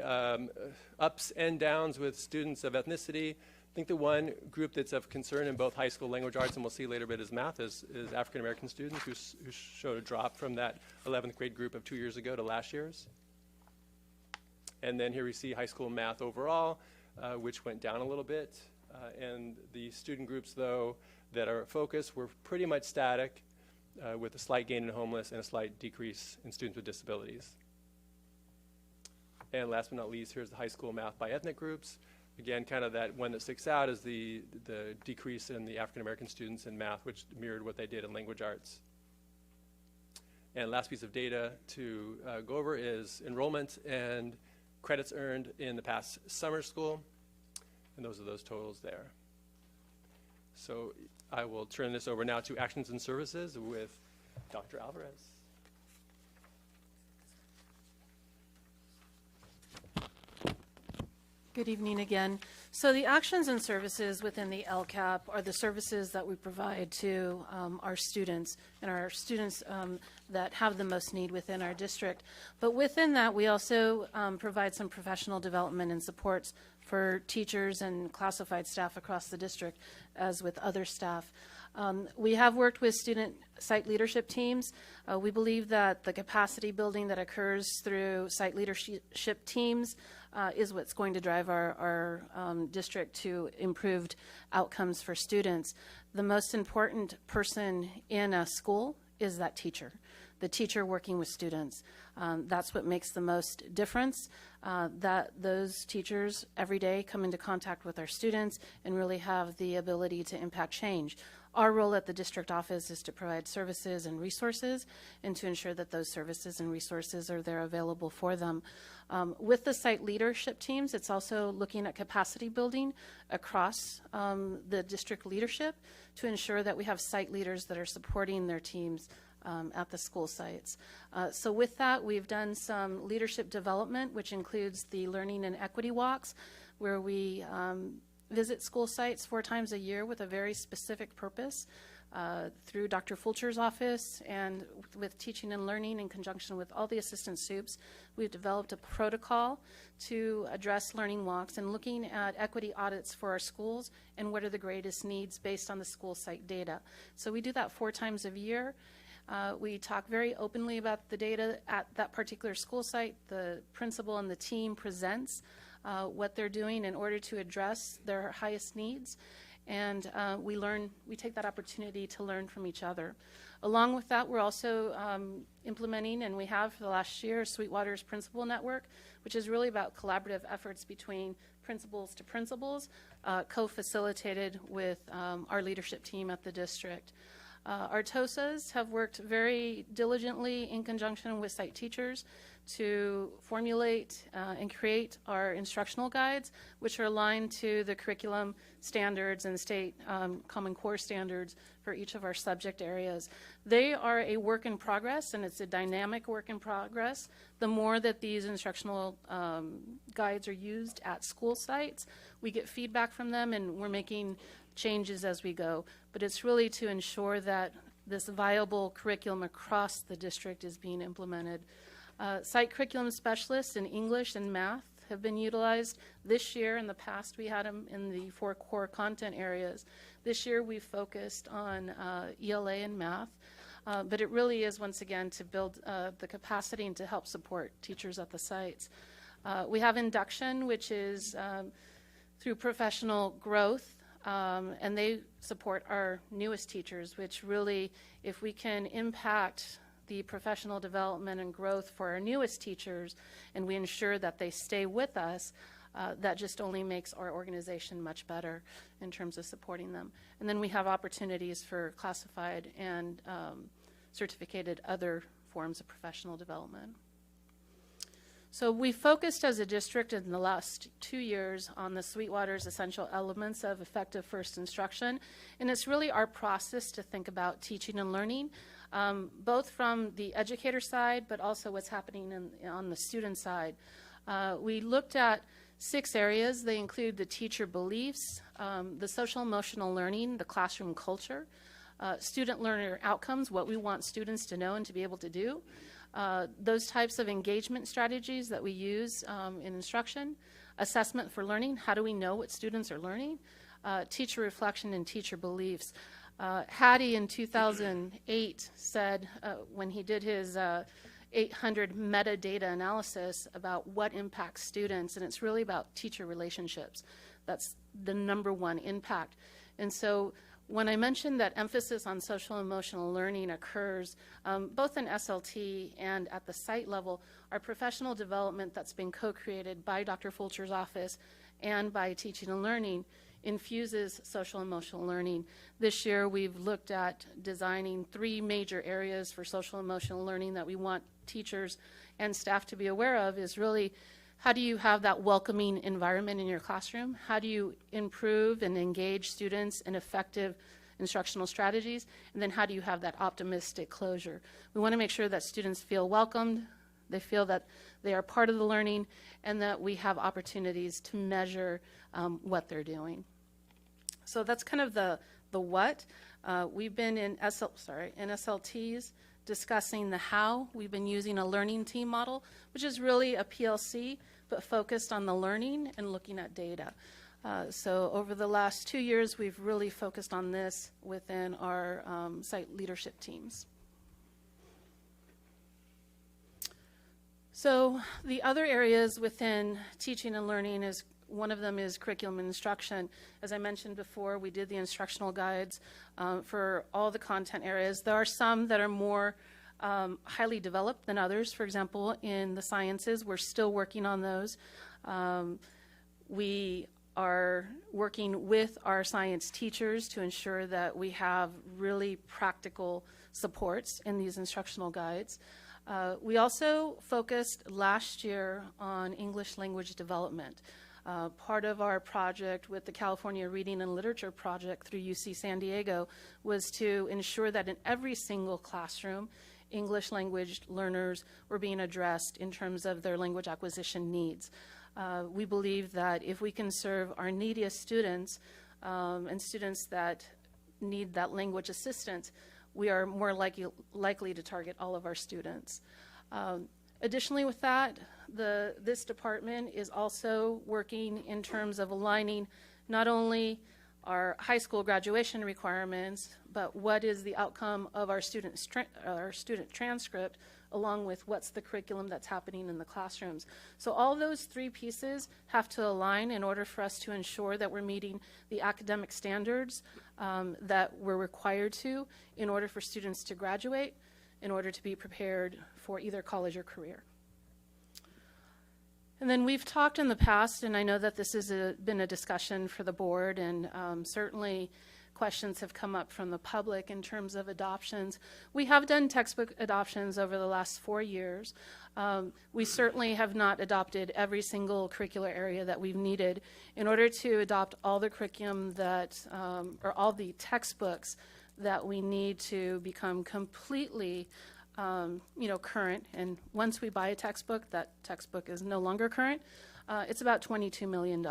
ups and downs with students of ethnicity. I think the one group that's of concern in both high school language arts, and we'll see later a bit, is math, is African American students who showed a drop from that 11th grade group of 2 years ago to last year's. And then here we see high school math overall, which went down a little bit. And the student groups, though, that are focused were pretty much static, with a slight gain in homeless and a slight decrease in students with disabilities. And last but not least, here's the high school math by ethnic groups. Again, kind of that one that sticks out is the decrease in the African American students in math, which mirrored what they did in language arts. And last piece of data to go over is enrollment and credits earned in the past summer school. And those are those totals there. So I will turn this over now to actions and services with Dr. Alvarez. Good evening again. So the actions and services within the LCAP are the services that we provide to our students and our students that have the most need within our district. But within that, we also provide some professional development and supports for teachers and classified staff across the district, as with other staff. We have worked with student site leadership teams. We believe that the capacity building that occurs through site leadership teams is what's going to drive our district to improved outcomes for students. The most important person in a school is that teacher, the teacher working with students. That's what makes the most difference, that those teachers every day come into contact with our students and really have the ability to impact change. Our role at the district office is to provide services and resources and to ensure that those services and resources are there available for them. With the site leadership teams, it's also looking at capacity building across the district leadership to ensure that we have site leaders that are supporting their teams at the school sites. So with that, we've done some leadership development, which includes the learning and equity walks, where we visit school sites 4 times a year with a very specific purpose. Through Dr. Fulcher's office and with teaching and learning in conjunction with all the assistant soups, we've developed a protocol to address learning walks and looking at equity audits for our schools and what are the greatest needs based on the school site data. So we do that 4 times a year. We talk very openly about the data at that particular school site. The principal and the team presents what they're doing in order to address their highest needs. And we take that opportunity to learn from each other. Along with that, we're also implementing, and we have for the last year, Sweetwater's Principal Network, which is really about collaborative efforts between principals to principals, co-facilitated with our leadership team at the district. Our TOSAs have worked very diligently in conjunction with site teachers to formulate and create our instructional guides, which are aligned to the curriculum standards and state Common Core standards for each of our subject areas. They are a work in progress, and it's a dynamic work in progress. The more that these instructional guides are used at school sites, we get feedback from them, and we're making changes as we go. But it's really to ensure that this viable curriculum across the district is being implemented. Site curriculum specialists in English and math have been utilized this year. In the past, we had them in the 4 core content areas. This year, we focused on ELA and math. But it really is, once again, to build the capacity and to help support teachers at the sites. We have induction, which is through professional growth. And they support our newest teachers, which really, if we can impact the professional development and growth for our newest teachers, and we ensure that they stay with us, that just only makes our organization much better in terms of supporting them. And then we have opportunities for classified and certificated other forms of professional development. So we focused as a district in the last 2 years on the Sweetwater's essential elements of effective first instruction. And it's really our process to think about teaching and learning, both from the educator side, but also what's happening on the student side. We looked at 6 areas. They include the teacher beliefs, the social emotional learning, the classroom culture, student learner outcomes, what we want students to know and to be able to do, those types of engagement strategies that we use in instruction, assessment for learning, how do we know what students are learning, teacher reflection and teacher beliefs. Hattie in 2008 said when he did his 800 metadata analysis about what impacts students, and it's really about teacher relationships. That's the #1 impact. And so when I mentioned that emphasis on social emotional learning occurs both in SLT and at the site level, our professional development that's been co-created by Dr. Fulcher's office and by Teaching and Learning infuses social emotional learning. This year we've looked at designing 3 major areas for social emotional learning that we want teachers and staff to be aware of. Is really, how do you have that welcoming environment in your classroom? How do you improve and engage students in effective instructional strategies? And then how do you have that optimistic closure? We want to make sure that students feel welcomed, they feel that they are part of the learning, and that we have opportunities to measure what they're doing. So that's kind of the what. We've been in SLTs discussing the how. We've been using a learning team model, which is really a PLC, but focused on the learning and looking at data. So over the last 2 years, we've really focused on this within our site leadership teams. So the other areas within teaching and learning is, one of them is curriculum and instruction. As I mentioned before, we did the instructional guides for all the content areas. There are some that are more highly developed than others. For example, in the sciences, we're still working on those. We are working with our science teachers to ensure that we have really practical supports in these instructional guides. We also focused last year on English language development. Part of our project with the California Reading and Literature Project through UC San Diego was to ensure that in every single classroom, English language learners were being addressed in terms of their language acquisition needs. We believe that if we can serve our neediest students and students that need that language assistance, we are more likely to target all of our students. Additionally with that, this department is also working in terms of aligning not only our high school graduation requirements, but what is the outcome of our student transcript, along with what's the curriculum that's happening in the classrooms. So all those 3 pieces have to align in order for us to ensure that we're meeting the academic standards that we're required to in order for students to graduate, in order to be prepared for either college or career. And then we've talked in the past, and I know that this has been a discussion for the board, and certainly questions have come up from the public in terms of adoptions. We have done textbook adoptions over the last 4 years. We certainly have not adopted every single curricular area that we've needed. In order to adopt all the curriculum that, or all the textbooks that we need to become completely current, and once we buy a textbook, that textbook is no longer current, it's about $22 million.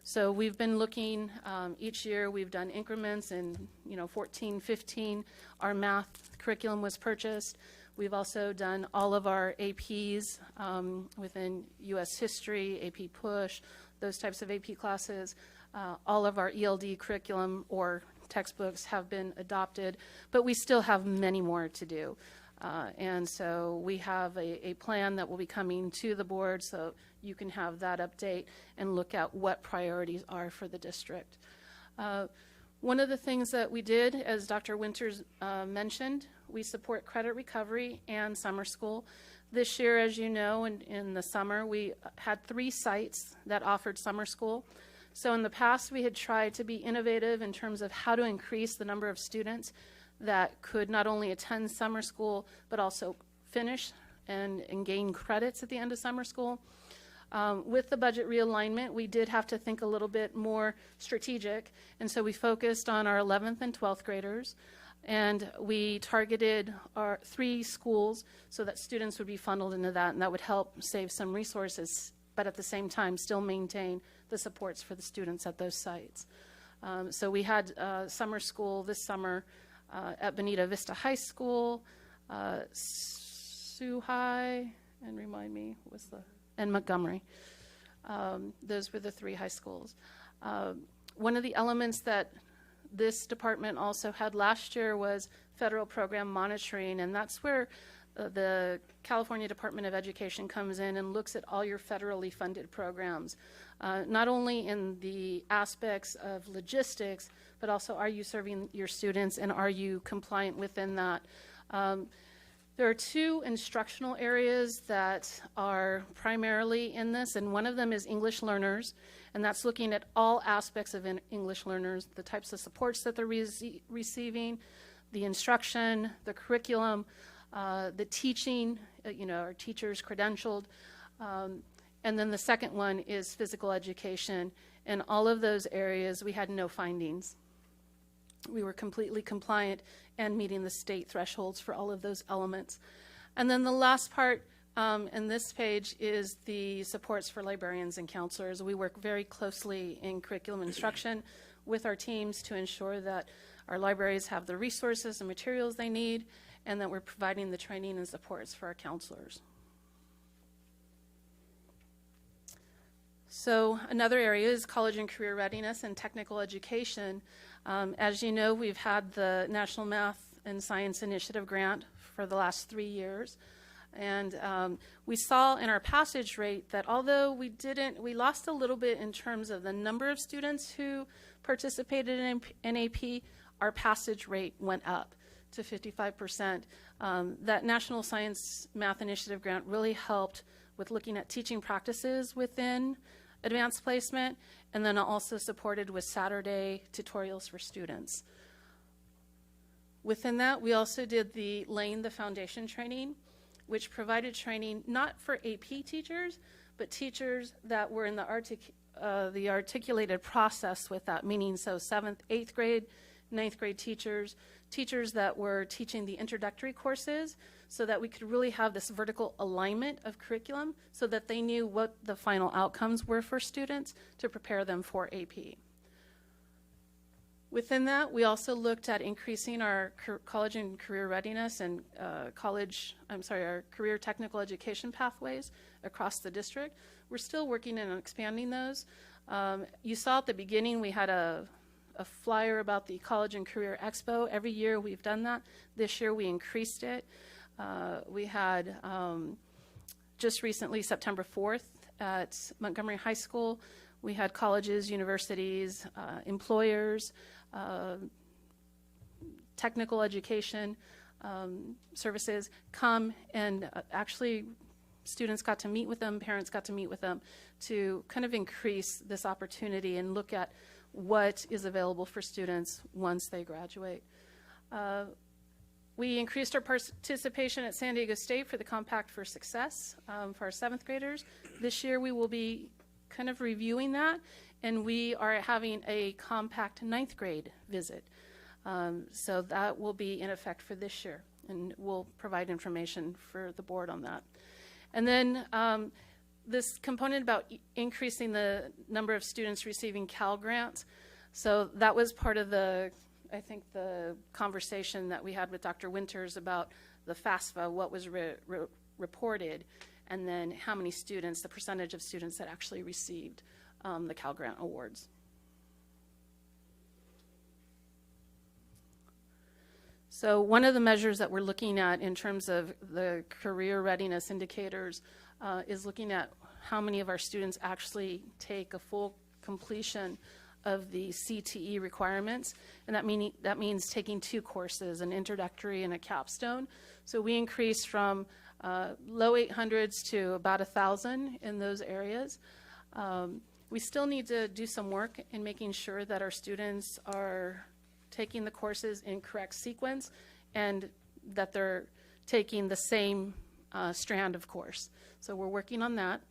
So we've been looking, each year we've done increments in 14, 15, our math curriculum was purchased. We've also done all of our APs within U.S. history, AP Push, those types of AP classes. All of our ELD curriculum or textbooks have been adopted, but we still have many more to do. And so we have a plan that will be coming to the board so you can have that update and look at what priorities are for the district. One of the things that we did, as Dr. Winters mentioned, we support credit recovery and summer school. This year, as you know, in the summer, we had 3 sites that offered summer school. So in the past, we had tried to be innovative in terms of how to increase the number of students that could not only attend summer school, but also finish and gain credits at the end of summer school. With the budget realignment, we did have to think a little bit more strategic, and so we focused on our 11th and 12th graders, and we targeted our 3 schools so that students would be funneled into that, and that would help save some resources, but at the same time still maintain the supports for the students at those sites. So we had summer school this summer at Bonita Vista High School, Sioux High, and remind me, and Montgomery. Those were the 3 high schools. One of the elements that this department also had last year was federal program monitoring, and that's where the California Department of Education comes in and looks at all your federally funded programs, not only in the aspects of logistics, but also are you serving your students and are you compliant within that. There are 2 instructional areas that are primarily in this, and one of them is English learners, and that's looking at all aspects of English learners, the types of supports that they're receiving, the instruction, the curriculum, the teaching, our teachers credentialed, and then the second one is physical education. In all of those areas, we had no findings. We were completely compliant and meeting the state thresholds for all of those elements. And then the last part in this page is the supports for librarians and counselors. We work very closely in curriculum instruction with our teams to ensure that our libraries have the resources and materials they need, and that we're providing the training and supports for our counselors. So another area is college and career readiness and technical education. As you know, we've had the National Math and Science Initiative grant for the last 3 years. And we saw in our passage rate that although we lost a little bit in terms of the number of students who participated in NAP, our passage rate went up to 55%. That National Science Math Initiative grant really helped with looking at teaching practices within advanced placement, and then also supported with Saturday tutorials for students. Within that, we also did the Laying the Foundation training, which provided training not for AP teachers, but teachers that were in the articulated process with that, meaning so 7th, 8th grade, 9th grade teachers that were teaching the introductory courses, so that we could really have this vertical alignment of curriculum so that they knew what the final outcomes were for students to prepare them for AP. Within that, we also looked at increasing our college and career readiness and our career technical education pathways across the district. We're still working on expanding those. You saw at the beginning we had a flyer about the College and Career Expo. Every year we've done that. This year we increased it. We had just recently, September 4th, at Montgomery High School, we had colleges, universities, employers, technical education services come, and actually students got to meet with them, parents got to meet with them to kind of increase this opportunity and look at what is available for students once they graduate. We increased our participation at San Diego State for the Compact for Success for our 7th graders. This year we will be kind of reviewing that, and we are having a Compact 9th grade visit. So that will be in effect for this year, and we'll provide information for the board on that. And then this component about increasing the number of students receiving Cal grants. So that was part of the conversation that we had with Dr. Winters about the FAFSA, what was reported, and then how many students, the percentage of students that actually received the Cal Grant awards. So one of the measures that we're looking at in terms of the career readiness indicators is looking at how many of our students actually take a full completion of the CTE requirements, and that means taking 2 courses, an introductory and a capstone. So we increased from low 800s to about 1,000 in those areas. We still need to do some work in making sure that our students are taking the courses in correct sequence and that they're taking the same strand of course. So we're working on that.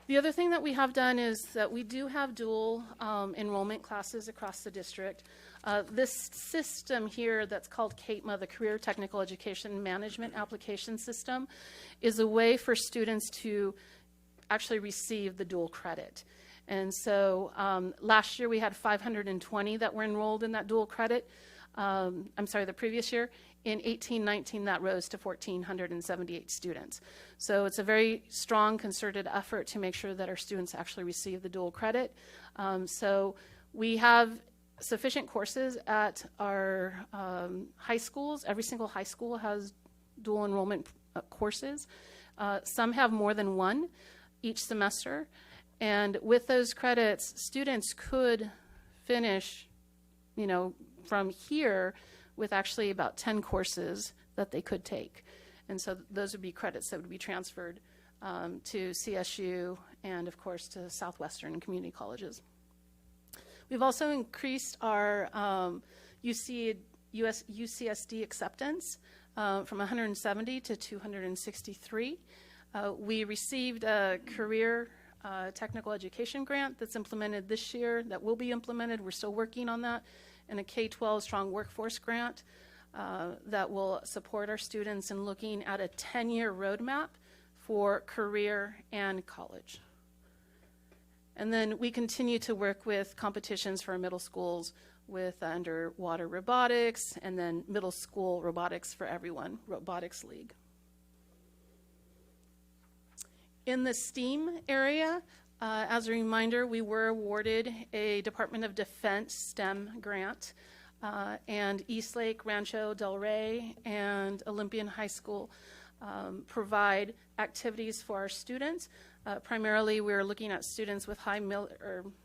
The other thing that we have done is that we do have dual enrollment classes across the district. This system here that's called CATMA, the Career Technical Education Management Application System, is a way for students to actually receive the dual credit. And so last year we had 520 that were enrolled in that dual credit. The previous year. In 18-19, that rose to 1,478 students. So it's a very strong concerted effort to make sure that our students actually receive the dual credit. So we have sufficient courses at our high schools. Every single high school has dual enrollment courses. Some have more than one each semester. And with those credits, students could finish, from here with actually about 10 courses that they could take. And so those would be credits that would be transferred to CSU and, of course, to Southwestern and community colleges. We've also increased our UCSD acceptance from 170 to 263. We received a career technical education grant that's implemented this year, that will be implemented. We're still working on that. And a K-12 Strong Workforce Grant that will support our students in looking at a 10-year roadmap for career and college. And then we continue to work with competitions for our middle schools with underwater robotics, and then middle school robotics for everyone, Robotics League. In the STEAM area, as a reminder, we were awarded a Department of Defense STEM grant, and Eastlake, Rancho Del Rey, and Olympian High School provide activities for our students. Primarily, we're looking at students with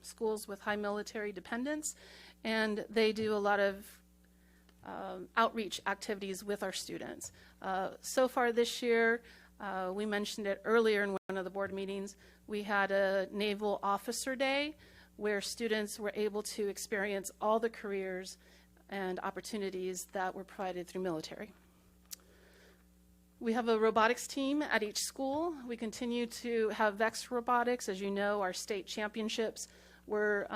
schools with high military dependence, and they do a lot of outreach activities with our students. So far this year, we mentioned it earlier in one of the board meetings, we had a Naval Officer Day where students were able to experience all the careers and opportunities that were provided through military. We have a robotics team at each school. We continue to have VEX robotics. As you know, our state championships were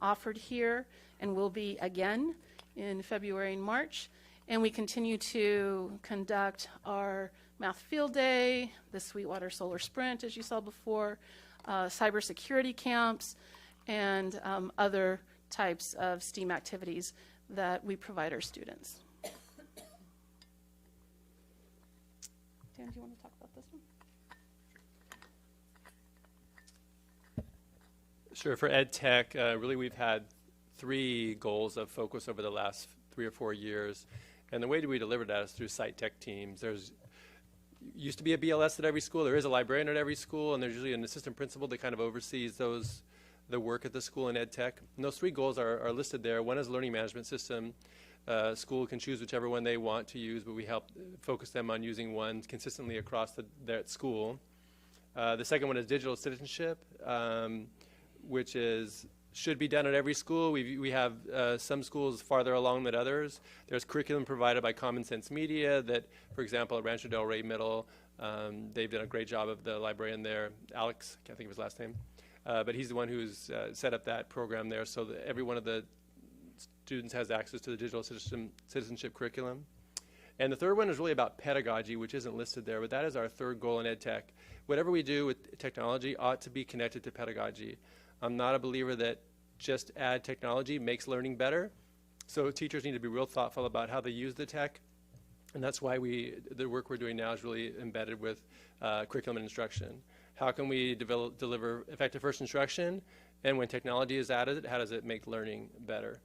offered here and will be again in February and March. And we continue to conduct our Math Field Day, the Sweetwater Solar Sprint, as you saw before, cybersecurity camps, and other types of STEAM activities that we provide our students. Dan, do you want to talk about this one? Sure. For Ed Tech, really we've had 3 goals of focus over the last 3 or 4 years. And the way that we deliver that is through site tech teams. There's used to be a BLS at every school. There is a librarian at every school, and there's usually an assistant principal that kind of oversees the work at the school in Ed Tech. And those 3 goals are listed there. One is a learning management system. School can choose whichever one they want to use, but we help focus them on using one consistently across their school. The second one is digital citizenship, which should be done at every school. We have some schools farther along than others. There's curriculum provided by Common Sense Media that, for example, at Rancho Del Rey Middle, they've done a great job of the librarian there, Alex, I can't think of his last name, but he's the one who's set up that program there so that every one of the students has access to the digital citizenship curriculum. And the third one is really about pedagogy, which isn't listed there, but that is our third goal in Ed Tech. Whatever we do with technology ought to be connected to pedagogy. I'm not a believer that just add technology makes learning better. So teachers need to be real thoughtful about how they use the tech. And that's why the work we're doing now is really embedded with curriculum and instruction. How can we deliver effective first instruction? And when technology is added, how does it make learning better?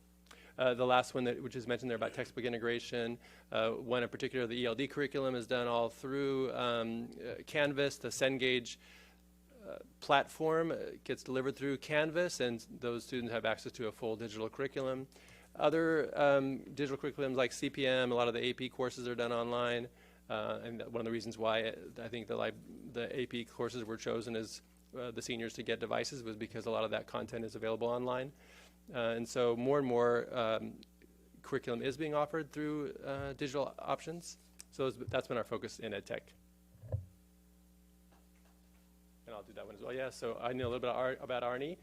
The last one, which is mentioned there about textbook integration, one in particular, the ELD curriculum is done all through Canvas, the Cengage platform gets delivered through Canvas, and those students have access to a full digital curriculum. Other digital curriculums like CPM, a lot of the AP courses are done online, and one of the reasons why I think the AP courses were chosen as the seniors to get devices was because a lot of that content is available online. And so more and more curriculum is being offered through digital options. So that's been our focus in EdTech. And I'll do that one as well. Yeah, so I know a little bit about Arnie.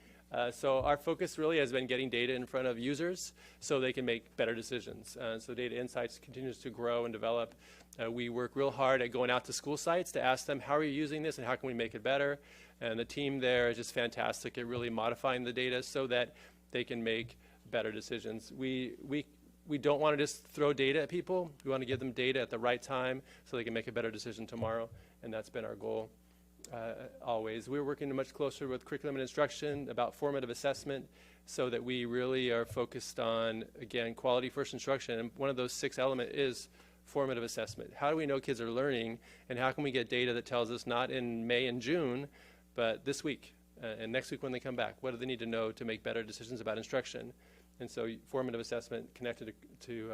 So our focus really has been getting data in front of users so they can make better decisions. So Data Insights continues to grow and develop. We work real hard at going out to school sites to ask them, how are you using this and how can we make it better? And the team there is just fantastic at really modifying the data so that they can make better decisions. We don't want to just throw data at people. We want to give them data at the right time so they can make a better decision tomorrow, and that's been our goal always. We're working much closer with curriculum and instruction about formative assessment so that we really are focused on, again, quality first instruction. And one of those 6 elements is formative assessment. How do we know kids are learning, and how can we get data that tells us not in May and June, but this week and next week when they come back? What do they need to know to make better decisions about instruction? And so formative assessment connected to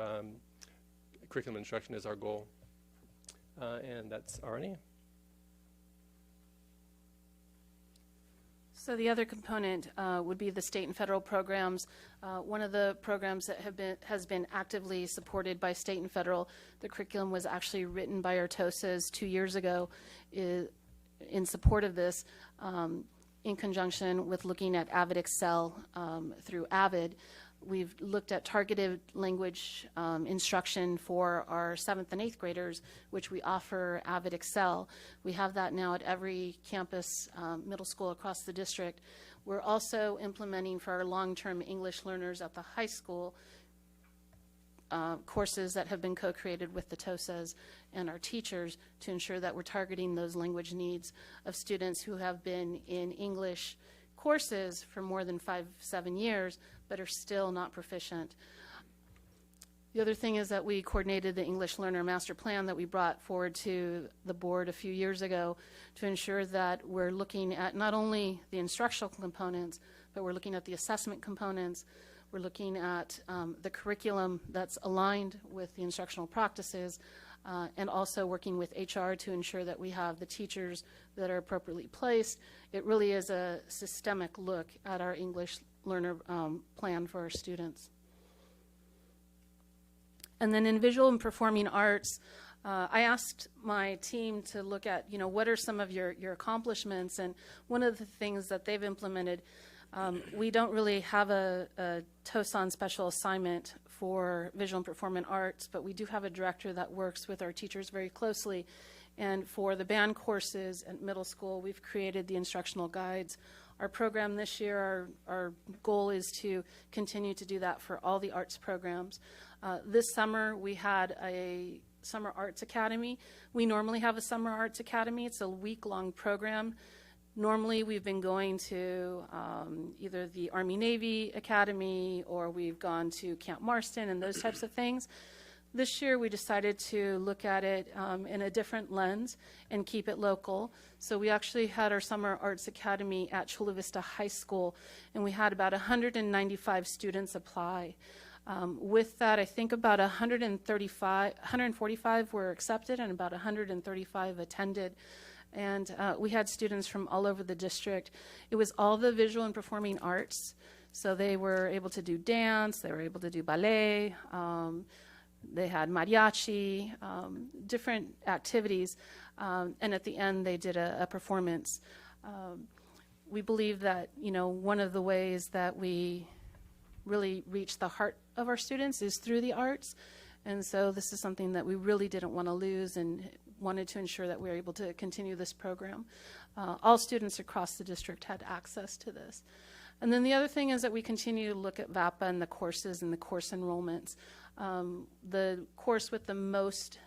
curriculum instruction is our goal. And that's Arnie. So the other component would be the state and federal programs. One of the programs that has been actively supported by state and federal, the curriculum was actually written by our TOSAs 2 years ago in support of this, in conjunction with looking at Avid Excel through Avid. We've looked at targeted language instruction for our 7th and 8th graders, which we offer Avid Excel. We have that now at every campus middle school across the district. We're also implementing for our long-term English learners at the high school courses that have been co-created with the TOSAs and our teachers to ensure that we're targeting those language needs of students who have been in English courses for more than 5-7 years, but are still not proficient. The other thing is that we coordinated the English Learner Master Plan that we brought forward to the board a few years ago to ensure that we're looking at not only the instructional components, but we're looking at the assessment components. We're looking at the curriculum that's aligned with the instructional practices, and also working with HR to ensure that we have the teachers that are appropriately placed. It really is a systemic look at our English learner plan for our students. And then in visual and performing arts, I asked my team to look at, what are some of your accomplishments, and one of the things that they've implemented, we don't really have a TOSAN special assignment for visual and performing arts, but we do have a director that works with our teachers very closely. And for the band courses at middle school, we've created the instructional guides. Our program this year, our goal is to continue to do that for all the arts programs. This summer, we had a Summer Arts Academy. We normally have a Summer Arts Academy. It's a week-long program. Normally, we've been going to either the Army-Navy Academy, or we've gone to Camp Marston and those types of things. This year, we decided to look at it in a different lens and keep it local. So we actually had our Summer Arts Academy at Chula Vista High School, and we had about 195 students apply. With that, I think about 145 were accepted and about 135 attended. And we had students from all over the district. It was all the visual and performing arts. So they were able to do dance, they were able to do ballet, they had mariachi, different activities, and at the end they did a performance. We believe that, one of the ways that we really reach the heart of our students is through the arts, and so this is something that we really didn't want to lose and wanted to ensure that we were able to continue this program. All students across the district had access to this. And then the other thing is that we continue to look at VAPA and the courses and the course enrollments. The course with the most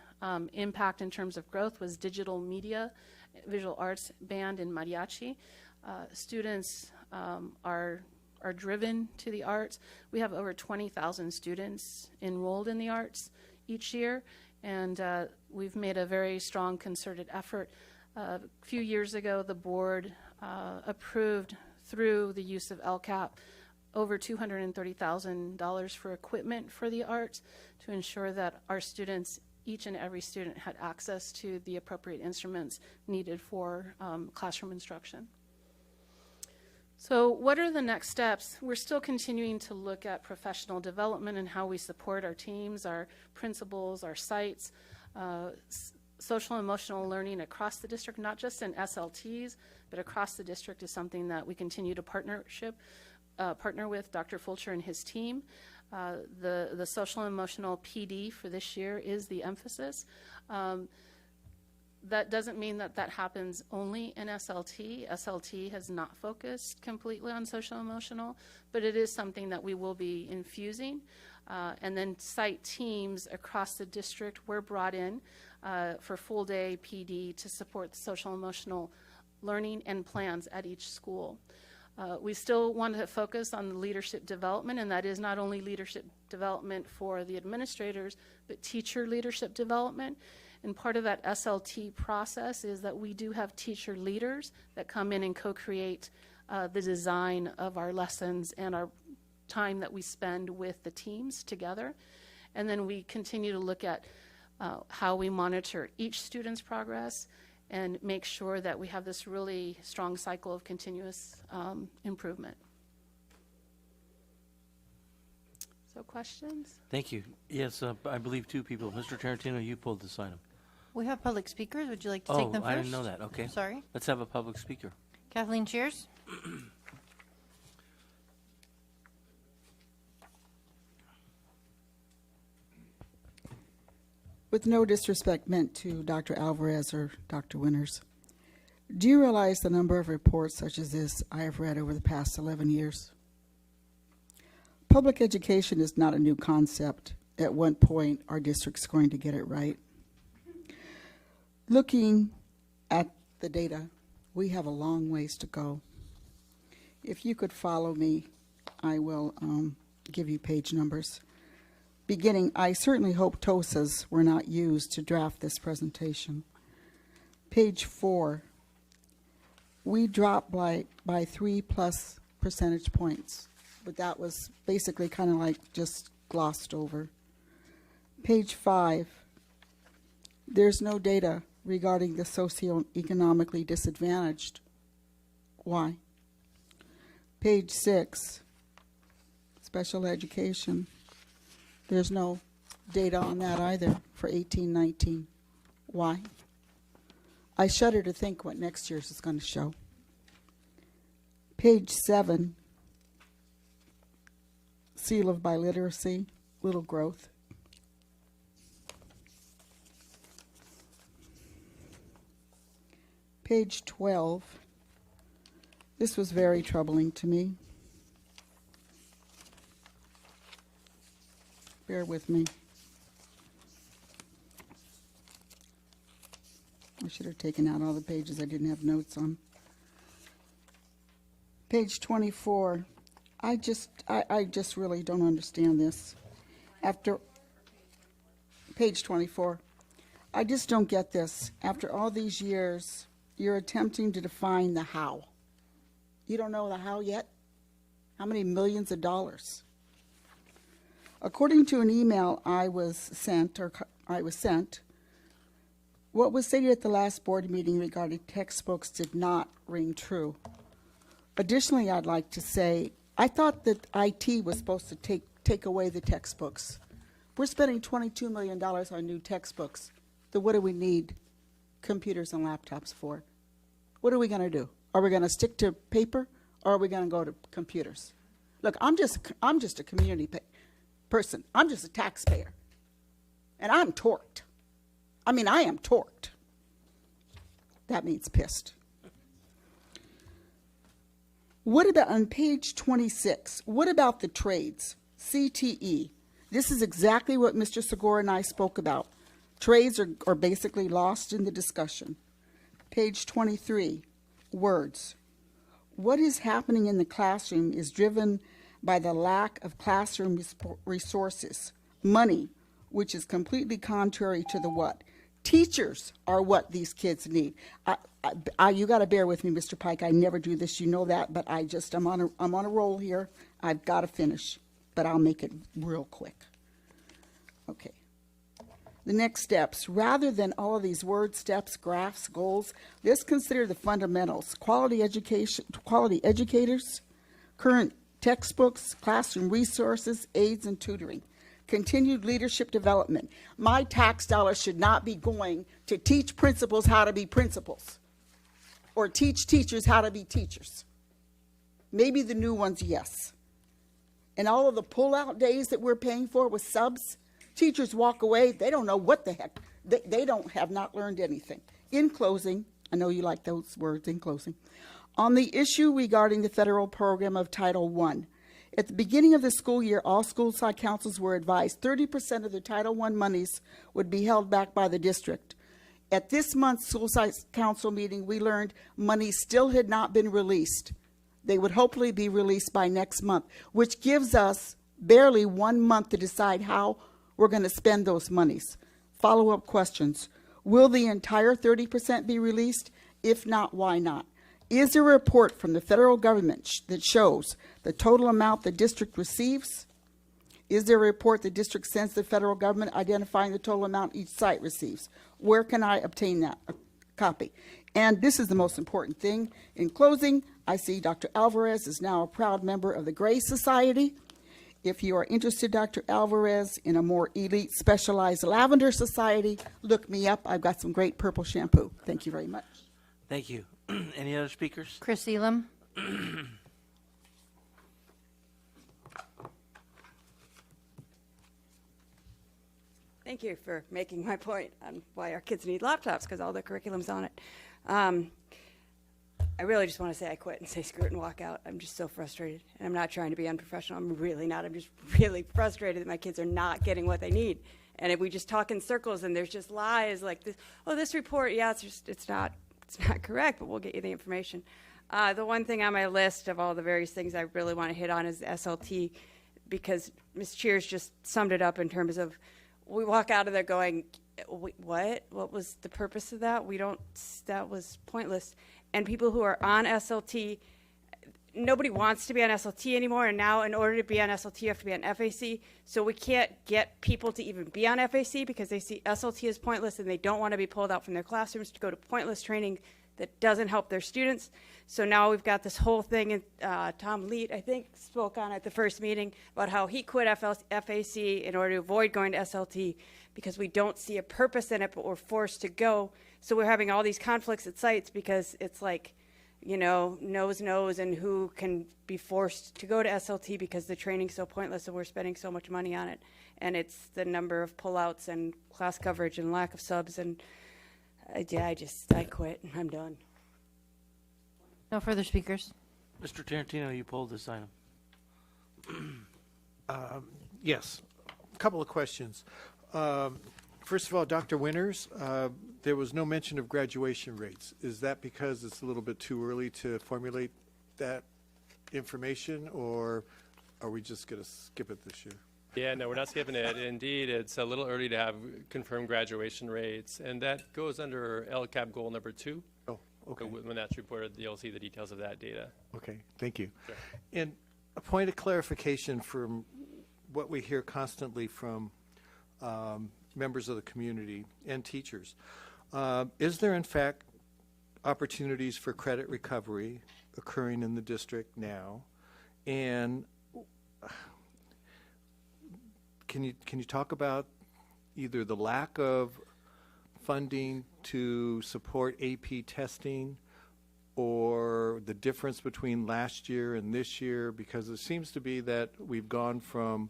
impact in terms of growth was digital media, visual arts, band, and mariachi. Students are driven to the arts. We have over 20,000 students enrolled in the arts each year, and we've made a very strong concerted effort. A few years ago, the board approved, through the use of LCAP, over $230,000 for equipment for the arts to ensure that our students, each and every student, had access to the appropriate instruments needed for classroom instruction. So what are the next steps? We're still continuing to look at professional development and how we support our teams, our principals, our sites. social and emotional learning across the district, not just in SLTs, but across the district, is something that we continue to partner with Dr. Fulcher and his team. The social and emotional PD for this year is the emphasis. That doesn't mean that that happens only in SLT. SLT has not focused completely on social emotional, but it is something that we will be infusing. And then site teams across the district were brought in for full day PD to support the social emotional learning and plans at each school. We still want to focus on the leadership development, and that is not only leadership development for the administrators, but teacher leadership development. And part of that SLT process is that we do have teacher leaders that come in and co-create the design of our lessons and our time that we spend with the teams together. And then we continue to look at how we monitor each student's progress and make sure that we have this really strong cycle of continuous improvement. So questions? Thank you. Yes, I believe two people. Mr. Tarantino, you pulled this item. We have public speakers. Would you like to take them first? I didn't know that. Okay. Sorry. Let's have a public speaker. Kathleen Cheers. With no disrespect meant to Dr. Alvarez or Dr. Winters, do you realize the number of reports such as this I have read over the past 11 years? Public education is not a new concept. At one point, our district's going to get it right. Looking at the data, we have a long ways to go. If you could follow me, I will give you page numbers. Beginning, I certainly hope TOSAs were not used to draft this presentation. Page 4, we dropped by 3+ percentage points, but that was basically kind of like just glossed over. Page 5, there's no data regarding the socioeconomically disadvantaged. Why? Page 6, special education. There's no data on that either for 18-19. Why? I shudder to think what next year's is going to show. Page 7, seal of biliteracy, little growth. Page 12, this was very troubling to me. Bear with me. I should have taken out all the pages I didn't have notes on. Page 24, I just really don't understand this. After page 24, I just don't get this. After all these years, you're attempting to define the how. You don't know the how yet? How many millions of dollars? According to an email I was sent, what was stated at the last board meeting regarding textbooks did not ring true. Additionally, I'd like to say, I thought that IT was supposed to take away the textbooks. We're spending $22 million on new textbooks. Then what do we need computers and laptops for? What are we going to do? Are we going to stick to paper, or are we going to go to computers? Look, I'm just a community person. I'm just a taxpayer, and I'm torqued. I mean, I am torqued. That means pissed. What about on page 26? What about the trades? CTE. This is exactly what Mr. Segura and I spoke about. Trades are basically lost in the discussion. Page 23, words. What is happening in the classroom is driven by the lack of classroom resources, money, which is completely contrary to the what. Teachers are what these kids need. You got to bear with me, Mr. Pike. I never do this, you know that, but I'm on a roll here. I've got to finish, but I'll make it real quick. Okay. The next steps, rather than all of these word steps, graphs, goals, let's consider the fundamentals. Quality education, quality educators, current textbooks, classroom resources, aids, and tutoring. continued leadership development. My tax dollars should not be going to teach principals how to be principals or teach teachers how to be teachers. Maybe the new ones, yes. And all of the pull-out days that we're paying for with subs, teachers walk away, they don't know what the heck, they have not learned anything. In closing, I know you like those words, in closing, on the issue regarding the federal program of Title I, at the beginning of the school year, all school site councils were advised 30% of the Title I monies would be held back by the district. At this month's school site council meeting, we learned money still had not been released. They would hopefully be released by next month, which gives us barely 1 month to decide how we're going to spend those monies. Follow-up questions. Will the entire 30% be released? If not, why not? Is there a report from the federal government that shows the total amount the district receives? Is there a report the district sends to the federal government identifying the total amount each site receives? Where can I obtain that? A copy. And this is the most important thing. In closing, I see Dr. Alvarez is now a proud member of the Gray Society. If you are interested, Dr. Alvarez, in a more elite specialized lavender society, look me up. I've got some great purple shampoo. Thank you very much. Thank you. Any other speakers? Chris Elam. Thank you for making my point on why our kids need laptops, because all the curriculum's on it. I really just want to say I quit and say screw it and walk out. I'm just so frustrated. And I'm not trying to be unprofessional. I'm really not. I'm just really frustrated that my kids are not getting what they need. And if we just talk in circles and there's just lies like this, oh, this report, yeah, it's not correct, but we'll get you the information. The one thing on my list of all the various things I really want to hit on is SLT, because Ms. Cheers just summed it up in terms of we walk out of there going, what? What was the purpose of that? That was pointless. And people who are on SLT, nobody wants to be on SLT anymore, and now in order to be on SLT, you have to be on FAC. So we can't get people to even be on FAC because they see SLT as pointless and they don't want to be pulled out from their classrooms to go to pointless training that doesn't help their students. So now we've got this whole thing, and Tom Leet, I think, spoke on at the first meeting about how he quit FAC in order to avoid going to SLT because we don't see a purpose in it, but we're forced to go. So we're having all these conflicts at sites because it's like, you know, knows, and who can be forced to go to SLT because the training's so pointless and we're spending so much money on it. And it's the number of pullouts and class coverage and lack of subs. And I quit. I'm done. No further speakers. Mr. Tarantino, you pulled this item. Yes, a couple of questions. First of all, Dr. Winters, there was no mention of graduation rates. Is that because it's a little bit too early to formulate that information, or are we just going to skip it this year? Yeah, no, we're not skipping it. Indeed, it's a little early to have confirmed graduation rates, and that goes under LCAP goal number 2. Oh, okay. So when that's reported, you'll see the details of that data. Okay, thank you. Sure. And a point of clarification from what we hear constantly from members of the community and teachers. Is there, in fact, opportunities for credit recovery occurring in the district now? And can you talk about either the lack of funding to support AP testing or the difference between last year and this year? Because it seems to be that we've gone from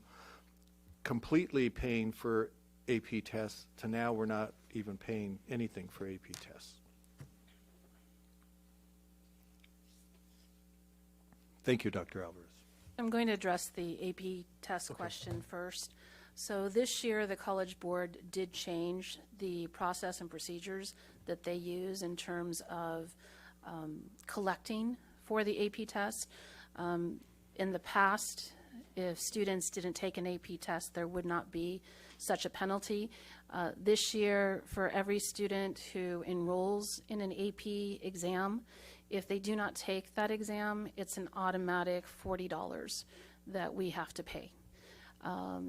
completely paying for AP tests to now we're not even paying anything for AP tests. Thank you, Dr. Alvarez. I'm going to address the AP test question first. So this year, the College Board did change the process and procedures that they use in terms of collecting for the AP test. In the past, if students didn't take an AP test, there would not be such a penalty. This year, for every student who enrolls in an AP exam, if they do not take that exam, it's an automatic $40 that we have to pay.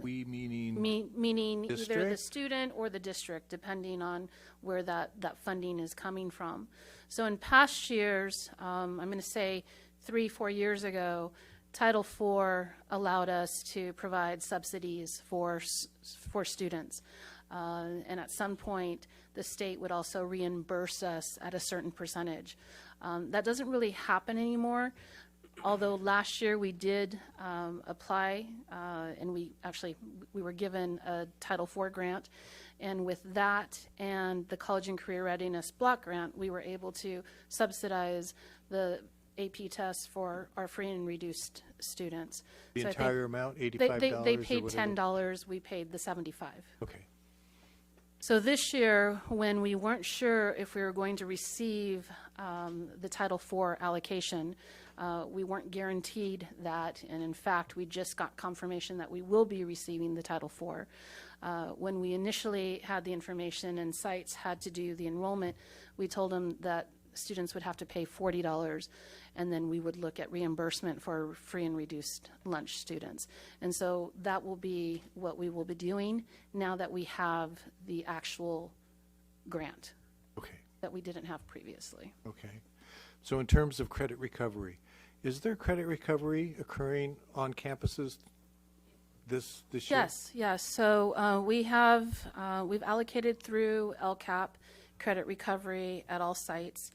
We meaning Meaning either the district? student or the district, depending on where that funding is coming from. So in past years, I'm going to say 3-4 years ago, Title IV allowed us to provide subsidies for students. And at some point, the state would also reimburse us at a certain percentage. That doesn't really happen anymore, although last year we did apply, and we were given a Title IV grant. And with that and the College and Career Readiness Block Grant, we were able to subsidize the AP tests for our free and reduced students. The So I entire think amount, $85 they or paid whatever? $10, we paid the $75. Okay. So this year, when we weren't sure if we were going to receive the Title IV allocation, we weren't guaranteed that, and in fact, we just got confirmation that we will be receiving the Title IV. When we initially had the information and sites had to do the enrollment, we told them that students would have to pay $40, and then we would look at reimbursement for free and reduced lunch students. And so that will be what we will be doing now that we have the actual grant. Okay. That we didn't have previously. Okay. So in terms of credit recovery, is there credit recovery occurring on campuses this year? Yes. So we've allocated through LCAP credit recovery at all sites.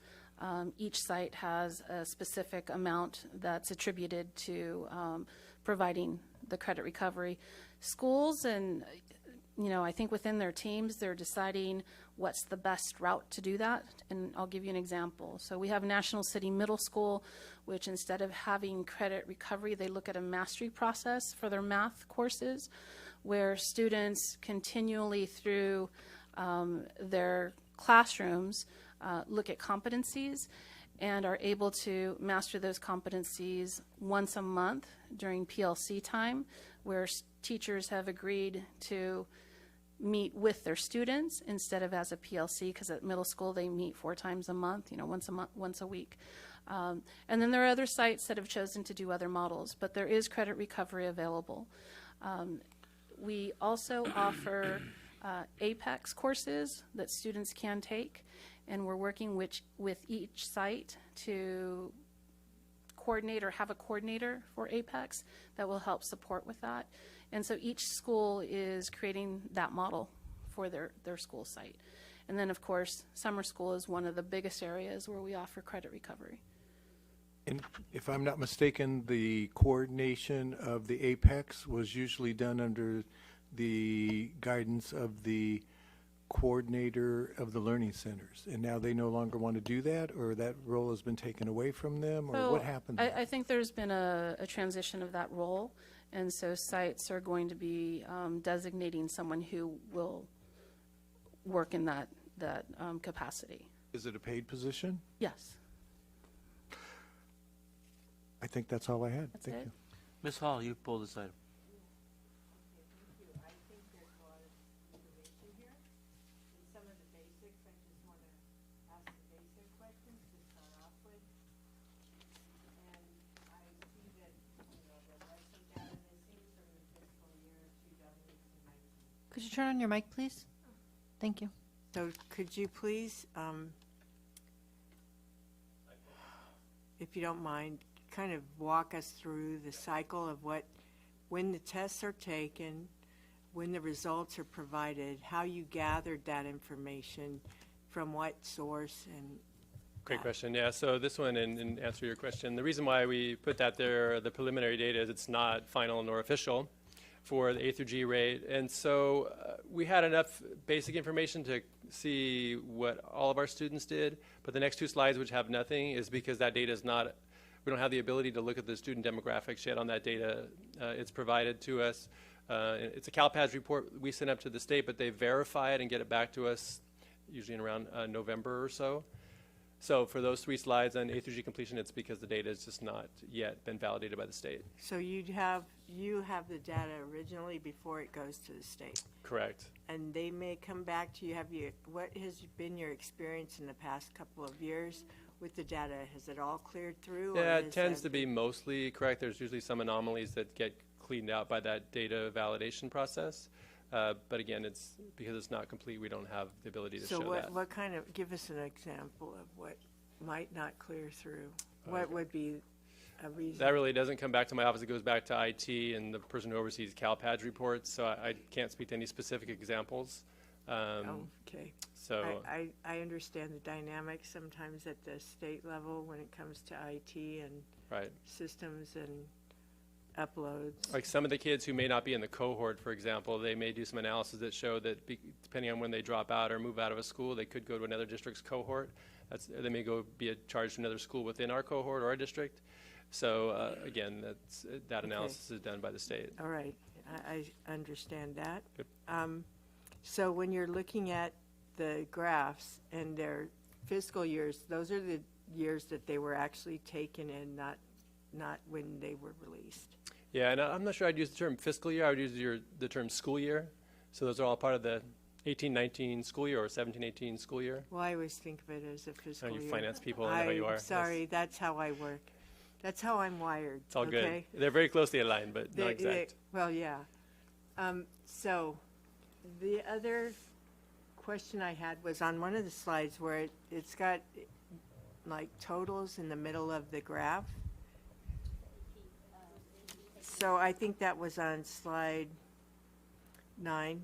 Each site has a specific amount that's attributed to providing the credit recovery. Schools and, I think within their teams, they're deciding what's the best route to do that. And I'll give you an example. So we have National City Middle School, which instead of having credit recovery, they look at a mastery process for their math courses, where students continually through their classrooms look at competencies and are able to master those competencies once a month during PLC time, where teachers have agreed to meet with their students instead of as a PLC, because at middle school they meet 4 times a month, once a week. And then there are other sites that have chosen to do other models, but there is credit recovery available. We also offer Apex courses that students can take, and we're working with each site to coordinate or have a coordinator for Apex that will help support with that. And so each school is creating that model for their school site. And then, of course, summer school is one of the biggest areas where we offer credit recovery. And if I'm not mistaken, the coordination of the Apex was usually done under the guidance of the coordinator of the learning centers, and now they no longer want to do that, or that role has been taken away from them, or So what happened? I think there's been a transition of that role, and so sites are going to be designating someone who will work in that capacity. Is it a paid position? Yes. I think that's all I had. That's Thank it. you. Ms. Hall, you pulled this item. Could you turn on your mic, please? Thank you. So could you please, if you don't mind, kind of walk us through the cycle of when the tests are taken, when the results are provided, how you gathered that information, from what source, and Great question. Yeah, so this one, and answer your question, the reason why we put that there, the preliminary data, is it's not final nor official for the A through G rate. And so we had enough basic information to see what all of our students did, but the next 2 slides, which have nothing, is because that data is not, we don't have the ability to look at the student demographics yet on that data. It's provided to us. It's a CalPADS report we send up to the state, but they verify it and get it back to us usually in around November or so. So for those 3 slides on A through G completion, it's because the data has just not yet been validated by the state. so you have the data originally before it goes to the state, Correct. and they may come back to you. What has been your experience in the past couple of years with the data? Has it all cleared through? Yeah, or it is tends there- to be mostly correct. There's usually some anomalies that get cleaned out by that data validation process. But again, it's because it's not complete, we don't have the ability to show that. So what kind of, give us an example of what might not clear through? What would be a reason? That really doesn't come back to my office. It goes back to IT and the person who oversees CalPADS reports, so I can't speak to any specific examples. Okay. So I understand the dynamics sometimes at the state level when it comes to IT and right. systems and uploads. Like some of the kids who may not be in the cohort, for example, they may do some analysis that show that depending on when they drop out or move out of a school, they could go to another district's cohort. They may go be charged to another school within our cohort or our district. So again, that analysis is done by the state. All right, I understand that. Good. So when you're looking at the graphs and their fiscal years, those are the years that they were actually taken in, not when they were released. Yeah, and I'm not sure I'd use the term fiscal year. I would use the term school year. So those are all part of the 18-19 school year or 17-18 school year. Well, I always think of it as a fiscal year. You finance people, I know how you are. Sorry, that's how I work. That's how I'm wired. It's all okay? good. They're very closely aligned, but not exact. Well, yeah. So the other question I had was on one of the slides where it's got like totals in the middle of the graph. So I think that was on slide 9,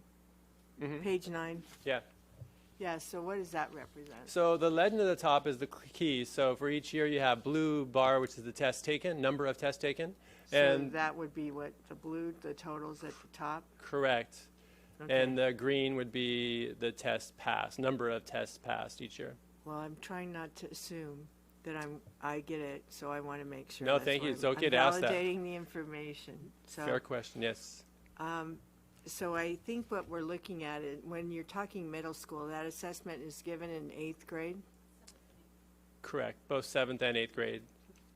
page 9. Yeah. Yeah, so what does that represent? So the legend at the top is the key. So for each year you have blue bar, which is the test taken, number of tests taken. So that would be what, the totals at the top? Correct. Okay. And the green would be the test passed, number of tests passed each year. Well, I'm trying not to assume that I get it, so I want to make sure. No, that's thank you. what It's okay to ask that. Validating the information. So, Fair question, yes. So I think what we're looking at is when you're talking middle school, that assessment is given in 8th grade? Correct, both 7th and 8th grade.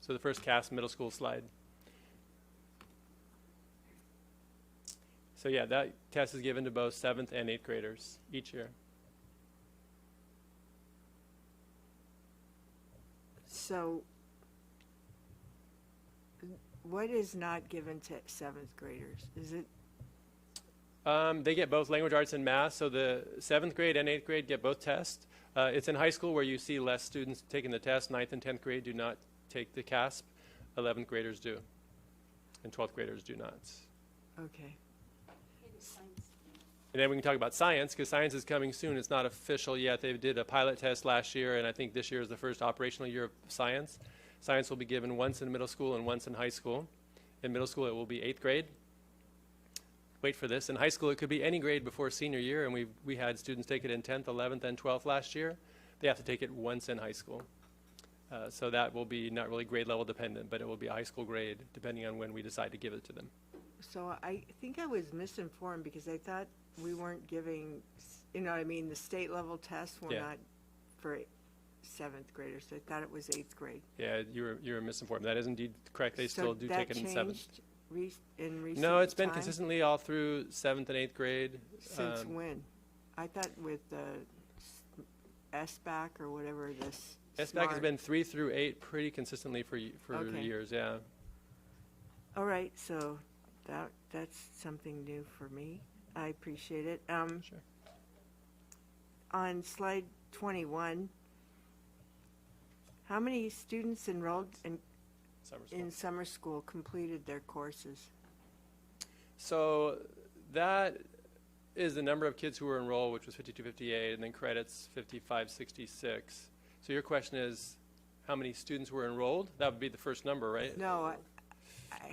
So the first CAS middle school slide. So yeah, that test is given to both 7th and 8th graders each year. So what is not given to 7th graders? Is it? They get both language arts and math, so the 7th grade and 8th grade get both tests. It's in high school where you see less students taking the test. 9th and 10th grade do not take the CASP. 11th graders do, and 12th graders do not. Okay. And then we can talk about science, because science is coming soon. It's not official yet. They did a pilot test last year, and I think this year is the first operational year of science. Science will be given once in middle school and once in high school. In middle school, it will be 8th grade. Wait for this. In high school, it could be any grade before senior year, and we had students take it in 10th, 11th, and 12th last year. They have to take it once in high school. So that will be not really grade level dependent, but it will be a high school grade depending on when we decide to give it to them. So I think I was misinformed because I thought we weren't giving, you know what I mean, the state level tests were not for 7th graders. I thought it was 8th grade. Yeah, you were misinformed. That is indeed correct. They still do take it in 7th. In recent No, it's been time? consistently all through 7th and 8th grade. Since when? I thought with the SBAC or whatever this. SBAC has been 3 through 8 pretty consistently for years, yeah. All right, so that's something new for me. I appreciate it. Sure. On slide 21, how many students enrolled in summer school completed their courses? So that is the number of kids who were enrolled, which was 5258, and then credits 5566. So your question is, how many students were enrolled? That would be the first number, right? No,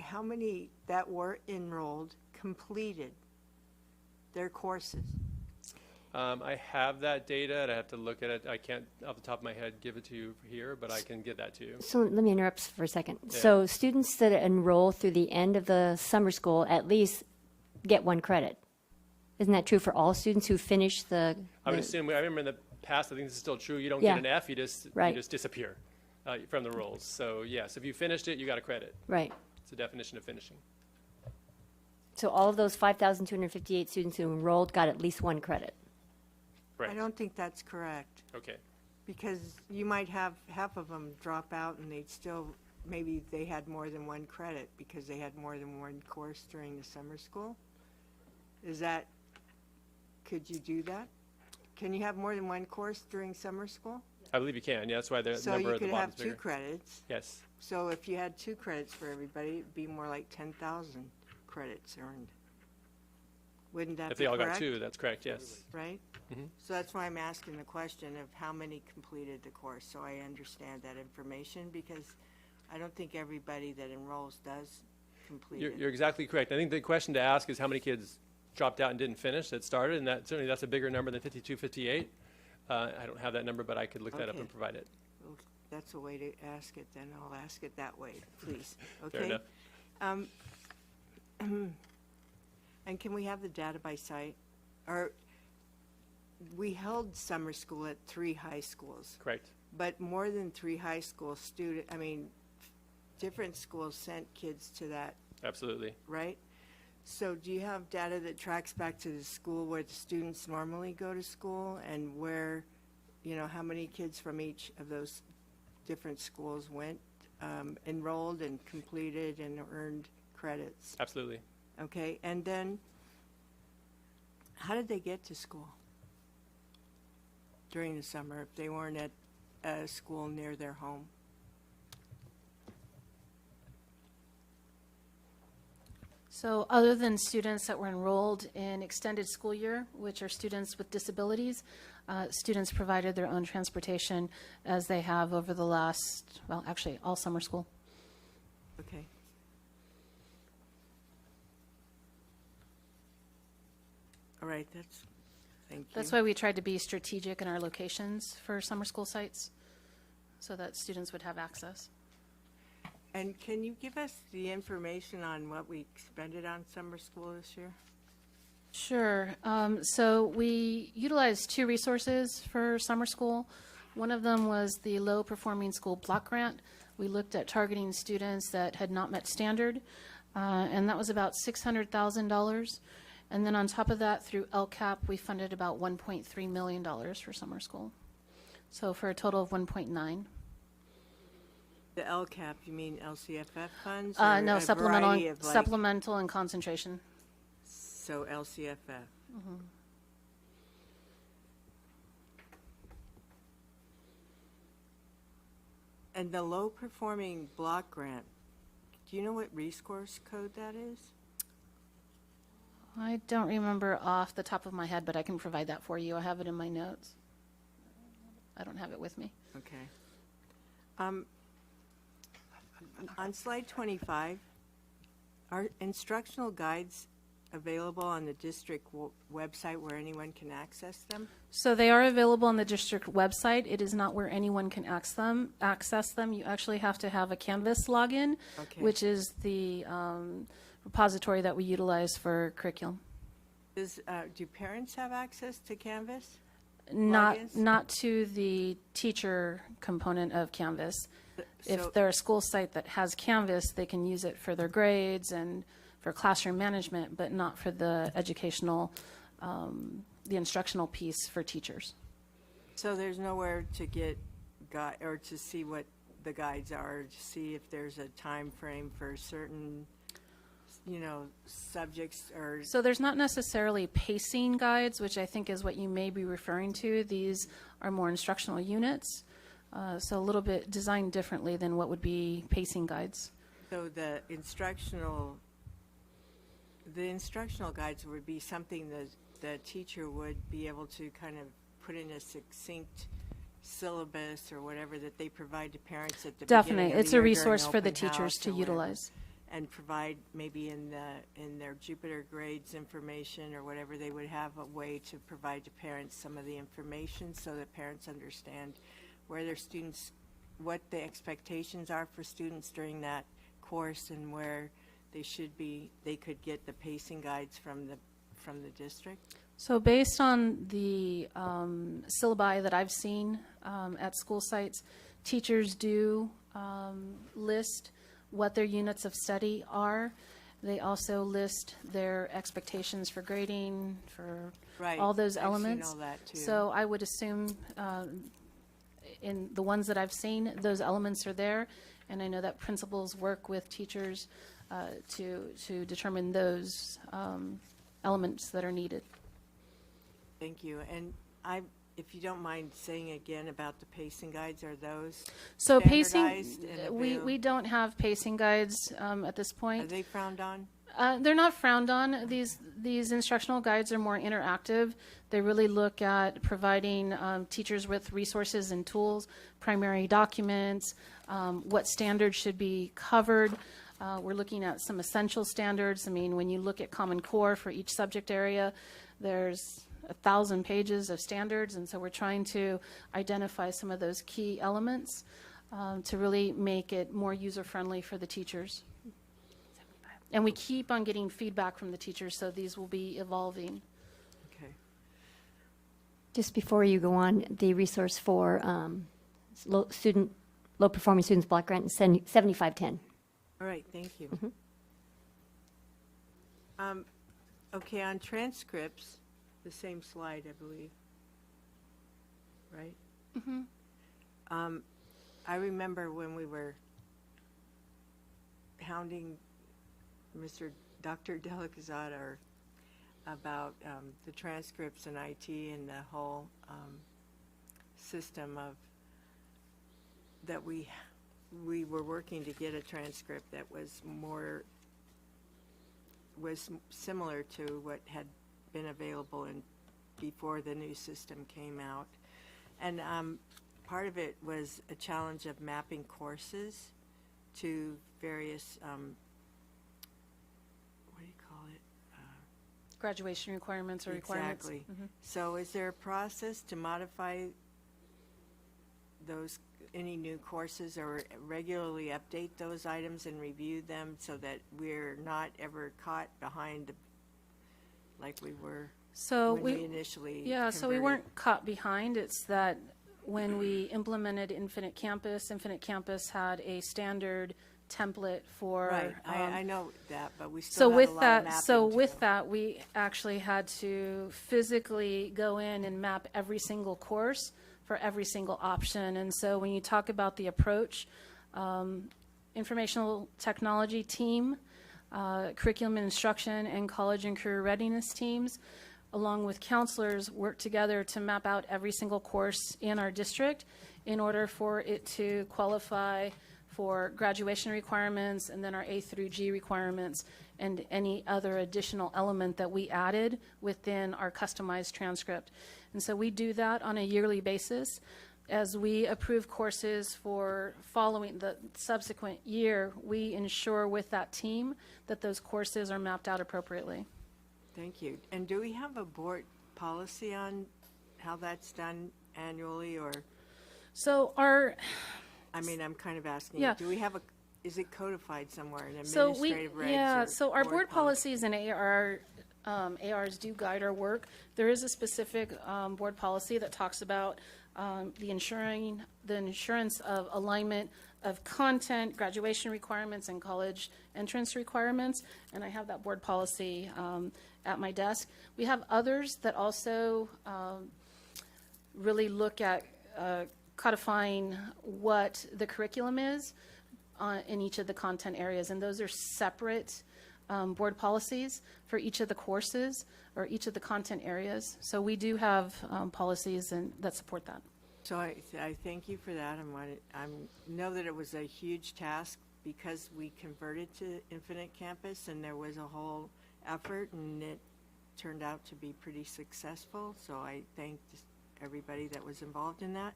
how many that were enrolled completed their courses? I have that data, and I have to look at it. I can't, off the top of my head, give it to you here, but I can get that to you. So let me interrupt for a second. Yeah. So students that enroll through the end of the summer school at least get 1 credit. Isn't that true for all students who finish the? I would assume, I remember in the past, I think this is still true, you don't Yeah. get an F, you just disappear from the rolls. So yes, if you finished it, you got a credit. Right. It's the definition of finishing. So all of those 5,258 students who enrolled got at least 1 credit. Right. I don't think that's correct. Okay. Because you might have half of them drop out and they'd still, maybe they had more than 1 credit because they had more than 1 course during the summer school. Could you do that? Can you have more than 1 course during summer school? I believe you can. Yeah, that's why the So number you at the could bottom is have two bigger. credits. Yes. So if you had 2 credits for everybody, it'd be more like 10,000 credits earned. Wouldn't that be correct? If they all got 2, that's correct, yes. Right? Mhm. So that's why I'm asking the question of how many completed the course, so I understand that information, because I don't think everybody that enrolls does complete it. You're exactly correct. I think the question to ask is how many kids dropped out and didn't finish that started, and certainly that's a bigger number than 52, 58. I don't have that number, but I could look that up Okay. and provide it. Well, that's a way to ask it, then I'll ask it that way, please. Fair Okay? enough. And can we have the data by site? Or, we held summer school at 3 high schools. Correct. But more than 3 high school different schools sent kids to that, Absolutely. right? So do you have data that tracks back to the school where the students normally go to school, and where, how many kids from each of those different schools went, enrolled and completed and earned credits? Absolutely. Okay, and then how did they get to school during the summer if they weren't at a school near their home? So other than students that were enrolled in extended school year, which are students with disabilities, students provided their own transportation as they have over the last, well, actually, all summer school. Okay. All right, thank you. That's why we tried to be strategic in our locations for summer school sites, so that students would have access. And can you give us the information on what we expended on summer school this year? Sure. So we utilized 2 resources for summer school. One of them was the Low Performing School Block Grant. We looked at targeting students that had not met standard, and that was about $600,000. And then on top of that, through LCAP, we funded about $1.3 million for summer school. So for a total of 1.9. The LCAP, you mean LCFF funds? No, a supplemental, variety of, supplemental and concentration. So LCFF. Mm-hmm. And the low performing block grant, do you know what resource code that is? I don't remember off the top of my head, but I can provide that for you. I have it in my notes. I don't have it with me. Okay. On slide 25, are instructional guides available on the district website where anyone can access them? So they are available on the district website. It is not where anyone can access them. You actually have to have a Canvas login, Okay. which is the repository that we utilize for curriculum. Do parents have access to Canvas? Not logins? to the teacher component of Canvas. So- If they're a school site that has Canvas, they can use it for their grades and for classroom management, but not for the educational, the instructional piece for teachers. So there's nowhere to get or to see what the guides are, to see if there's a time frame for certain, subjects or. So there's not necessarily pacing guides, which I think is what you may be referring to. These are more instructional units, so a little bit designed differently than what would be pacing guides. So the instructional guides would be something that the teacher would be able to kind of put in a succinct syllabus or whatever that they provide to parents at the Definitely. beginning of It's the a year during resource for the open teachers house to or whatever, utilize. and provide maybe in their Jupiter grades information or whatever, they would have a way to provide to parents some of the information so that parents understand where their students, what the expectations are for students during that course, and where they could get the pacing guides from the district. So based on the syllabi that I've seen at school sites, teachers do list what their units of study are. They also list their expectations for grading, for Right. all those I've seen elements. all that, too. So I would assume in the ones that I've seen, those elements are there. And I know that principals work with teachers to determine those elements that are needed. Thank you. And if you don't mind saying again about the pacing guides, are those So standardized pacing, and we available? don't have pacing guides at this point. Are they frowned on? They're not frowned on. These instructional guides are more interactive. They really look at providing teachers with resources and tools, primary documents, what standards should be covered. We're looking at some essential standards. I mean, when you look at Common Core for each subject area, there's 1,000 pages of standards, and so we're trying to identify some of those key elements to really make it more user-friendly for the teachers. And we keep on getting feedback from the teachers, so these will be evolving. Okay. Just before you go on, the resource for low-performing students block grant is 7510. All right, thank you. Mm-hmm. Okay, on transcripts, the same slide, I believe. Right? Mm-hmm. I remember when we were hounding Dr. Delicazada about the transcripts and IT and the whole system of that we were working to get a transcript that was similar to what had been available before the new system came out. And part of it was a challenge of mapping courses to various what do you call it? Graduation requirements or requirements. Exactly. Mm-hmm. So is there a process to modify those, any new courses, or regularly update those items and review them so that we're not ever caught behind like we were when we initially so we converted? weren't caught behind. It's that when we implemented Infinite Campus had a standard template for Right, I know that, but we still have a lot of mapping so to with go. that, we actually had to physically go in and map every single course for every single option. And so when you talk about the approach, informational technology team, curriculum and instruction, and college and career readiness teams, along with counselors, work together to map out every single course in our district in order for it to qualify for graduation requirements, and then our A through G requirements, and any other additional element that we added within our customized transcript. And so we do that on a yearly basis. As we approve courses for following the subsequent year, we ensure with that team that those courses are mapped out appropriately. Thank you. And do we have a board policy on how that's done annually, or? So I mean, I'm kind of asking, Yeah. do we have is it codified somewhere in So administrative regs? Or so our board policies and ARs do guide our work. There is a specific board policy that talks about the insurance of alignment of content, graduation requirements, and college entrance requirements. And I have that board policy at my desk. We have others that also really look at codifying what the curriculum is in each of the content areas. And those are separate board policies for each of the courses or each of the content areas. So we do have policies that support that. So I thank you for that. I know that it was a huge task because we converted to Infinite Campus, and there was a whole effort, and it turned out to be pretty successful. So I thank everybody that was involved in that.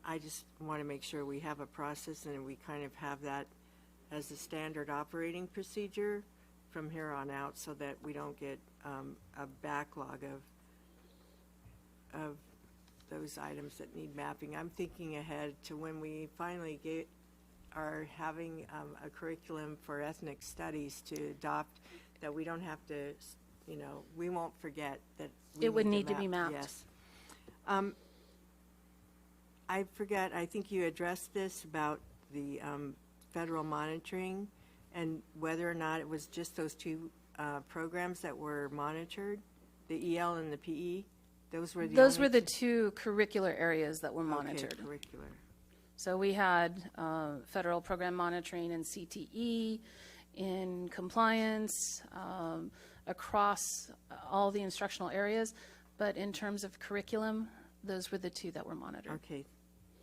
I just want to make sure we have a process and we kind of have that as a standard operating procedure from here on out, so that we don't get a backlog of those items that need mapping. I'm thinking ahead to when we finally are having a curriculum for ethnic studies to adopt, that we don't have to, we won't forget that It would need to be mapped. Yes. I forgot, I think you addressed this about the federal monitoring and whether or not it was just those two programs that were monitored, the EL and the PE. Those were the two curricular areas that were monitored. Okay, curricular. So we had federal program monitoring in CTE, in compliance, across all the instructional areas. But in terms of curriculum, those were the two that were monitored. Okay,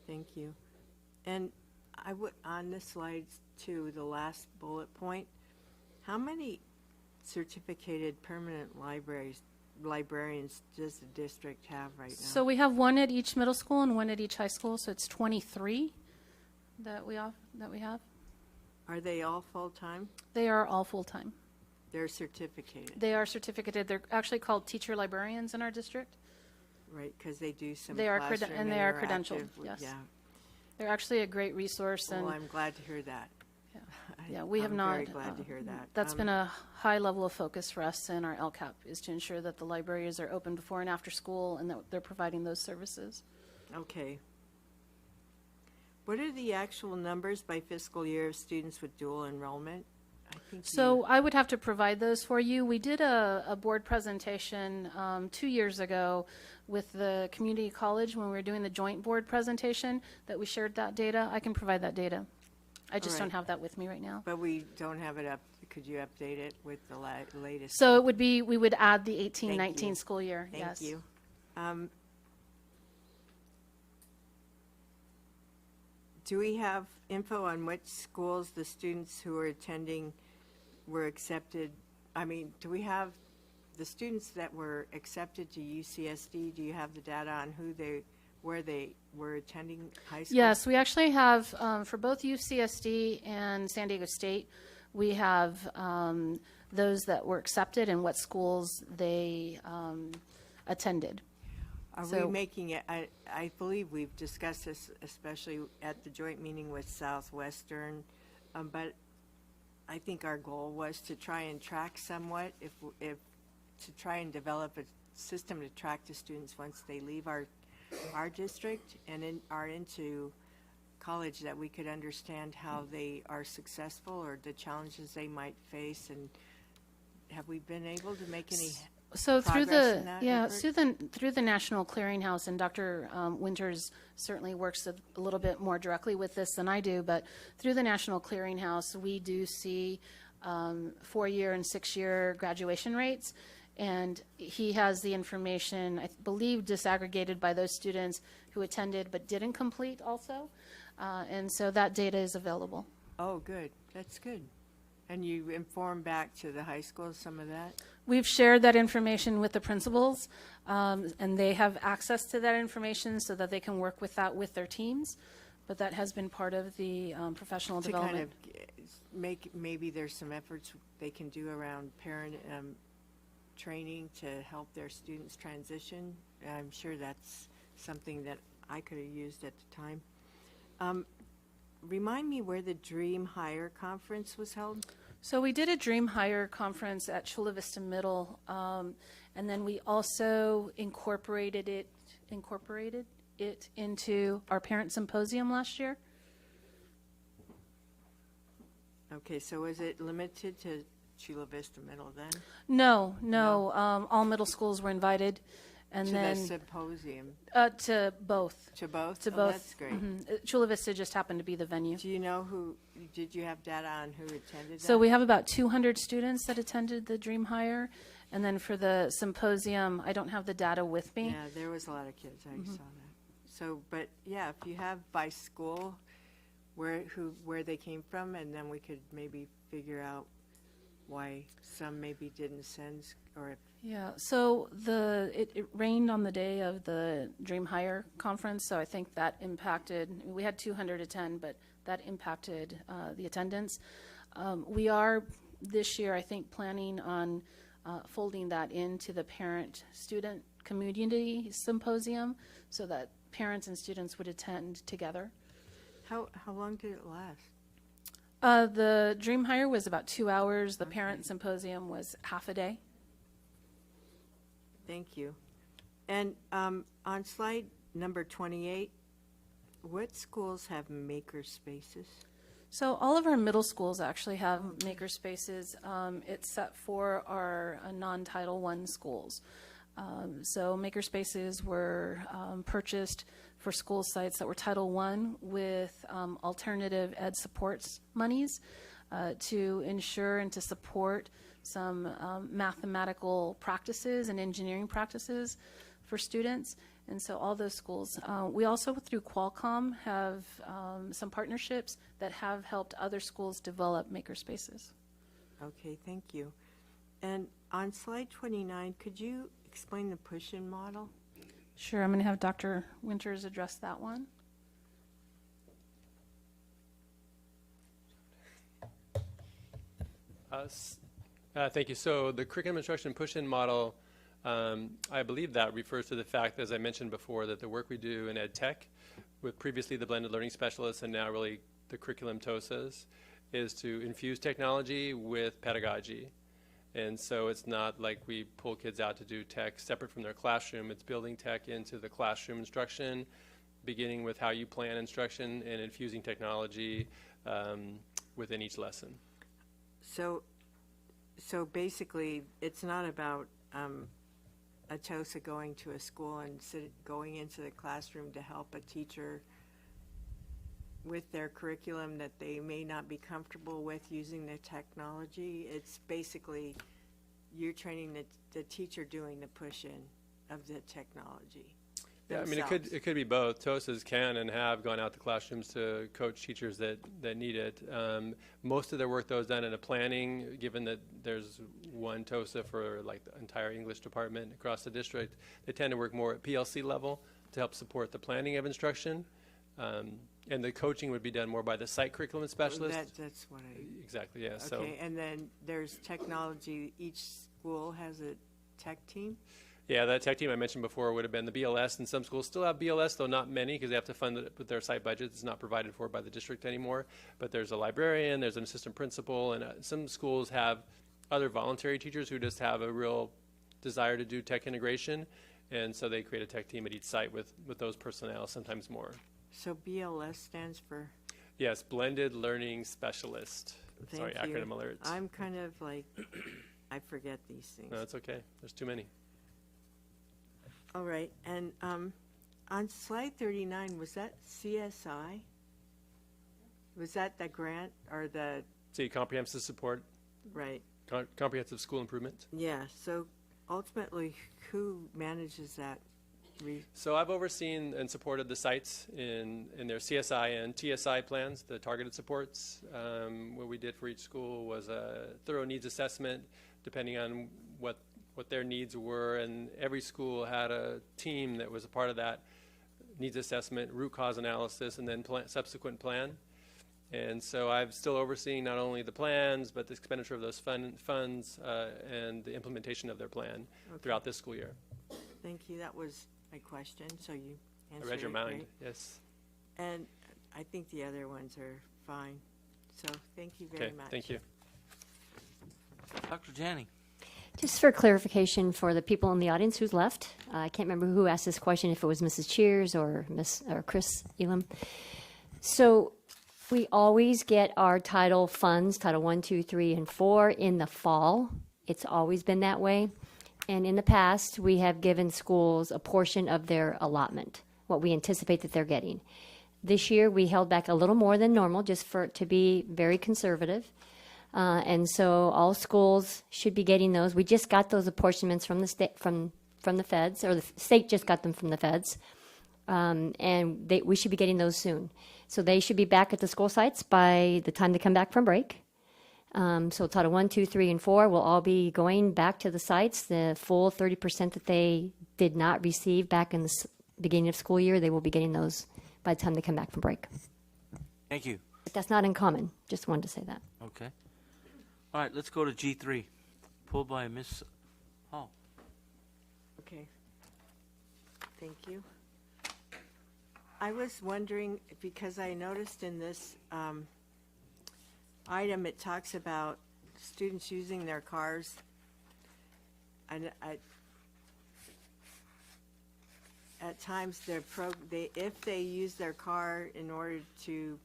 thank you. And I would, on the slides too, the last bullet point, how many certificated permanent librarians does the district have right now? So we have one at each middle school and one at each high school, so it's 23 that we have. Are they all full-time? They are all full-time. They're certificated? They are certificated. They're actually called teacher librarians in our district. Right, because they do some They are classroom and they are interactive credentialed, with- yes. Yeah. They're actually a great resource. Well, and I'm glad to hear that. Yeah, we have I'm not. very glad to hear that. That's been a high level of focus for us in our LCAP, is to ensure that the libraries are open before and after school and that they're providing those services. Okay. What are the actual numbers by fiscal year of students with dual enrollment? I think So I would have to provide those for you. We did a board presentation 2 years ago with the community college when we were doing the joint board presentation that we shared that data. I can provide that data. I just don't have that with me right now. But we don't have it up. Could you update it with the latest? So it would be, we would add the Thank 18-19 you. school year. Thank Yes. you. Do we have info on which schools the students who are attending were accepted? I mean, do we have the students that were accepted to UCSD? Do you have the data on where they were attending high school? Yes, we actually have, for both UCSD and San Diego State, we have those that were accepted and what schools they attended. Are So- we making it, I believe we've discussed this, especially at the joint meeting with Southwestern, but I think our goal was to try and track somewhat, if to try and develop a system to track the students once they leave our district and are into college, that we could understand how they are successful or the challenges they might face. And have we been able to make any So through progress in that effort? through the National Clearinghouse, and Dr. Winters certainly works a little bit more directly with this than I do, but through the National Clearinghouse, we do see 4-year and 6-year graduation rates, and he has the information, I believe, disaggregated by those students who attended but didn't complete also, and so that data is available. Oh, good. That's good. And you inform back to the high school some of that? We've shared that information with the principals, and they have access to that information so that they can work with that with their teams. But that has been part of the professional To development. kind of maybe there's some efforts they can do around parent training to help their students transition. I'm sure that's something that I could have used at the time. Remind me where the Dream Hire Conference was held? So we did a Dream Hire conference at Chula Vista Middle, and then we also incorporated it into our parent symposium last year. Okay, so was it limited to Chula Vista Middle then? No, all middle schools were invited, and To then the symposium? to both. To both? To Oh, both. that's great. Chula Vista just happened to be the venue. Do you know did you have data on who attended that? So we have about 200 students that attended the Dream Hire, and then for the symposium, I don't have the data with me. Yeah, there was a lot of kids. I saw that. So, but yeah, if you have by school where they came from, and then we could maybe figure out why some maybe didn't send, or if Yeah, so it rained on the day of the Dream Hire conference, so I think that impacted. We had 200 attend, but that impacted the attendance. We are this year, I think, planning on folding that into the parent-student community symposium, so that parents and students would attend together. How long did it last? The Dream Hire was about 2 hours. The parent symposium was half a day. Thank you. And on slide number 28, what schools have maker spaces? So all of our middle schools actually have maker spaces, except for our non-Title I schools. So maker spaces were purchased for school sites that were Title I with alternative ed supports monies to ensure and to support some mathematical practices and engineering practices for students. And so all those schools. We also, through Qualcomm, have some partnerships that have helped other schools develop makerspaces. Okay, thank you. And on slide 29, could you explain the push-in model? Sure, I'm going to have Dr. Winters address that one. Thank you. So the curriculum instruction push-in model, I believe that refers to the fact, as I mentioned before, that the work we do in ed tech with previously the blended learning specialists and now really the curriculum TOSAs is to infuse technology with pedagogy. And so it's not like we pull kids out to do tech separate from their classroom. It's building tech into the classroom instruction, beginning with how you plan instruction and infusing technology within each lesson. So basically, it's not about a TOSA going to a school and going into the classroom to help a teacher with their curriculum that they may not be comfortable with using the technology. It's basically you're training the teacher doing the push-in of the technology. Yeah, I mean, it could be both. TOSAs can and have gone out to classrooms to coach teachers that need it. Most of their work, though, is done in a planning, given that there's one TOSA for like the entire English department across the district. They tend to work more at PLC level to help support the planning of instruction. And the coaching would be done more by the site curriculum specialist. That's what I... Exactly, yeah. Okay, So, and then there's technology. Each school has a tech team? yeah, that tech team I mentioned before would have been the BLS, and some schools still have BLS, though not many, because they have to fund it with their site budget. It's not provided for by the district anymore. But there's a librarian, there's an assistant principal, and some schools have other voluntary teachers who just have a real desire to do tech integration, and so they create a tech team at each site with those personnel, sometimes more. So BLS stands for? Yes, Blended Learning Specialist. Thank Sorry, you. acronym alerts. I'm kind of like, I forget these things. No, that's okay. There's too many. All right, and on slide 39, was that CSI? Was that the grant or the? See, comprehensive support. Right. Comprehensive school improvement. Yeah, so ultimately, who manages that? So I've overseen and supported the sites in their CSI and TSI plans, the targeted supports. What we did for each school was a thorough needs assessment, depending on what their needs were, and every school had a team that was a part of that needs assessment, root cause analysis, and then subsequent plan. And so I'm still overseeing not only the plans, but the expenditure of those funds and the implementation of their plan throughout this school year. Thank you. That was my question, so you answered I read your it mind, great. yes. And I think the other ones are fine. So thank you very much. Thank you. Dr. Janney. Just for clarification for the people in the audience who's left, I can't remember who asked this question, if it was Mrs. Cheers or Chris Elam. So we always get our title funds, Title 1, 2, 3, and 4 in the fall. It's always been that way. And in the past, we have given schools a portion of their allotment, what we anticipate that they're getting. This year, we held back a little more than normal, just to be very conservative. And so all schools should be getting those. We just got those apportionments from the state, from the feds, or the state just got them from the feds. And we should be getting those soon. So they should be back at the school sites by the time they come back from break. So Title 1, 2, 3, and 4 will all be going back to the sites. The full 30% that they did not receive back in the beginning of school year, they will be getting those by the time they come back from break. Thank you. But that's not uncommon. Just wanted to say that. Okay. All right, let's go to G3, pulled by Ms. Hall. Okay. Thank you. I was wondering, because I noticed in this item, it talks about students using their cars. And at times, if they use their car in order to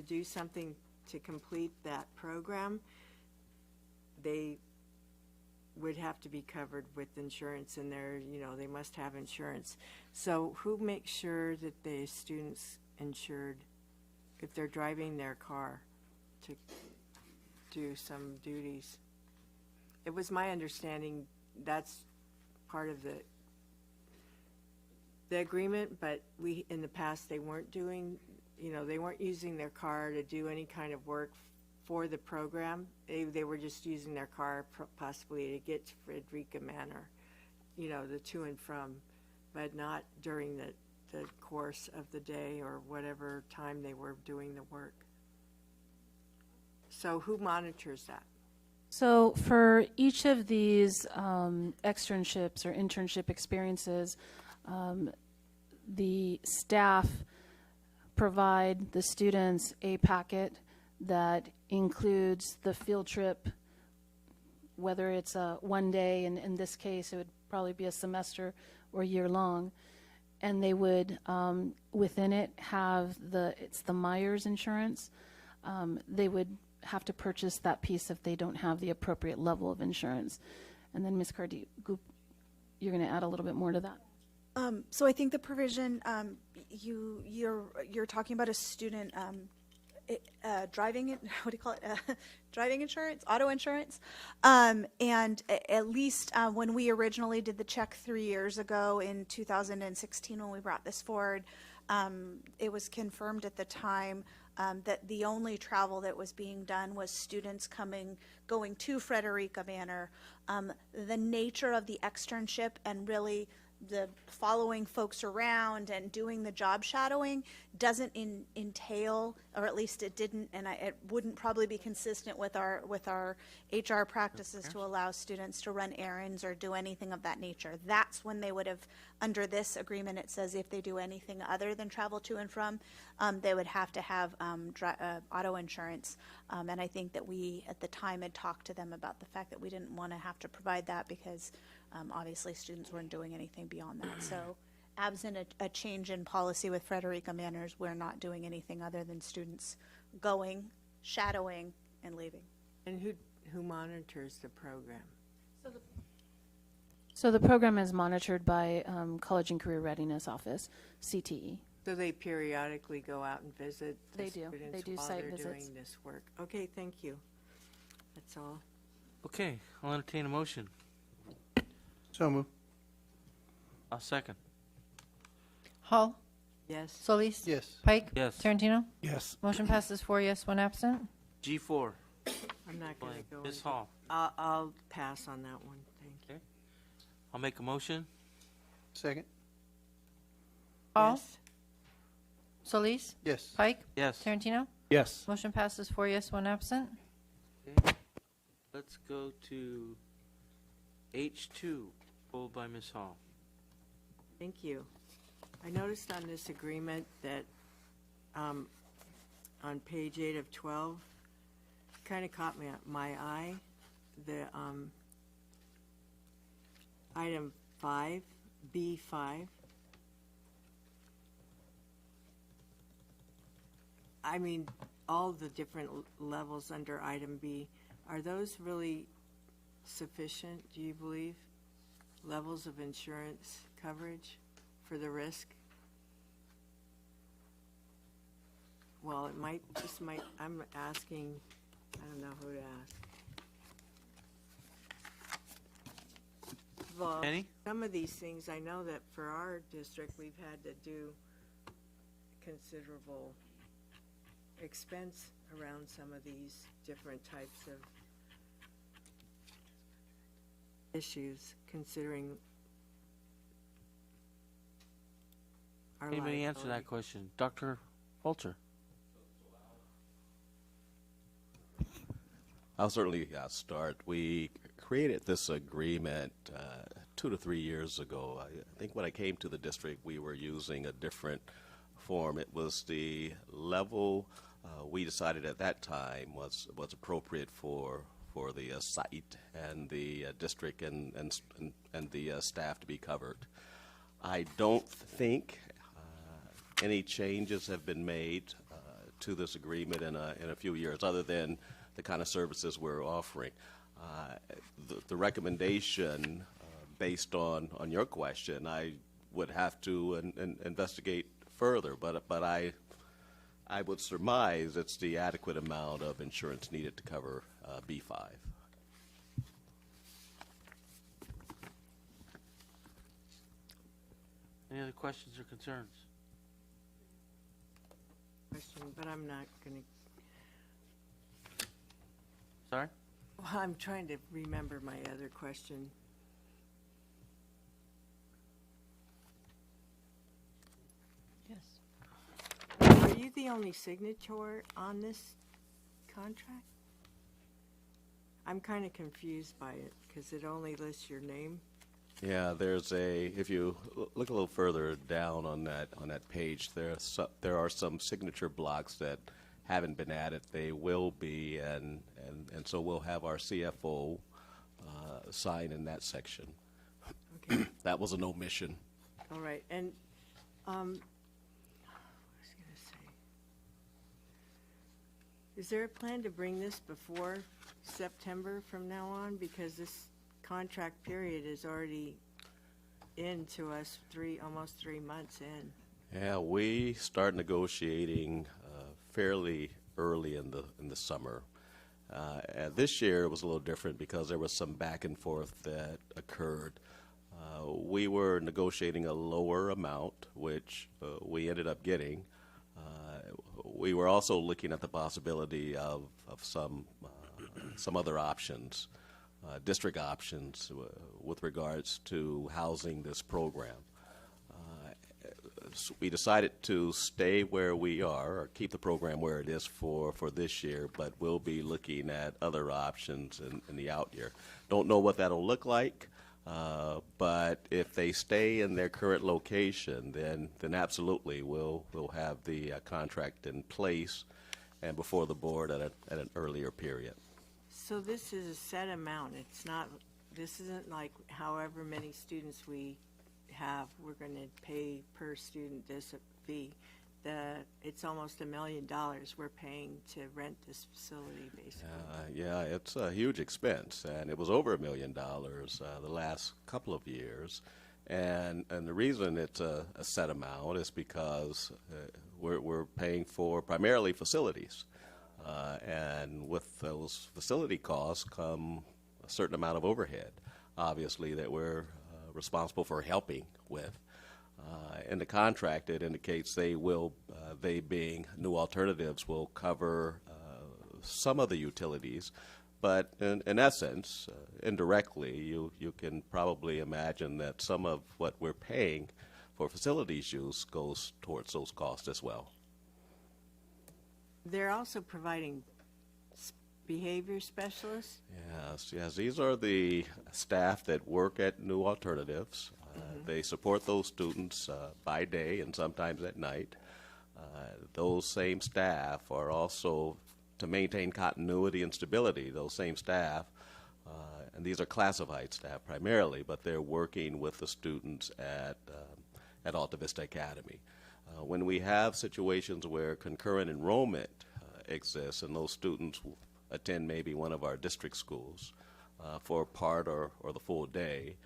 do something to complete that program, they would have to be covered with insurance, and they must have insurance. So who makes sure that the student's insured if they're driving their car to do some duties? it was my understanding that's part of the agreement, but in the past, they weren't doing, they weren't using their car to do any kind of work for the program. They were just using their car possibly to get to Frederica Manor, the to and from, but not during the course of the day or whatever time they were doing the work. So who monitors that? So for each of these externships or internship experiences, the staff provide the students a packet that includes the field trip, whether it's a one day, and in this case it would probably be a semester or year long, and they would within it have it's the Myers insurance. They would have to purchase that piece if they don't have the appropriate level of insurance. And then Ms. Cardi, you're going to add a little bit more to that. So I think the provision you're talking about a student driving it. What do you call it? Driving insurance, auto insurance, and at least when we originally did the check 3 years ago in 2016 when we brought this forward, it was confirmed at the time that the only travel that was being done was students going to Frederica Manor. The nature of the externship and really the following folks around and doing the job shadowing doesn't entail, or at least it didn't, and it wouldn't probably be consistent with our HR practices to allow students to run errands or do anything of that nature. That's when they would have, under this agreement, it says if they do anything other than travel to and from, they would have to have auto insurance. And I think that we, at the time, had talked to them about the fact that we didn't want to have to provide that because obviously students weren't doing anything beyond that. So absent a change in policy with Frederica Manors, we're not doing anything other than students going, shadowing, and leaving. And who monitors the program? So the program is monitored by College and Career Readiness Office, CTE. So they periodically go out and visit the They do. students They do while site they're visits. doing this work. Okay, thank you. That's all. Okay, I'll entertain a motion. So move. I'll second. Hall? Yes. Solis? Yes. Pike? Yes. Tarantino? Yes. Motion passes 4 yes, 1 absent. G4. I'm not going to go Ms. into- Hall. I'll pass on that one. Thank you. Okay. I'll make a motion. Second. Hall? Yes. Solis? Yes. Pike? Yes. Tarantino? Yes. Motion passes 4 yes, 1 absent. Okay. Let's go to H2, pulled by Ms. Hall. Thank you. I noticed on this agreement that on page 8 of 12, kind of caught my eye, the item 5, B5. I mean, all the different levels under item B, are those really sufficient, do you believe? Levels of insurance coverage for the risk? Well, I'm asking, I don't know who to ask. Well, Penny? some of these things, I know that for our district, we've had to do considerable expense around some of these different types of issues, considering our Anybody answer that liability. question? Dr. Walter? I'll certainly start. We created this agreement 2 to 3 years ago. I think when I came to the district, we were using a different form. It was the level we decided at that time was appropriate for the site and the district and the staff to be covered. I don't think any changes have been made to this agreement in a few years, other than the kind of services we're offering. The recommendation, based on your question, I would have to investigate further, but I would surmise it's the adequate amount of insurance needed to cover B5. Any other questions or concerns? Question, but I'm not gonna, Sorry? well, I'm trying to remember my other question. Yes. Are you the only signature on this contract? I'm kind of confused by it because it only lists your name. Yeah, there's if you look a little further down on that page, there are some signature blocks that haven't been added. They will be, and so we'll have our CFO sign in that section. Okay. That was an omission. All right, and what was I going to say? Is there a plan to bring this before September from now on? Because this contract period is already into us almost 3 months in. Yeah, we start negotiating fairly early in the summer. And this year it was a little different because there was some back and forth that occurred. We were negotiating a lower amount, which we ended up getting. We were also looking at the possibility of some other options, district options with regards to housing this program. So we decided to stay where we are, or keep the program where it is for this year, but we'll be looking at other options in the out year. Don't know what that'll look like, but if they stay in their current location, then absolutely we'll have the contract in place and before the board at an earlier period. So this is a set amount. This isn't like however many students we have, we're going to pay per student this fee. It's almost $1 million we're paying to rent this facility, basically. Yeah, it's a huge expense, and it was over $1 million the last couple of years. And the reason it's a set amount is because we're paying for primarily facilities. And with those facility costs come a certain amount of overhead, obviously, that we're responsible for helping with. In the contract, it indicates they being New Alternatives, will cover some of the utilities, but in essence, indirectly, you can probably imagine that some of what we're paying for facilities use goes towards those costs as well. They're also providing behavior specialists? Yes, these are the staff that work at New Alternatives. They support those students by day and sometimes at night. Those same staff are also, to maintain continuity and stability, those same staff, and these are classified staff primarily, but they're working with the students at Alta Vista Academy. When we have situations where concurrent enrollment exists and those students attend maybe one of our district schools for part or the full day,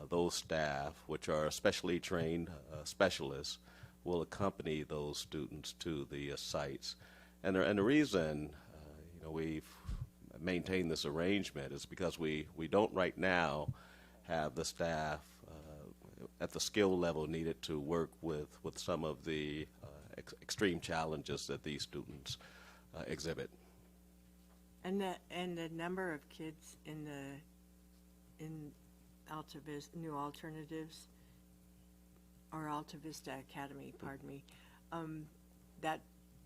those staff, which are specially trained specialists, will accompany those students to the sites. And the reason we've maintained this arrangement is because we don't right now have the staff at the skill level needed to work with some of the extreme challenges that these students exhibit. And the number of kids in Alta Vista, New Alternatives, or Alta Vista Academy, pardon me, that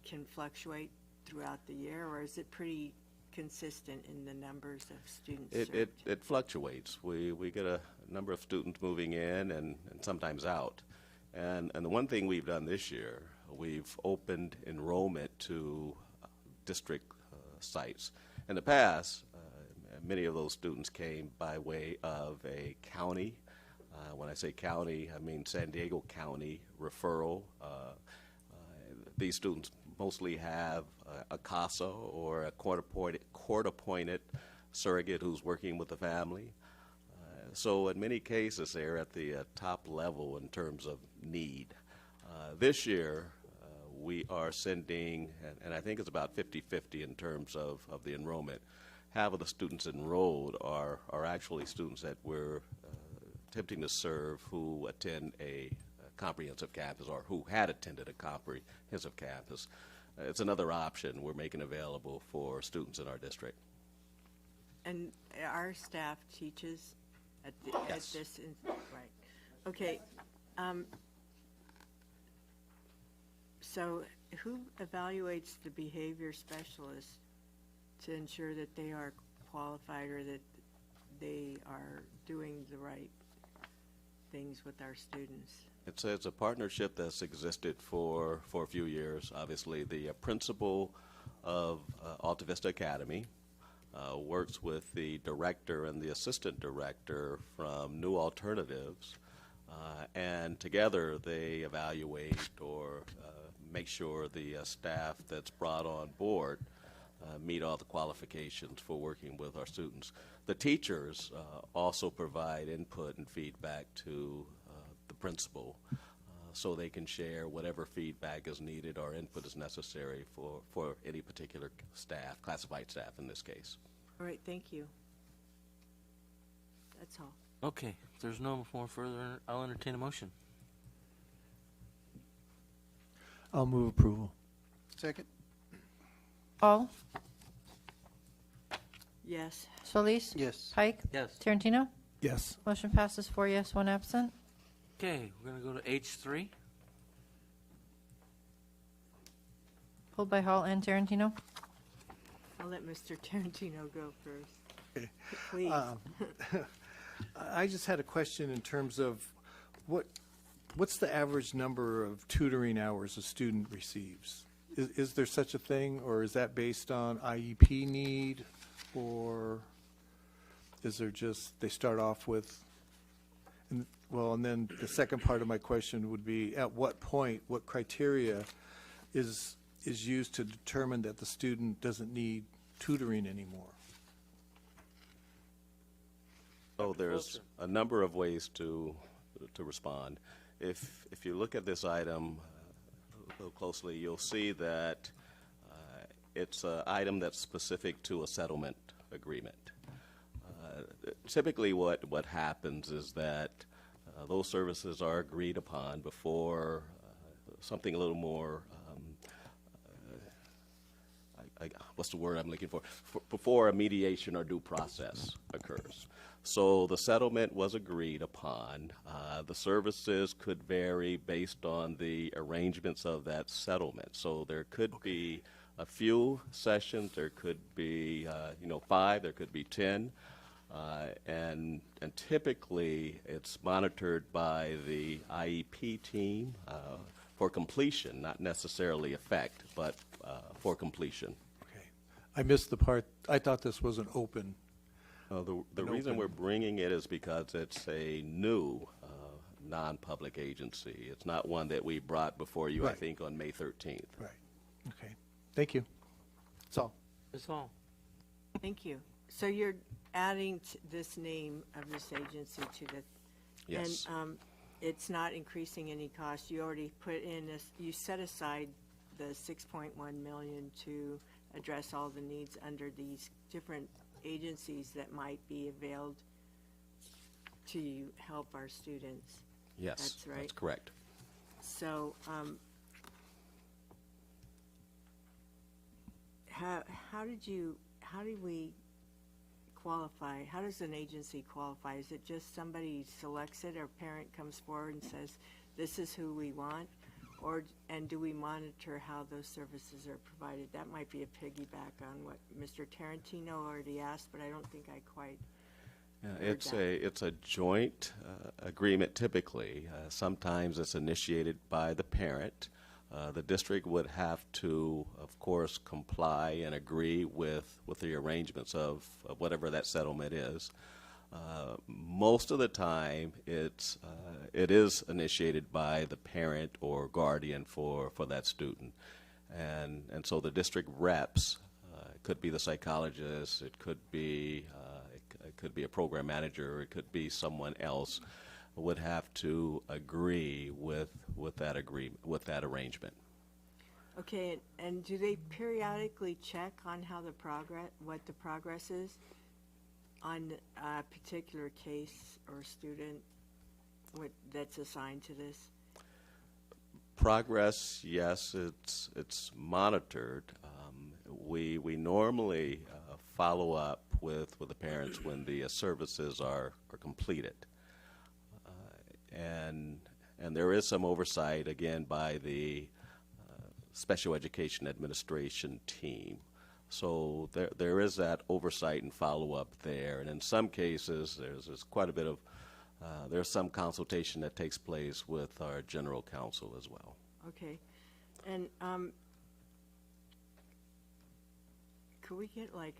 can fluctuate throughout the year, or is it pretty consistent in the numbers of students served? It fluctuates. We get a number of students moving in and sometimes out. And the one thing we've done this year, we've opened enrollment to district sites. In the past, many of those students came by way of a county. When I say county, I mean San Diego County referral. These students mostly have a CASA or a court-appointed surrogate who's working with the family. So in many cases, they're at the top level in terms of need. This year, we are sending, and I think it's about 50-50 in terms of the enrollment. Half of the students enrolled are actually students that we're attempting to serve who attend a comprehensive campus or who had attended a comprehensive campus. It's another option we're making available for students in our district. And our staff teaches at Yes. this, right. Okay. So who evaluates the behavior specialist to ensure that they are qualified or that they are doing the right things with our students? It's a partnership that's existed for a few years. Obviously, the principal of Alta Vista Academy works with the director and the assistant director from New Alternatives, and together they evaluate or make sure the staff that's brought on board meet all the qualifications for working with our students. The teachers also provide input and feedback to the principal so they can share whatever feedback is needed or input is necessary for any particular staff, classified staff in this case. All right, thank you. That's all. Okay, if there's no more further, I'll entertain a motion. I'll move approval. Second? Hall? Yes. Solis? Yes. Pike? Yes. Tarantino? Yes. Motion passes 4 yes, 1 absent. Okay, we're going to go to H3. Pulled by Hall and Tarantino. I'll let Mr. Tarantino go first. Okay. Please. I just had a question in terms of what's the average number of tutoring hours a student receives? Is there such a thing, or is that based on IEP need, or is there just they start off with? And then the second part of my question would be: at what point, what criteria is used to determine that the student doesn't need tutoring anymore? So there's a number of ways to respond. If you look at this item a little closely, you'll see that it's an item that's specific to a settlement agreement. Typically what happens is that those services are agreed upon before something a little more, what's the word I'm looking for? Before a mediation or due process occurs. So the settlement was agreed upon. The services could vary based on the arrangements of that settlement. So there could be a few sessions, there could be 5, there could be 10, and typically it's monitored by the IEP team for completion, not necessarily effect, but for completion. Okay, I missed the part. I thought this was an open. The reason we're bringing it is because it's a new non-public agency. It's not one that we brought before you, Right. I think, on May 13th. Right. Okay. Thank you. That's all. That's all. Thank you. So you're adding this name of this agency to the. Yes. And it's not increasing any cost. You already put in this. You set aside the 6.1 million to address all the needs under these different agencies that might be availed to help our students. Yes, That's right. that's correct. So, how did we qualify? How does an agency qualify? Is it just somebody selects it, or a parent comes forward and says, this is who we want? And do we monitor how those services are provided? That might be a piggyback on what Mr. Tarantino already asked, but I don't think I quite heard that. It's a joint agreement typically. Sometimes it's initiated by the parent. The district would have to, of course, comply and agree with the arrangements of whatever that settlement is. Most of the time, it is initiated by the parent or guardian for that student, and so the district reps, it could be the psychologist, it could be a program manager, it could be someone else, would have to agree with that arrangement. Okay, and do they periodically check on how what the progress is on a particular case or student that's assigned to this? Progress, yes, it's monitored. We normally follow up with the parents when the services are completed. And there is some oversight, again, by the Special Education Administration team. So there is that oversight and follow-up there. And in some cases, there's quite a bit of, there's some consultation that takes place with our general counsel as well. Okay. And could we get like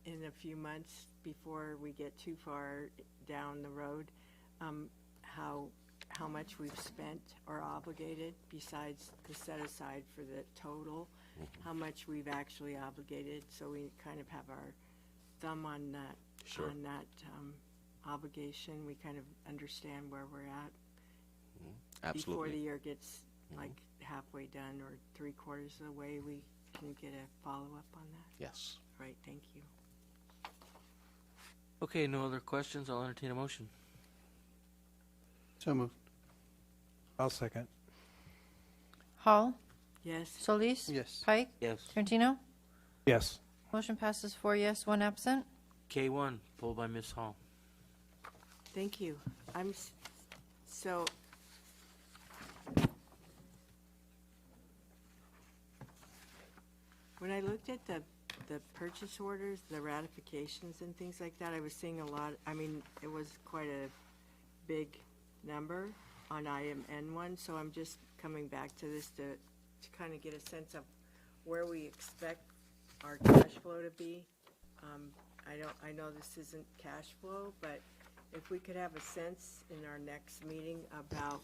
in a few months before we get too far down the road, how much we've spent or obligated besides the set aside for the total, how much we've actually obligated, so we kind of have our thumb on that, Sure. on that obligation. We kind of understand where we're at Absolutely. before the year gets like halfway done or 3/4 of the way. We can get a follow-up on that. Yes. Right, thank you. Okay, no other questions. I'll entertain a motion. So moved. I'll second. Hall. Yes. Solis. Yes. Pike. Yes. Tarantino. Yes. Motion passes 4 yes, 1 absent. K1, pulled by Ms. Hall. Thank you. So when I looked at the purchase orders, the ratifications and things like that, I was seeing a lot. I mean, it was quite a big number on item N1, so I'm just coming back to this to kind of get a sense of where we expect our cash flow to be. I know this isn't cash flow, but if we could have a sense in our next meeting about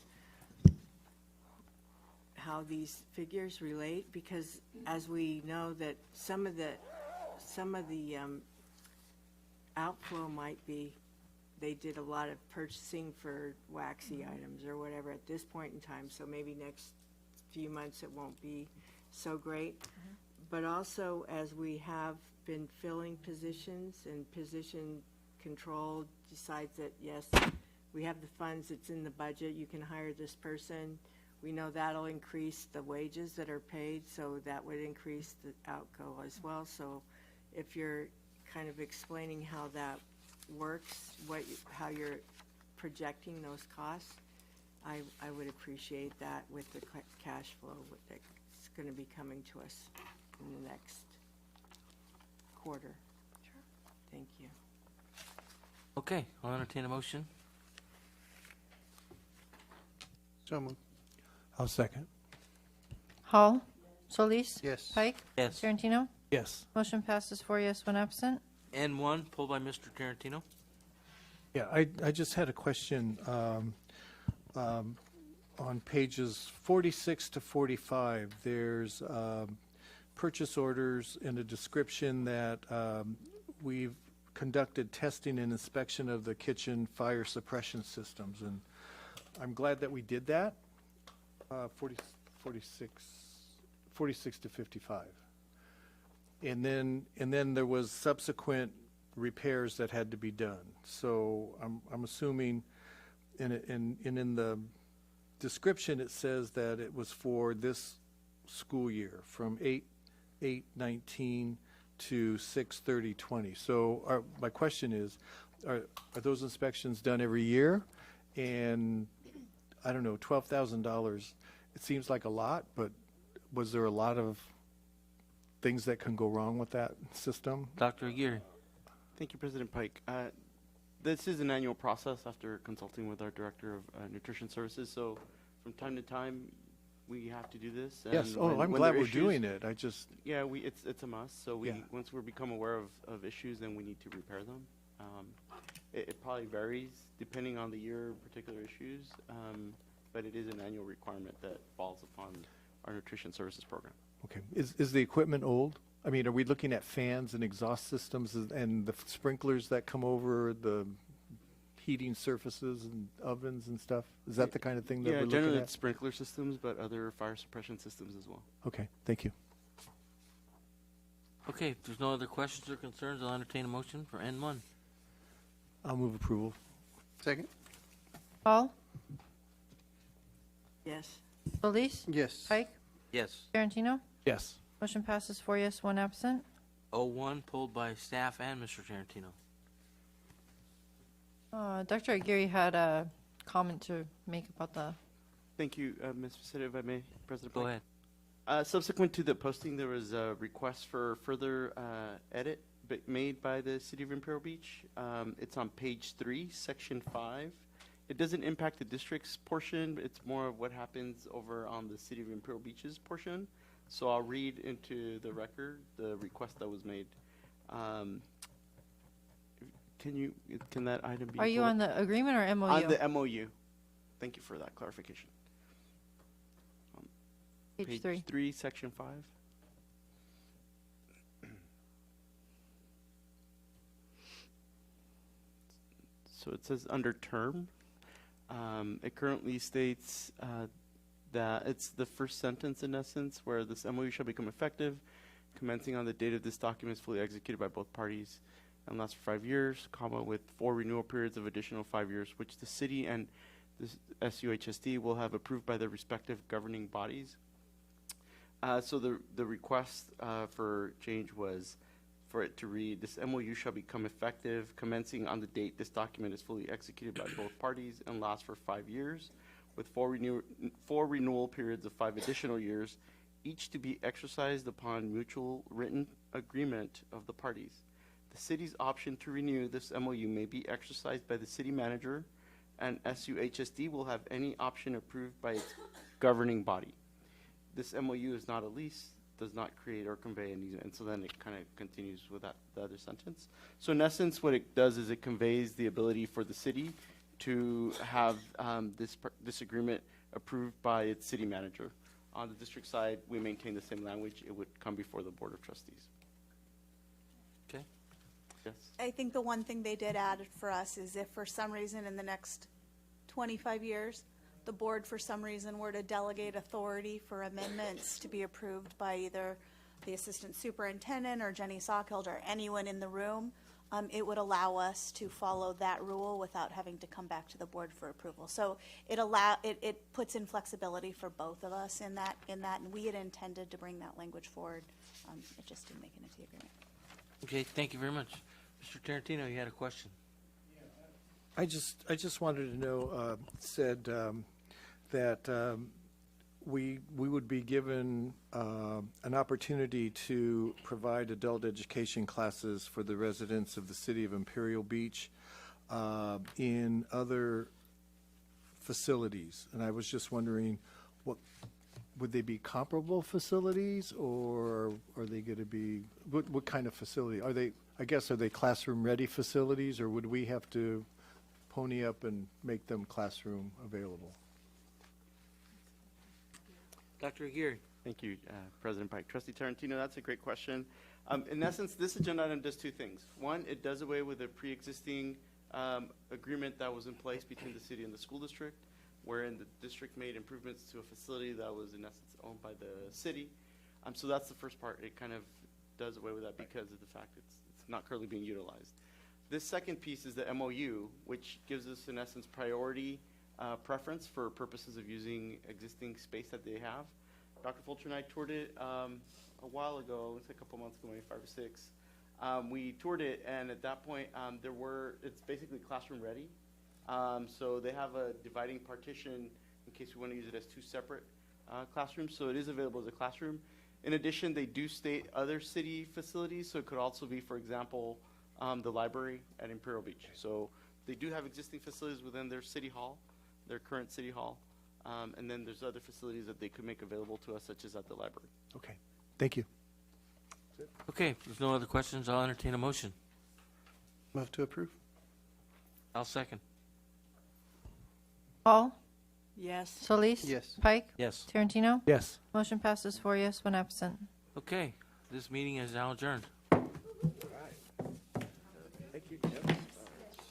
how these figures relate, because as we know that some of the outflow might be they did a lot of purchasing for waxy items or whatever at this point in time, so maybe next few months it won't be so great. But also, as we have been filling positions and position control decides that, yes, we have the funds, it's in the budget, you can hire this person, we know that'll increase the wages that are paid, so that would increase the outgo as well. So if you're kind of explaining how that works, how you're projecting those costs, I would appreciate that with the cash flow that's going to be coming to us in the next quarter. Sure. Thank you. Okay, I'll entertain a motion. So moved. I'll second. Hall. Solis. Yes. Pike. Yes. Tarantino. Yes. Motion passes 4 yes, 1 absent. N1, pulled by Mr. Tarantino. Yeah, I just had a question on pages 46 to 45. There's purchase orders and a description that we've conducted testing and inspection of the kitchen fire suppression systems, and I'm glad that we did that. 46 to 55. And then there was subsequent repairs that had to be done. So I'm assuming, in the description it says that it was for this school year from 8/8/19 to 6/30/20. So my question is, are those inspections done every year? And I don't know, $12,000. It seems like a lot, but was there a lot of things that can go wrong with that system? Dr. Aguirre. Thank you, President Pike. This is an annual process after consulting with our Director of Nutrition Services. So from time to time, we have to do this. And Yes. when I'm there glad are we're issues, doing it. I just. Yeah, it's a must. So Yeah. once we become aware of issues, then we need to repair them. It probably varies depending on the year, particular issues, but it is an annual requirement that falls upon our nutrition services program. Okay. Is the equipment old? I mean, are we looking at fans and exhaust systems and the sprinklers that come over the heating surfaces and ovens and stuff? Is that the kind of thing that we're looking generally at? it's sprinkler systems, but other fire suppression systems as well. Okay. Thank you. Okay, if there's no other questions or concerns, I'll entertain a motion for N1. I'll move approval. Second. Hall. Yes. Solis? Yes. Pike? Yes. Tarantino? Yes. Motion passes 4 yes, 1 absent. 01, pulled by staff and Mr. Tarantino. Dr. Aguirre had a comment to make about the... Thank you, Ms. Faceta, if I may, President. Go Pike. ahead. Subsequent to the posting, there was a request for further edit made by the City of Imperial Beach. It's on page 3, section 5. It doesn't impact the district's portion. It's more of what happens over on the City of Imperial Beach's portion. So I'll read into the record the request that was made. Can that item be? Are you on the agreement or MOU? On the MOU. Thank you for that clarification. Page 3. 3, section 5. So it says under term. It currently states that it's the first sentence in essence where this MOU shall become effective, commencing on the date of this document is fully executed by both parties and lasts for 5 years, comma, with 4 renewal periods of additional 5 years, which the city and the SUHSD will have approved by their respective governing bodies. So the request for change was for it to read, this MOU shall become effective commencing on the date this document is fully executed by both parties and lasts for 5 years, with 4 renewal periods of 5 additional years, each to be exercised upon mutual written agreement of the parties. The city's option to renew this MOU may be exercised by the city manager, and SUHSD will have any option approved by its governing body. This MOU is not a lease, does not create or convey an easement, and so then it kind of continues with that, the other sentence. So in essence, what it does is it conveys the ability for the city to have this agreement approved by its city manager. On the district side, we maintain the same language. It would come before the Board of Trustees. Okay. Yes. I think the one thing they did add for us is if for some reason in the next 25 years, the board for some reason were to delegate authority for amendments to be approved by either the assistant superintendent or Jenny Sockhild or anyone in the room, it would allow us to follow that rule without having to come back to the board for approval. So it puts in flexibility for both of us in that, and we had intended to bring that language forward. It just didn't make it into the agreement. Okay, thank you very much. Mr. Tarantino, you had a question. I just wanted to know, said that we would be given an opportunity to provide adult education classes for the residents of the city of Imperial Beach in other facilities. And I was just wondering, would they be comparable facilities, or are they going to be, what kind of facility? Are they, I guess, are they classroom-ready facilities, or would we have to pony up and make them classroom available? Dr. Aguirre. Thank you, President Pike. Trustee Tarantino, that's a great question. In essence, this agenda item does 2 things. One, it does away with a pre-existing agreement that was in place between the city and the school district, wherein the district made improvements to a facility that was in essence owned by the city. So that's the first part. It kind of does away with that because of the fact it's not currently being utilized. This second piece is the MOU, which gives us in essence priority preference for purposes of using existing space that they have. Dr. Fulcher and I toured it a while ago, it's a couple months ago, maybe 5 or 6. We toured it, and at that point, it's basically classroom ready. So they have a dividing partition in case we want to use it as 2 separate classrooms. So it is available as a classroom. In addition, they do state other city facilities. So it could also be, for example, the library at Imperial Beach. So they do have existing facilities within their city hall, their current city hall. And then there's other facilities that they could make available to us, such as at the library. Okay, thank you. Okay, if there's no other questions, I'll entertain a motion. Move to approve. I'll second. Hall? Yes. Solis? Yes. Pike? Yes. Tarantino? Yes. Motion passes 4 yes, 1 absent. Okay, this meeting is now adjourned.